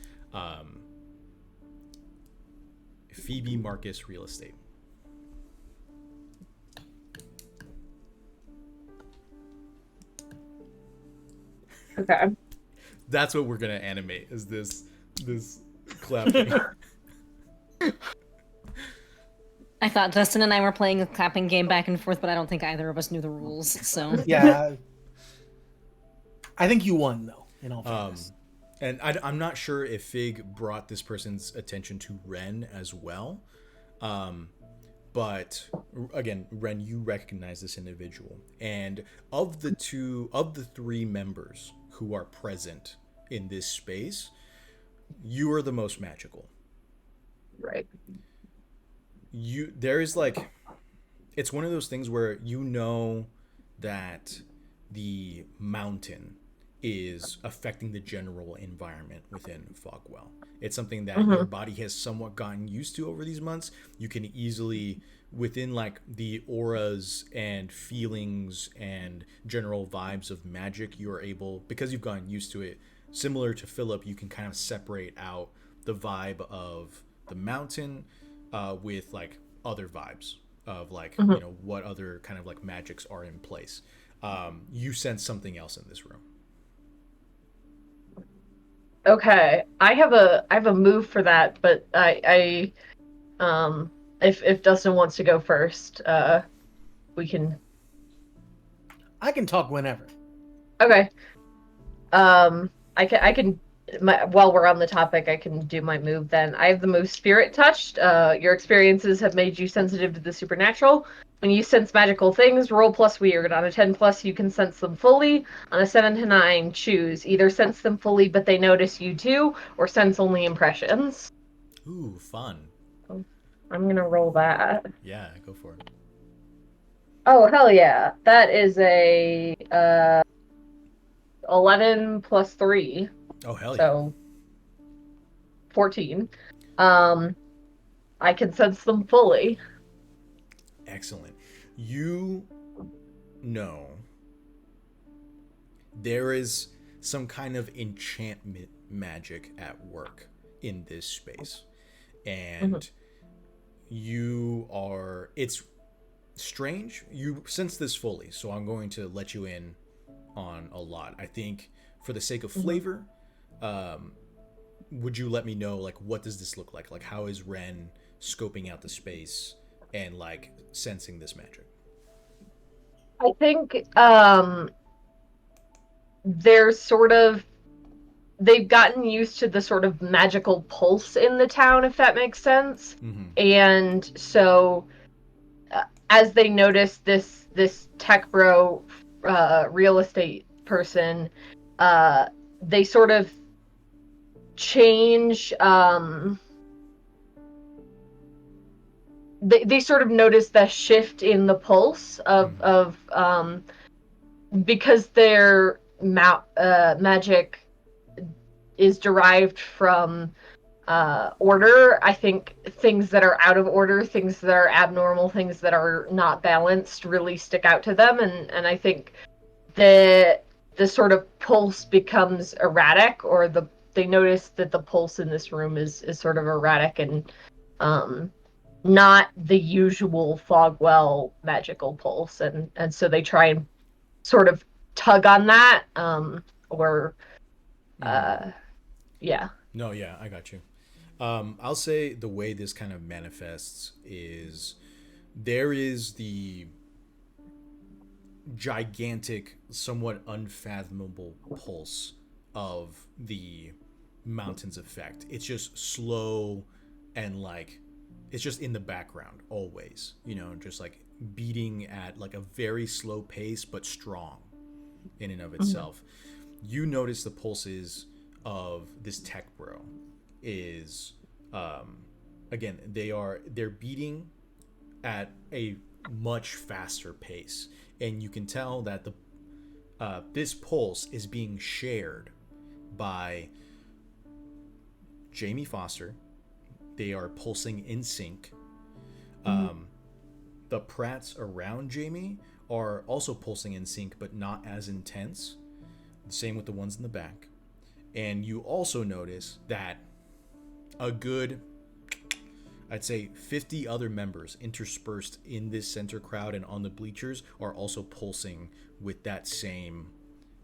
Phoebe Marcus Real Estate. Okay. That's what we're gonna animate, is this clapping. I thought Dustin and I were playing a clapping game back and forth, but I don't think either of us knew the rules. So Yeah. I think you won, though, in all fairness. And I'm not sure if Fig brought this person's attention to Ren as well. But again, Ren, you recognize this individual. And of the three members who are present in this space, you are the most magical. Right. There is like, it's one of those things where you know that the mountain is affecting the general environment within Fogwell. It's something that your body has somewhat gotten used to over these months. You can easily, within like the auras and feelings and general vibes of magic, you are able, because you've gotten used to it, similar to Philip, you can kind of separate out the vibe of the mountain with like other vibes of like, you know, what other kind of like magics are in place. You sense something else in this room. Okay, I have a move for that, but if Dustin wants to go first, we can. I can talk whenever. Okay. I can while we're on the topic, I can do my move then. I have the move Spirit Touched. Your experiences have made you sensitive to the supernatural. When you sense magical things, roll plus weird. On a 10 plus, you can sense them fully. On a 7 to 9, choose. Either sense them fully, but they notice you too, or sense only impressions. Ooh, fun. I'm gonna roll that. Yeah, go for it. Oh, hell yeah. That is a 11 plus 3. Oh, hell yeah. So 14. I can sense them fully. Excellent. You know there is some kind of enchantment magic at work in this space. And it's strange. You sense this fully, so I'm going to let you in on a lot. I think for the sake of flavor, would you let me know, like, what does this look like? Like, how is Ren scoping out the space and like sensing this magic? I think they've gotten used to the sort of magical pulse in the town, if that makes sense. And so as they notice this tech bro real estate person, they sort of change. They sort of notice the shift in the pulse of because their magic is derived from order. I think things that are out of order, things that are abnormal, things that are not balanced really stick out to them, and I think the sort of pulse becomes erratic, or they notice that the pulse in this room is sort of erratic and not the usual Fogwell magical pulse, and so they try and sort of tug on that, yeah. No, yeah, I got you. I'll say the way this kind of manifests is there is the gigantic, somewhat unfathomable pulse of the mountain's effect. It's just slow and like it's just in the background always, you know, just like beating at like a very slow pace but strong in and of itself. You notice the pulses of this tech bro is again they're beating at a much faster pace, and you can tell that the this pulse is being shared by Jamie Foster. They are pulsing in sync. The Pratts around Jamie are also pulsing in sync, but not as intense. The same with the ones in the back. And you also notice that a good, I'd say 50 other members interspersed in this center crowd and on the bleachers are also pulsing with that same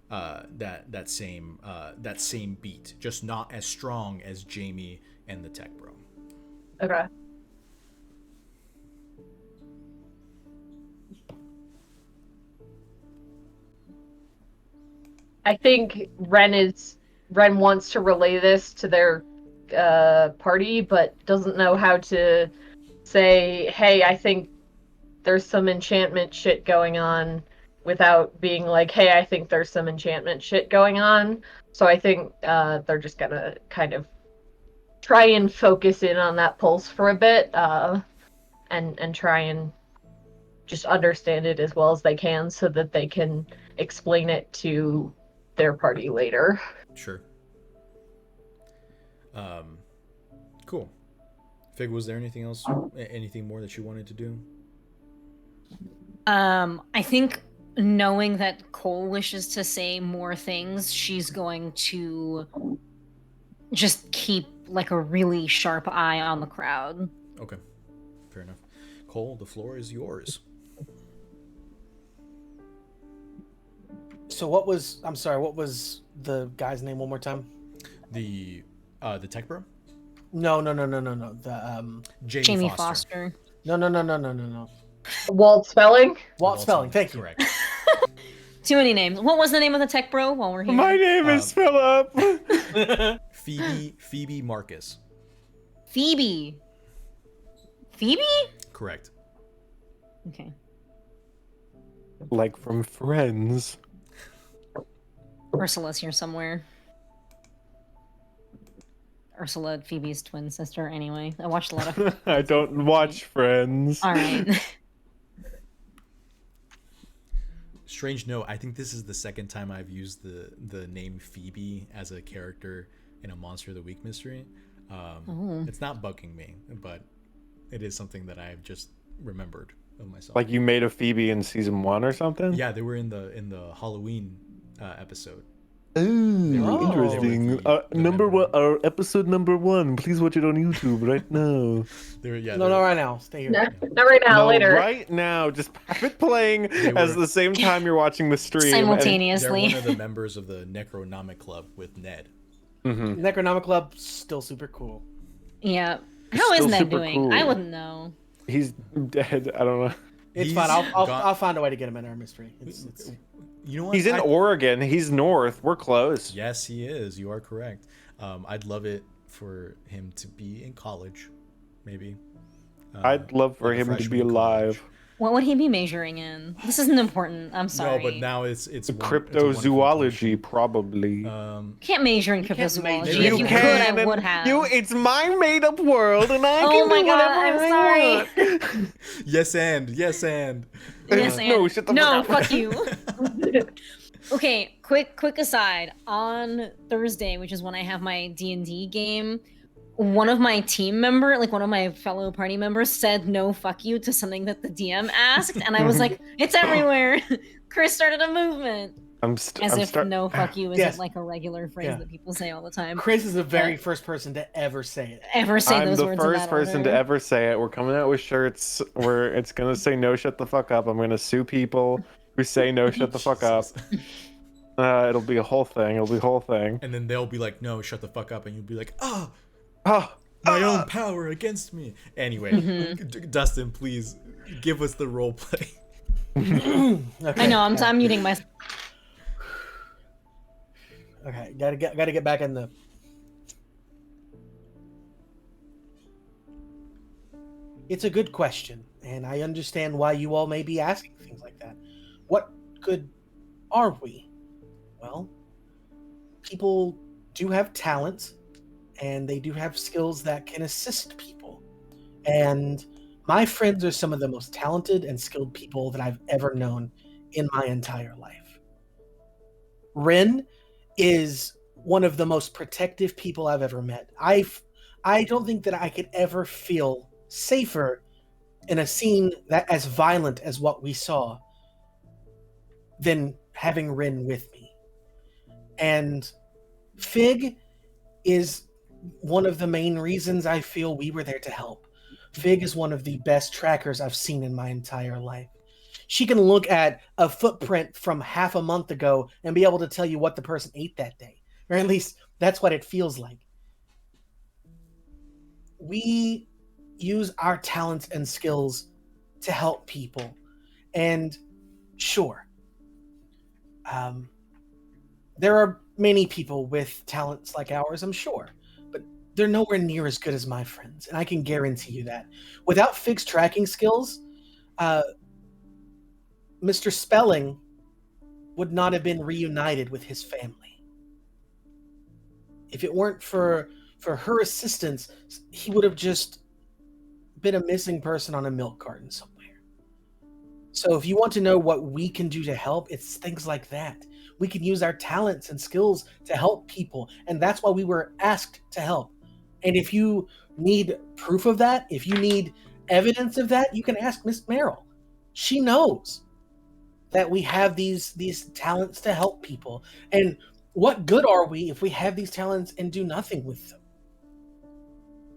that same beat, just not as strong as Jamie and the tech bro. Okay. I think Ren wants to relay this to their party, but doesn't know how to say, "Hey, I think there's some enchantment shit going on," without being like, "Hey, I think there's some enchantment shit going on." So I think they're just gonna kind of try and focus in on that pulse for a bit, and try and just understand it as well as they can, so that they can explain it to their party later. Sure. Cool. Fig, was there anything else, anything more that you wanted to do? I think knowing that Cole wishes to say more things, she's going to just keep like a really sharp eye on the crowd. Okay, fair enough. Cole, the floor is yours. So what was the guy's name one more time? The tech bro? No. The Jamie Foster. No. Walt Spelling? Walt Spelling. Thank you. Correct. Too many names. What was the name of the tech bro while we're here? My name is Philip. Phoebe Marcus. Phoebe. Phoebe? Correct. Okay. Like from Friends. Ursula's here somewhere. Ursula, Phoebe's twin sister. Anyway, I watched a lot of. I don't watch Friends. All right. Strange note, I think this is the second time I've used the name Phoebe as a character in a Monster of the Week mystery. It's not bugging me, but it is something that I've just remembered of myself. Like you made a Phoebe in season 1 or something? Yeah, they were in the Halloween episode. Ooh, interesting. Number one, episode number 1. Please watch it on YouTube right now. No, not right now. Stay here. Not right now, No, later. right now. Just have it playing as the same time you're watching the stream. They're Simultaneously. one of the members of the Necronomic Club with Ned. Necronomic Club still super cool. Yeah. How is Still Ned super doing? cool. I wouldn't know. He's dead. I don't know. It's He's fine. I'll gone- I'll find a way to get him in our mystery. It's You know what? He's in Oregon. He's north. We're close. Yes, he is. You are correct. I'd love it for him to be in college, maybe. I'd love for like a him to freshman be in alive. What would he be majoring in? This isn't important. I'm sorry. No, but now it's Cryptozoology, probably. Can't major in can't cryptozoology. major If in you it. could, I and would have. It's my made-up world, and I Oh can my do God, whatever I'm I sorry. want. yes, and Yes, No, and shut the no, fuck up. fuck you. Okay, quick aside. On Thursday, which is when I have my D&D game, one of my team member, like one of my fellow party members, said no fuck you to something that the DM asked, and I was like, it's everywhere. Chris started a movement. No fuck you isn't Yes. like a regular phrase Yeah. that people say all the time. Chris is the very first person to ever say it. Ever say I'm those the words in first that person order. to ever say it. We're coming out with shirts where it's gonna say "No, shut the fuck up." I'm gonna sue people who say "No, shut the fuck up." It'll be a whole thing. And then they'll be like, "No, shut the fuck up," and you'll be like, "Oh, Oh, my own power against me." Anyway, Dustin, please give us the role play. Okay. I know. I'm muting my. Okay, gotta get back in the. It's a good question, and I understand why you all may be asking things like that. What good are we? Well, people do have talents, and they do have skills that can assist people. And my friends are some of the most talented and skilled people that I've ever known in my entire life. Rin is one of the most protective people I've ever met. I don't think that I could ever feel safer in a scene that as violent as what we saw than having Rin with me. And Fig is one of the main reasons I feel we were there to help. Fig is one of the best trackers I've seen in my entire life. She can look at a footprint from half a month ago and be able to tell you what the person ate that day. Or at least that's what it feels like. we use our talents and skills to help people. And sure, um, there are many people with talents like ours, I'm sure, but they're nowhere near as good as my friends, and I can guarantee you that. Without fixed tracking skills, uh, Mr. Spelling would not have been reunited with his family. If it weren't for her assistance, he would have just been a missing person on a milk carton somewhere. So if you want to know what we can do to help, it's things like that. We can use our talents and skills to help people, and that's why we were asked to help. And if you need proof of that, if you need evidence of that, you can ask Miss Merrill. She knows that we have these talents to help people. And what good are we if we have these talents and do nothing with them?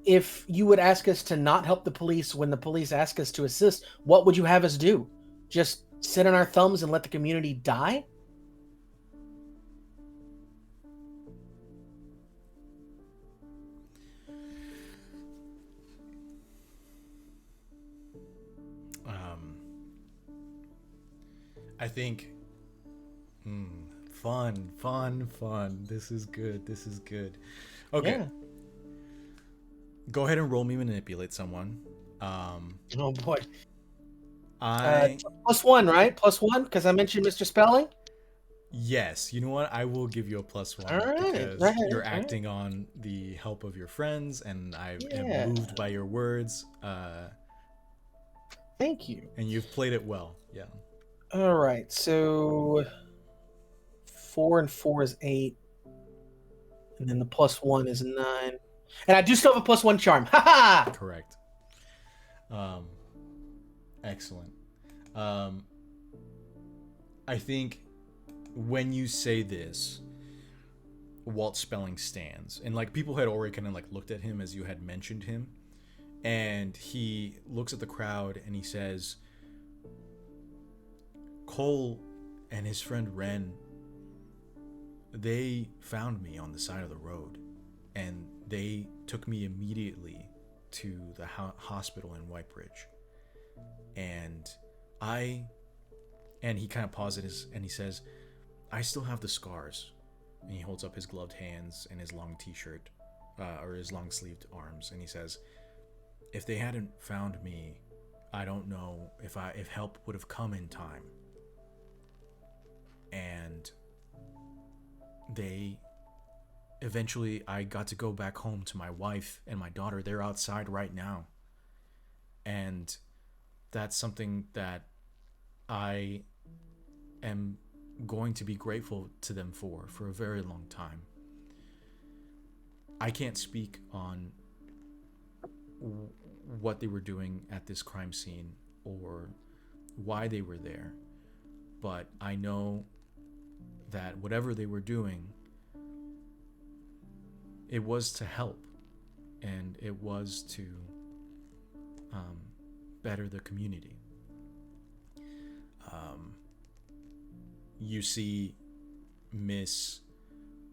If you would ask us to not help the police when the police ask us to assist, what would you have us do? Just sit on our thumbs and let the community die? I think fun. This is good. Okay. Yeah. Go ahead and roll me manipulate someone. Oh boy. I +1, right? +1, because I mentioned Mr. Spelling. Yes, you know what? I will give you a +1 All right, because right, you're right. acting on the help of your friends, and I Yeah. am moved by your words. Thank you. And you've played it well. Yeah. All right, so 4 and 4 is 8, and then the +1 is 9, and I do still have a +1 charm. Ha ha! Correct. Excellent. I think when you say this, Walt Spelling stands, and like people had already kind of like looked at him as you had mentioned him, and he looks at the crowd and he says, Cole and his friend Ren, they found me on the side of the road, and they took me immediately to the hospital in Whitebridge. And he kind of pauses and he says, I still have the scars. And he holds up his gloved hands and his long t-shirt, or his long sleeved arms, and he says, if they hadn't found me, I don't know if help would have come in time. And eventually I got to go back home to my wife and my daughter. They're outside right now. And that's something that I am going to be grateful to them for a very long time. I can't speak on what they were doing at this crime scene or why they were there, but I know that whatever they were doing, it was to help, and it was to better the community. You see Miss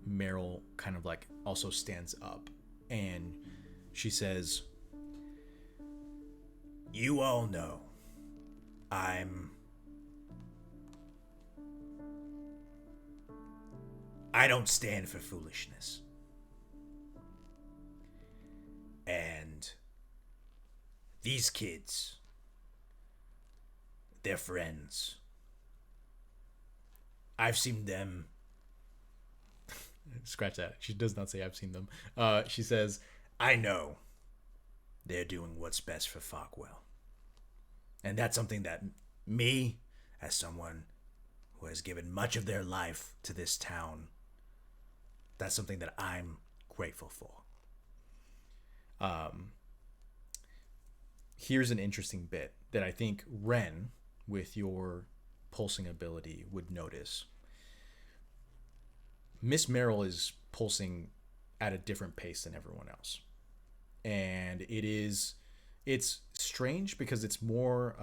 Merrill kind of like also stands up, and she says, You all know I don't stand for foolishness. And these kids, they're friends. I've seen them. Scratch that. She does not say I've seen them. She says, I know they're doing what's best for Fogwell. And that's something that me, as someone who has given much of their life to this town, that's something that I'm grateful for. Here's an interesting bit that I think Ren, with your pulsing ability, would notice. Miss Merrill is pulsing at a different pace than everyone else. And it's strange because it's more,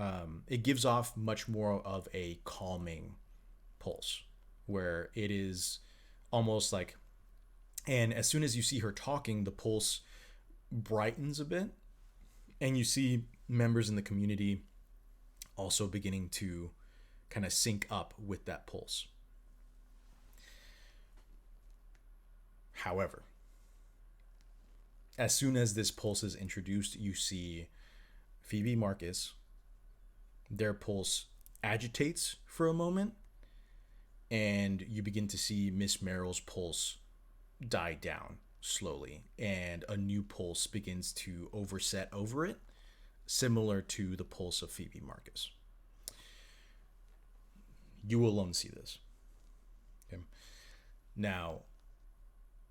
it gives off much more of a calming pulse, where it is almost like, and as soon as you see her talking, the pulse brightens a bit, and you see members in the community also beginning to kind of sync up with that pulse. However, as soon as this pulse is introduced, you see Phoebe, Marcus, their pulse agitates for a moment, and you begin to see Miss Merrill's pulse die down slowly, and a new pulse begins to overset over it, similar to the pulse of Phoebe, Marcus. You alone see this. Okay. Now,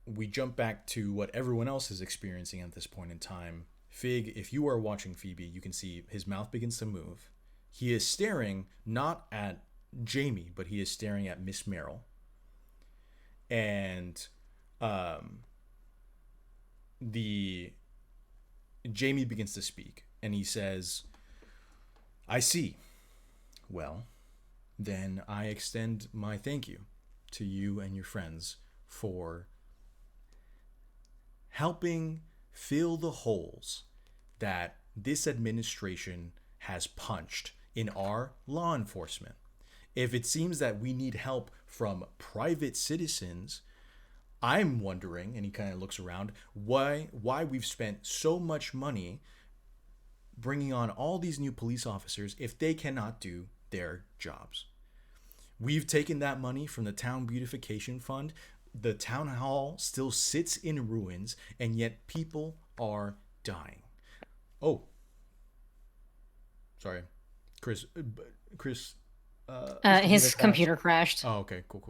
we jump back to what everyone else is experiencing at this point in time. Fig, if you are watching Phoebe, you can see his mouth begins to move. He is staring not at Jamie, but he is staring at Miss Merrill. And Jamie begins to speak, and he says, "I see. Well, then I extend my thank you to you and your friends for helping fill the holes that this administration has punched in our law enforcement. If it seems that we need help from private citizens, I'm wondering," and he kind of looks around, why we've spent so much money bringing on all these new police officers if they cannot do their jobs. We've taken that money from the town beautification fund. The town hall still sits in ruins, and yet people are dying. Oh, sorry, Chris. His computer crashed. Oh, okay, cool.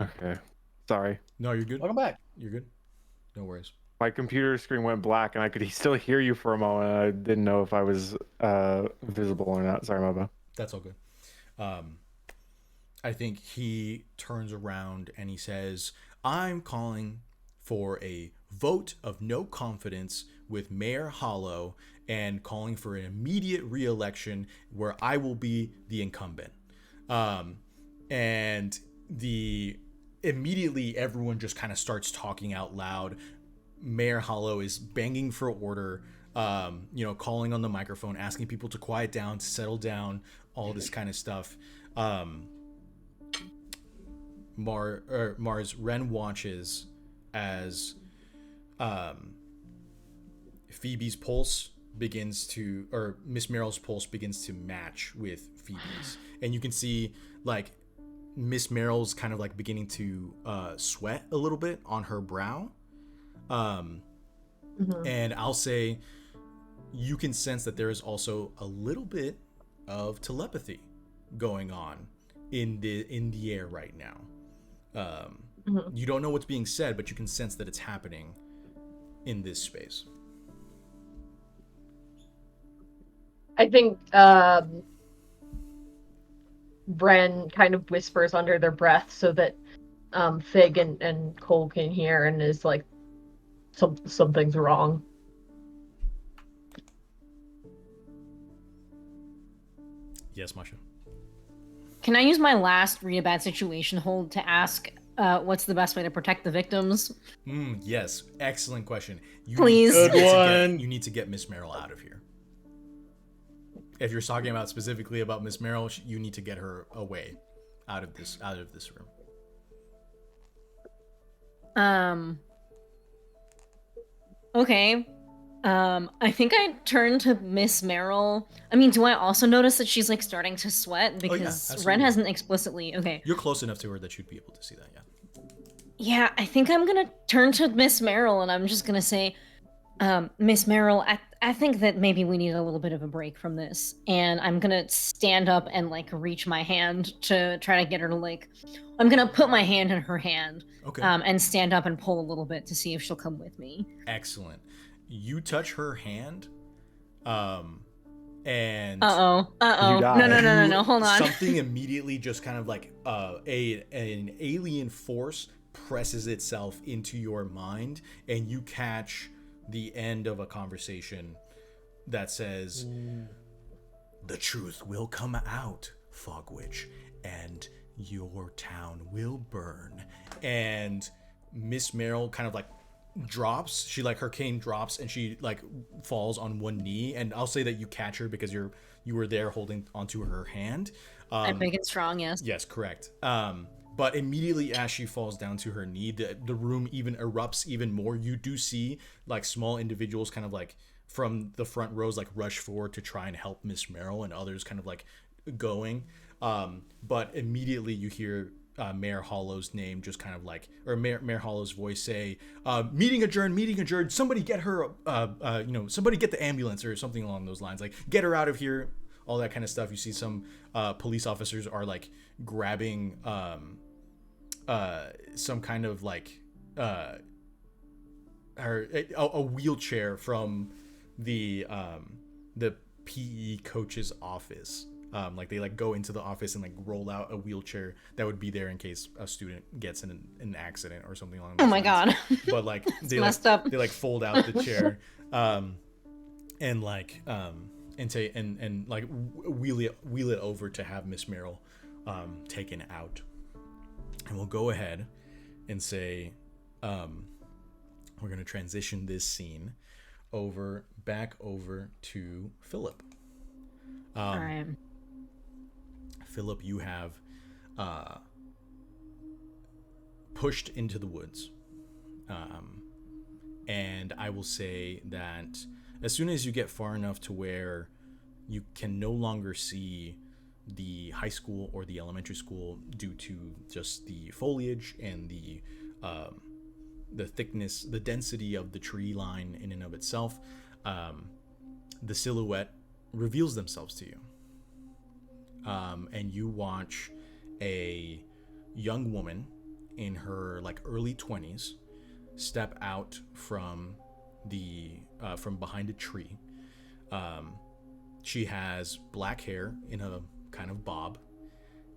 Okay. Sorry. No, you're good. Welcome back. You're good. No worries. My computer screen went black, and I could still hear you for a moment. I didn't know if I was visible or not. Sorry, my bad. That's all good. I think he turns around and he says, "I'm calling for a vote of no confidence with Mayor Hollow and calling for an immediate re-election where I will be the incumbent." And immediately everyone just kind of starts talking out loud. Mayor Hollow is banging for order, calling on the microphone, asking people to quiet down, to settle down, all this kind of stuff. Ren watches as Phoebe's pulse begins to, or Miss Merrill's pulse begins to match with Phoebe's, and you can see like Miss Merrill's kind of like beginning to sweat a little bit on her brow. And I'll say you can sense that there is also a little bit of telepathy going on in the air right now. You don't know what's being said, but you can sense that it's happening in this space. I think Bren kind of whispers under their breath so that Fig and Cole can hear, and is like, something's wrong. Yes, Masha. Can I use my last read a bad situation hold to ask what's the best way to protect the victims? Yes, excellent question. Please. You need to get Miss Merrill out of here. If you're talking about specifically about Miss Merrill, you need to get her away out of this room. Okay. I think I turn to Miss Merrill. I mean, do I also notice that she's like starting to sweat? Because Ren hasn't explicitly. Okay. You're close enough to her that you'd be able to see that, yeah. Yeah, I think I'm gonna turn to Miss Merrill and I'm just gonna say, Miss Merrill, I think that maybe we need a little bit of a break from this. And I'm gonna stand up and like reach my hand to try to get her to like, I'm gonna put my hand in her hand. Okay. And stand up and pull a little bit to see if she'll come with me. Excellent. You touch her hand, and No, hold on. Something immediately just kind of like an alien force presses itself into your mind, and you catch the end of a conversation that says, "The truth will come out, Fogwitch, and your town will burn." And Miss Merrill kind of like drops. She like her cane drops and she like falls on one knee. And I'll say that you catch her because you were there holding onto her hand. I'm big and strong, yes. Yes, correct. But immediately as she falls down to her knee, the room even erupts even more. You do see like small individuals kind of like from the front rows like rush forward to try and help Miss Merrill, and others kind of like going. But immediately you hear Mayor Hollow's name just kind of like, or Mayor Hollow's voice say, meeting adjourned, somebody get her, somebody get the ambulance or something along those lines. Like, get her out of here, all that kind of stuff. You see some police officers are like grabbing some kind of like a wheelchair from the PE coach's office. Like they like go into the office and like roll out a wheelchair that would be there in case a student gets in an accident or something along those Oh my lines. god. But like they messed like up. they like fold out the chair and like and like wheel it over to have Miss Merrill taken out. And we'll go ahead and say we're going to transition this scene back over to Philip. All right. Philip, you have pushed into the woods. And I will say that as soon as you get far enough to where you can no longer see the high school or the elementary school due to just the foliage and the thickness, the density of the tree line in and of itself, the silhouette reveals themselves to you. And you watch a young woman in her like early 20s step out from behind a tree. She has black hair in a kind of bob,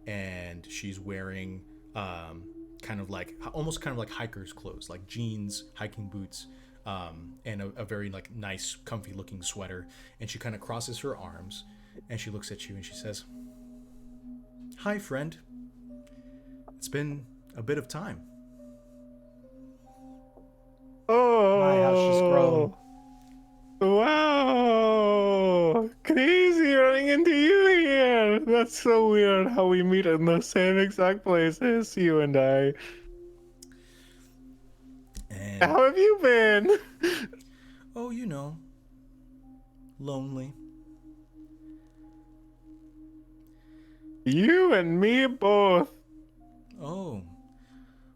and she's wearing almost kind of like hiker's clothes, like jeans, hiking boots, and a very like nice comfy looking sweater. And she kind of crosses her arms and she looks at you and she says, "Hi, friend. It's been a bit of time." Oh, My, how she's grown. Wow! Crazy running into you here. That's so weird how we meet in the same exact places, you and I. And How have you been? oh, lonely. You and me both. Oh,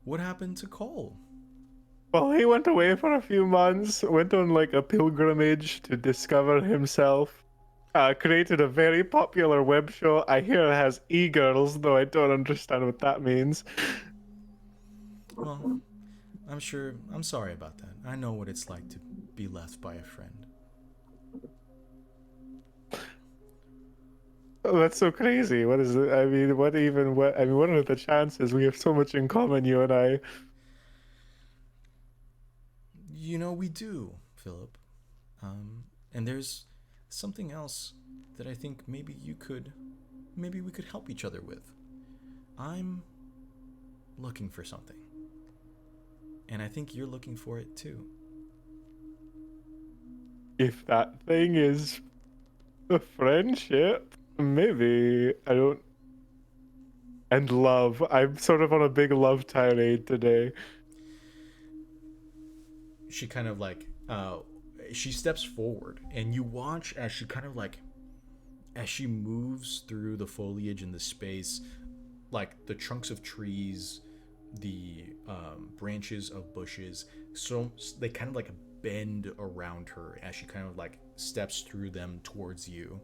what happened to Cole? Well, he went away for a few months, went on like a pilgrimage to discover himself. Created a very popular web show. I hear it has e-girls, though I don't understand what that means. Well, I'm sorry about that. I know what it's like to be left by a friend. Oh, that's so crazy. What is it? I mean, what are the chances? We have so much in common, you and I. We do, Philip. And there's something else that I think maybe we could help each other with. I'm looking for something. And I think you're looking for it too. If that thing is a friendship, maybe. I don't. And love. I'm sort of on a big love tirade today. She kind of like she steps forward, and you watch as she kind of like as she moves through the foliage and the space, like the trunks of trees, the branches of bushes, so they kind of like bend around her as she kind of like steps through them towards you.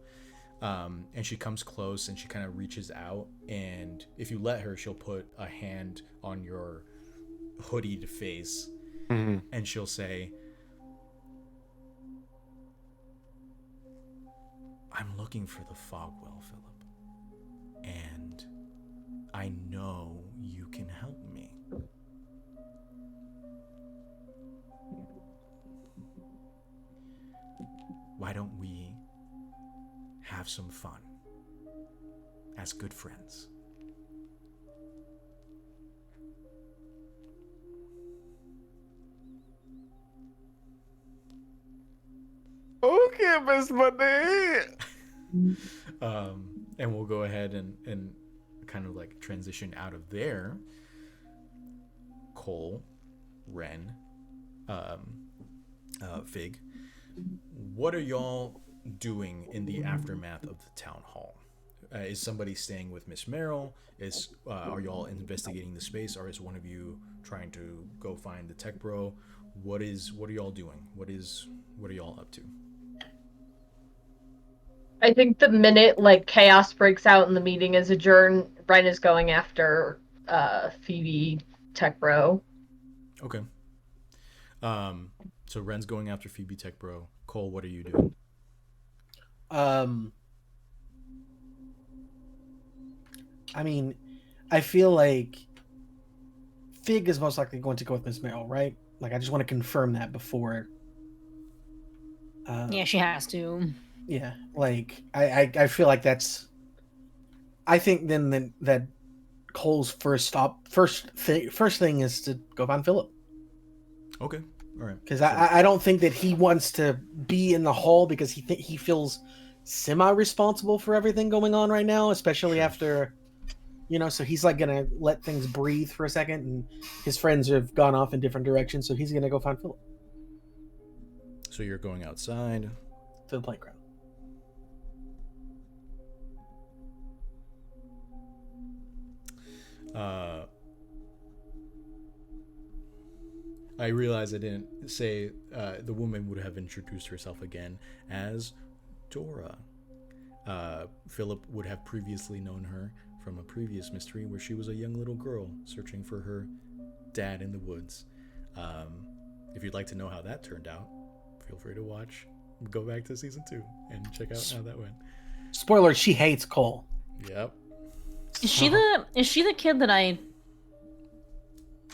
And she comes close and she kind of reaches out, and if you let her, she'll put a hand on your hoodied face. Mm-hmm. And she'll say, "I'm looking for the Fogwell, Philip. And I know you can help me." Why don't we have some fun as good friends? can't miss my day. And we'll go ahead and kind of like transition out of there. Cole, Ren, Fig, what are y'all doing in the aftermath of the town hall? Is somebody staying with Miss Merrill? Are y'all investigating the space, or is one of you trying to go find the tech bro? What are y'all doing? What are y'all up to? I think the minute like chaos breaks out and the meeting is adjourned, Ren is going after Phoebe Tech Bro. Okay. So Ren's going after Phoebe Tech Bro. Cole, what are you doing? I mean, I feel like Fig is most likely going to go with Miss Merrill, right? Like, I just want to confirm that before. Yeah, she has to. Yeah, like I feel like that's. I think then that Cole's first thing is to go find Philip. Okay. All right. Because I don't think that he wants to be in the hall because he feels semi-responsible for everything going on right now, especially after, so he's like gonna let things breathe for a second, and his friends have gone off in different directions, so he's gonna go find Philip. So you're going outside to the playground. I realize I didn't say the woman would have introduced herself again as Dora. Philip would have previously known her from a previous mystery where she was a young little girl searching for her dad in the woods. If you'd like to know how that turned out, feel free to go back to season 2 and check out how that went. Spoiler, she hates Cole. Yep. Is she the kid that I...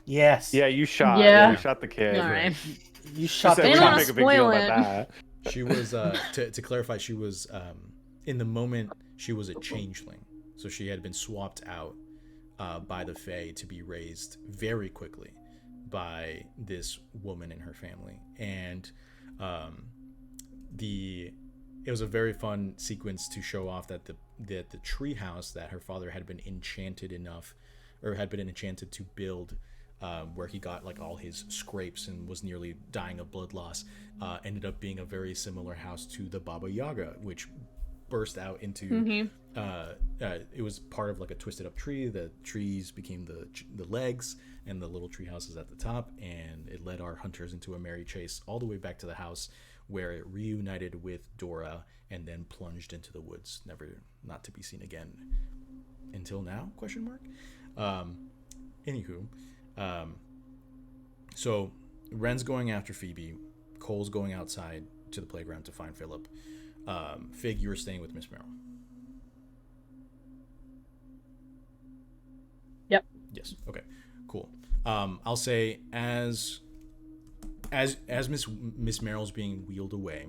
Yes. Yeah, you shot. Yeah. You shot the kid. All right. You shot said I we didn't should wanna make a big deal spoil about it. that. She was, to clarify, she was, in the moment, she was a changeling. So she had been swapped out by the Fae to be raised very quickly by this woman and her family. And it was a very fun sequence to show off that the tree house that her father had been enchanted to build, where he got like all his scrapes and was nearly dying of blood loss, ended up being a very similar house to the Baba Yaga, which burst out into it was part of like a twisted up tree. The trees became the legs, and the little tree house is at the top, and it led our hunters into a merry chase all the way back to the house, where it reunited with Dora and then plunged into the woods, not to be seen again until now, ? Anywho, so Ren's going after Phoebe, Cole's going outside to the playground to find Philip. Fig, you were staying with Miss Merrill. Yep. Yes. Okay. Cool. I'll say as Miss Merrill's being wheeled away,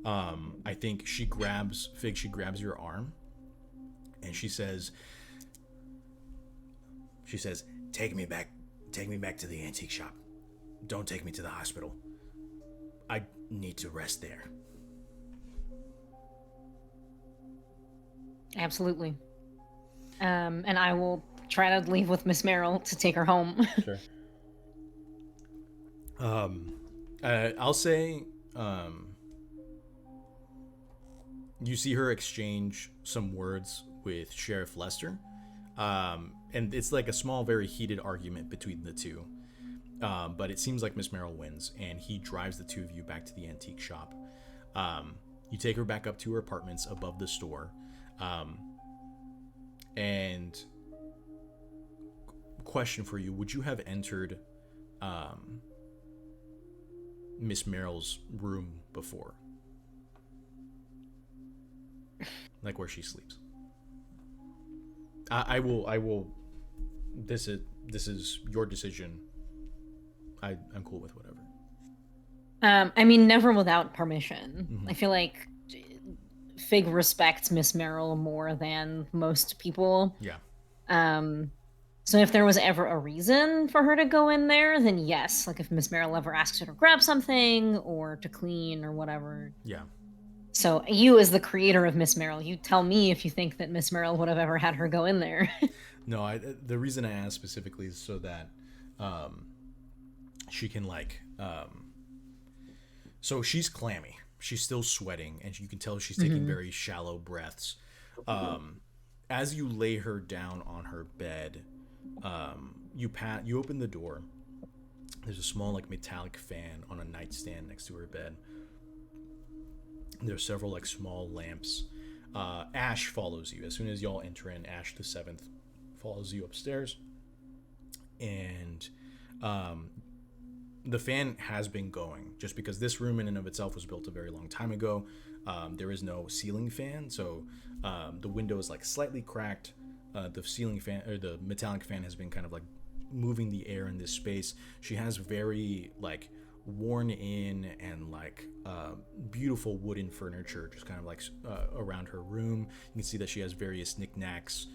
I think she grabs your arm, and she says, Take me back to the antique shop. Don't take me to the hospital. I need to rest there. Absolutely. And I will try to leave with Miss Merrill to take her home. Sure. I'll say, you see her exchange some words with Sheriff Lester, and it's like a small, very heated argument between the two. But it seems like Miss Merrill wins, and he drives the two of you back to the antique shop. You take her back up to her apartments above the store, and question for you: would you have entered Miss Merrill's room before, like where she sleeps? I will. This is your decision. I'm cool with whatever. I mean, never without permission. Mm-hmm. I feel like Fig respects Miss Merrill more than most people. Yeah. So if there was ever a reason for her to go in there, then yes. Like if Miss Merrill ever asks her to grab something or to clean or whatever. Yeah. So you, as the creator of Miss Merrill, you tell me if you think that Miss Merrill would have ever had her go in there. No, the reason I asked specifically is so that she can so she's clammy. She's still sweating, and you can tell she's taking very shallow breaths. As you lay her down on her bed, you open the door. There's a small metallic fan on a nightstand next to her bed. There's several small lamps. Ash follows you as soon as y'all enter in. Ash the Seventh follows you upstairs, and the fan has been going just because this room in and of itself was built a very long time ago. There is no ceiling fan, so the window is slightly cracked. The ceiling fan or the metallic fan has been kind of moving the air in this space. She has very worn in and beautiful wooden furniture just kind of around her room. You can see that she has various knickknacks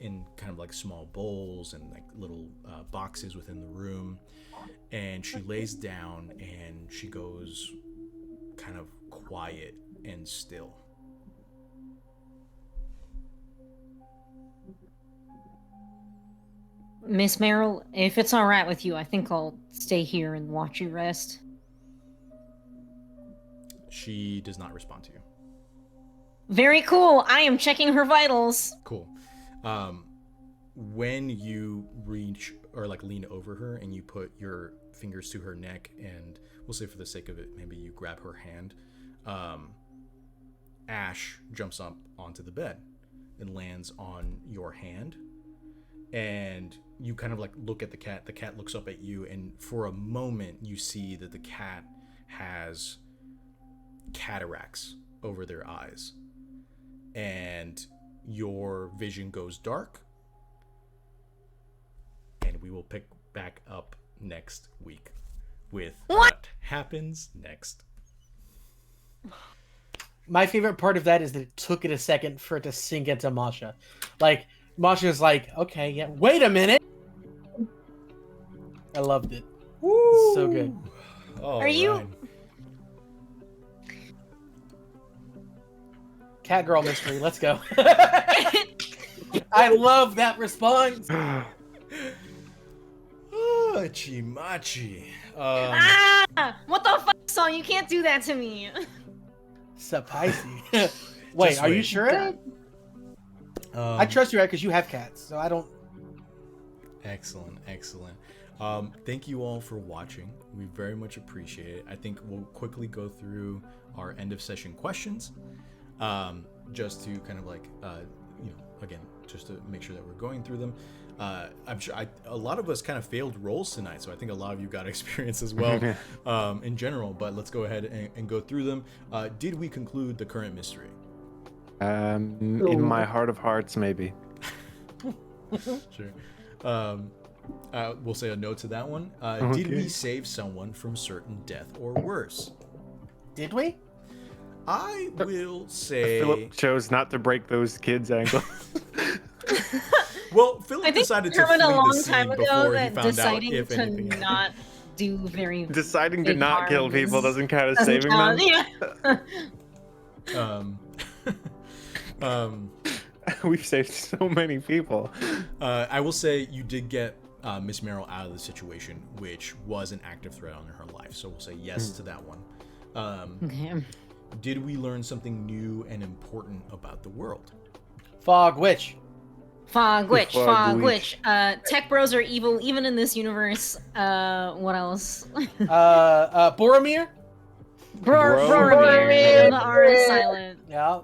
in kind of small bowls and little boxes within the room. And she lays down and she goes kind of quiet and still. Miss Merrill, if it's all right with you, I think I'll stay here and watch you rest. She does not respond to you. Very cool. I am checking her vitals. Cool. When you reach or lean over her and you put your fingers to her neck, and we'll say for the sake of it, maybe you grab her hand, Ash jumps up onto the bed and lands on your hand. And you kind of look at the cat. The cat looks up at you, and for a moment you see that the cat has cataracts over their eyes, and your vision goes dark. And we will pick back up next week with what happens next. My favorite part of that is that it took it a second for it to sink into Masha. Masha's okay, yeah, wait a minute. I loved it. Woo! So good. Oh, Are you... Cat girl mystery, let's go. I love that response. Chimachi. What the fuck, son? You can't do that to me. Spicy. Wait, are you sure? I trust you, right? Because you have cats, so I don't. Excellent. Thank you all for watching. We very much appreciate it. I think we'll quickly go through our end of session questions, just to kind of again, just to make sure that we're going through them. I'm sure a lot of us kind of failed rolls tonight, so I think a lot of you got experience as well in general. But let's go ahead and go through them. Did we conclude the current mystery? In my heart of hearts, maybe. Sure. We'll say a no to that one. Okay. Did we save someone from certain death or worse? Did we? I will say Philip chose not to break those kids' ankles. Well, Philip I think decided to determined flee a long the scene time ago before he that found out deciding if to anything not do very Deciding to big not kill harm people is- doesn't count as doesn't saving count. them. Yeah. We've saved so many people. I will say you did get Miss Merrill out of the situation, which was an active threat on her life. So we'll say yes to that one. Okay. Did we learn something new and important about the world? Fog witch. Fog witch. Witch. Tech bros are evil even in this universe. What else? Boromir. Boromir. I know the R is silent. Yeah.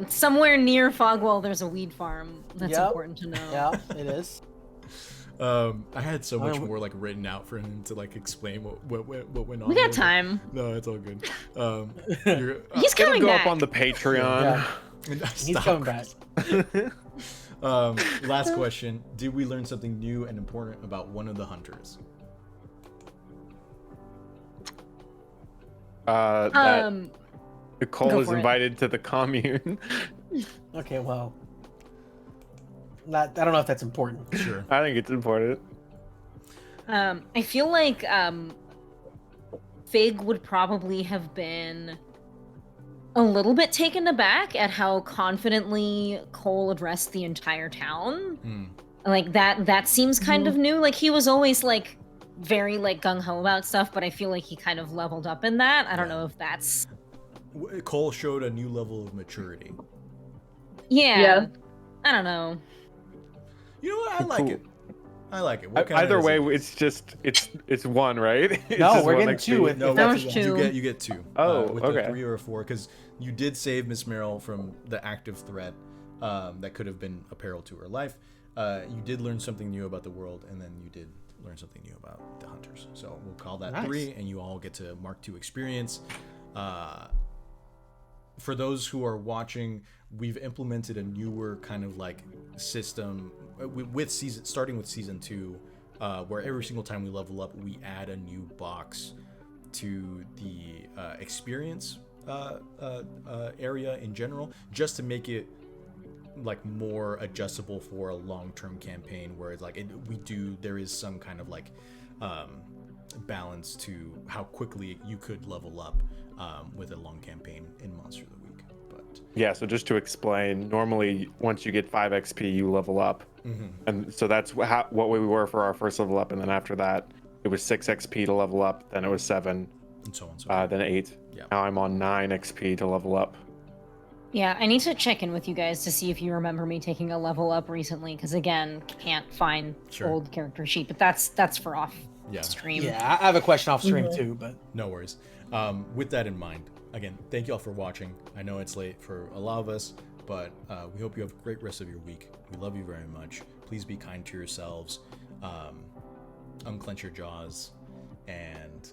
Somewhere near Fogwell, there's a weed farm. That's Yep. important to know. Yeah, it is. I had so much more written out for him to explain what went on. We got time. No, it's all good. He's It'll coming go back. up on the Patreon. He's coming back. Last question. Did we learn something new and important about one of the hunters? That Nicole go is for it. invited to the commune. Okay, well. I don't know if that's important. Sure. I think it's important. I feel like Fig would probably have been a little bit taken aback at how confidently Cole addressed the entire town. Like that seems kind of new. Like he was always like very like gung-ho about stuff, but I feel like he kind of leveled up in that. I don't know if that's Cole showed a new level of maturity. yeah. I don't know. You know what? I like Cool. it. I like it. What kind Either of way, is it's one, right? It's No, just we're one getting XP. two. If No, That that's was a yes. two. you get 2. Oh, with okay. a 3 or a 4, because you did save Miss Merrill from the active threat that could have been a peril to her life. You did learn something new about the world, and then you did learn something new about the hunters. So we'll call that Nice. 3, and you all get to mark 2 experience. For those who are watching, we've implemented a newer kind of like system with starting with season 2, where every single time we level up, we add a new box to the experience area in general, just to make it like more adjustable for a long-term campaign, where it's like there is some kind of like balance to how quickly you could level up with a long campaign in Monster of the Week. But Yeah, so just to explain, normally once you get 5 XP, you level up. And so that's what we were for our first level up. And then after that, it was 6 XP to level up. Then it was 7, and so on. So then 8. Yeah. Now I'm on 9 XP to level up. Yeah, I need to check in with you guys to see if you remember me taking a level up recently, because again, can't find old character sheet, but that's for off stream. Yeah, I have a question off stream too, but no worries. With that in mind, again, thank you all for watching. I know it's late for a lot of us, but we hope you have a great rest of your week. We love you very much. Please be kind to yourselves. Unclench your jaws. And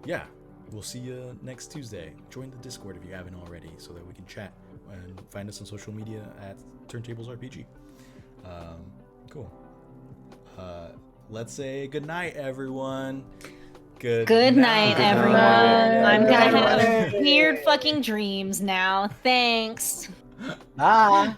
yeah, we'll see you next Tuesday. Join the Discord if you haven't already, so that we can chat. And find us on social media at TurnTables RPG. Cool. Let's say good night, everyone. Good night, everyone. night. I'm Good gonna night. have weird fucking dreams now. Thanks. bye.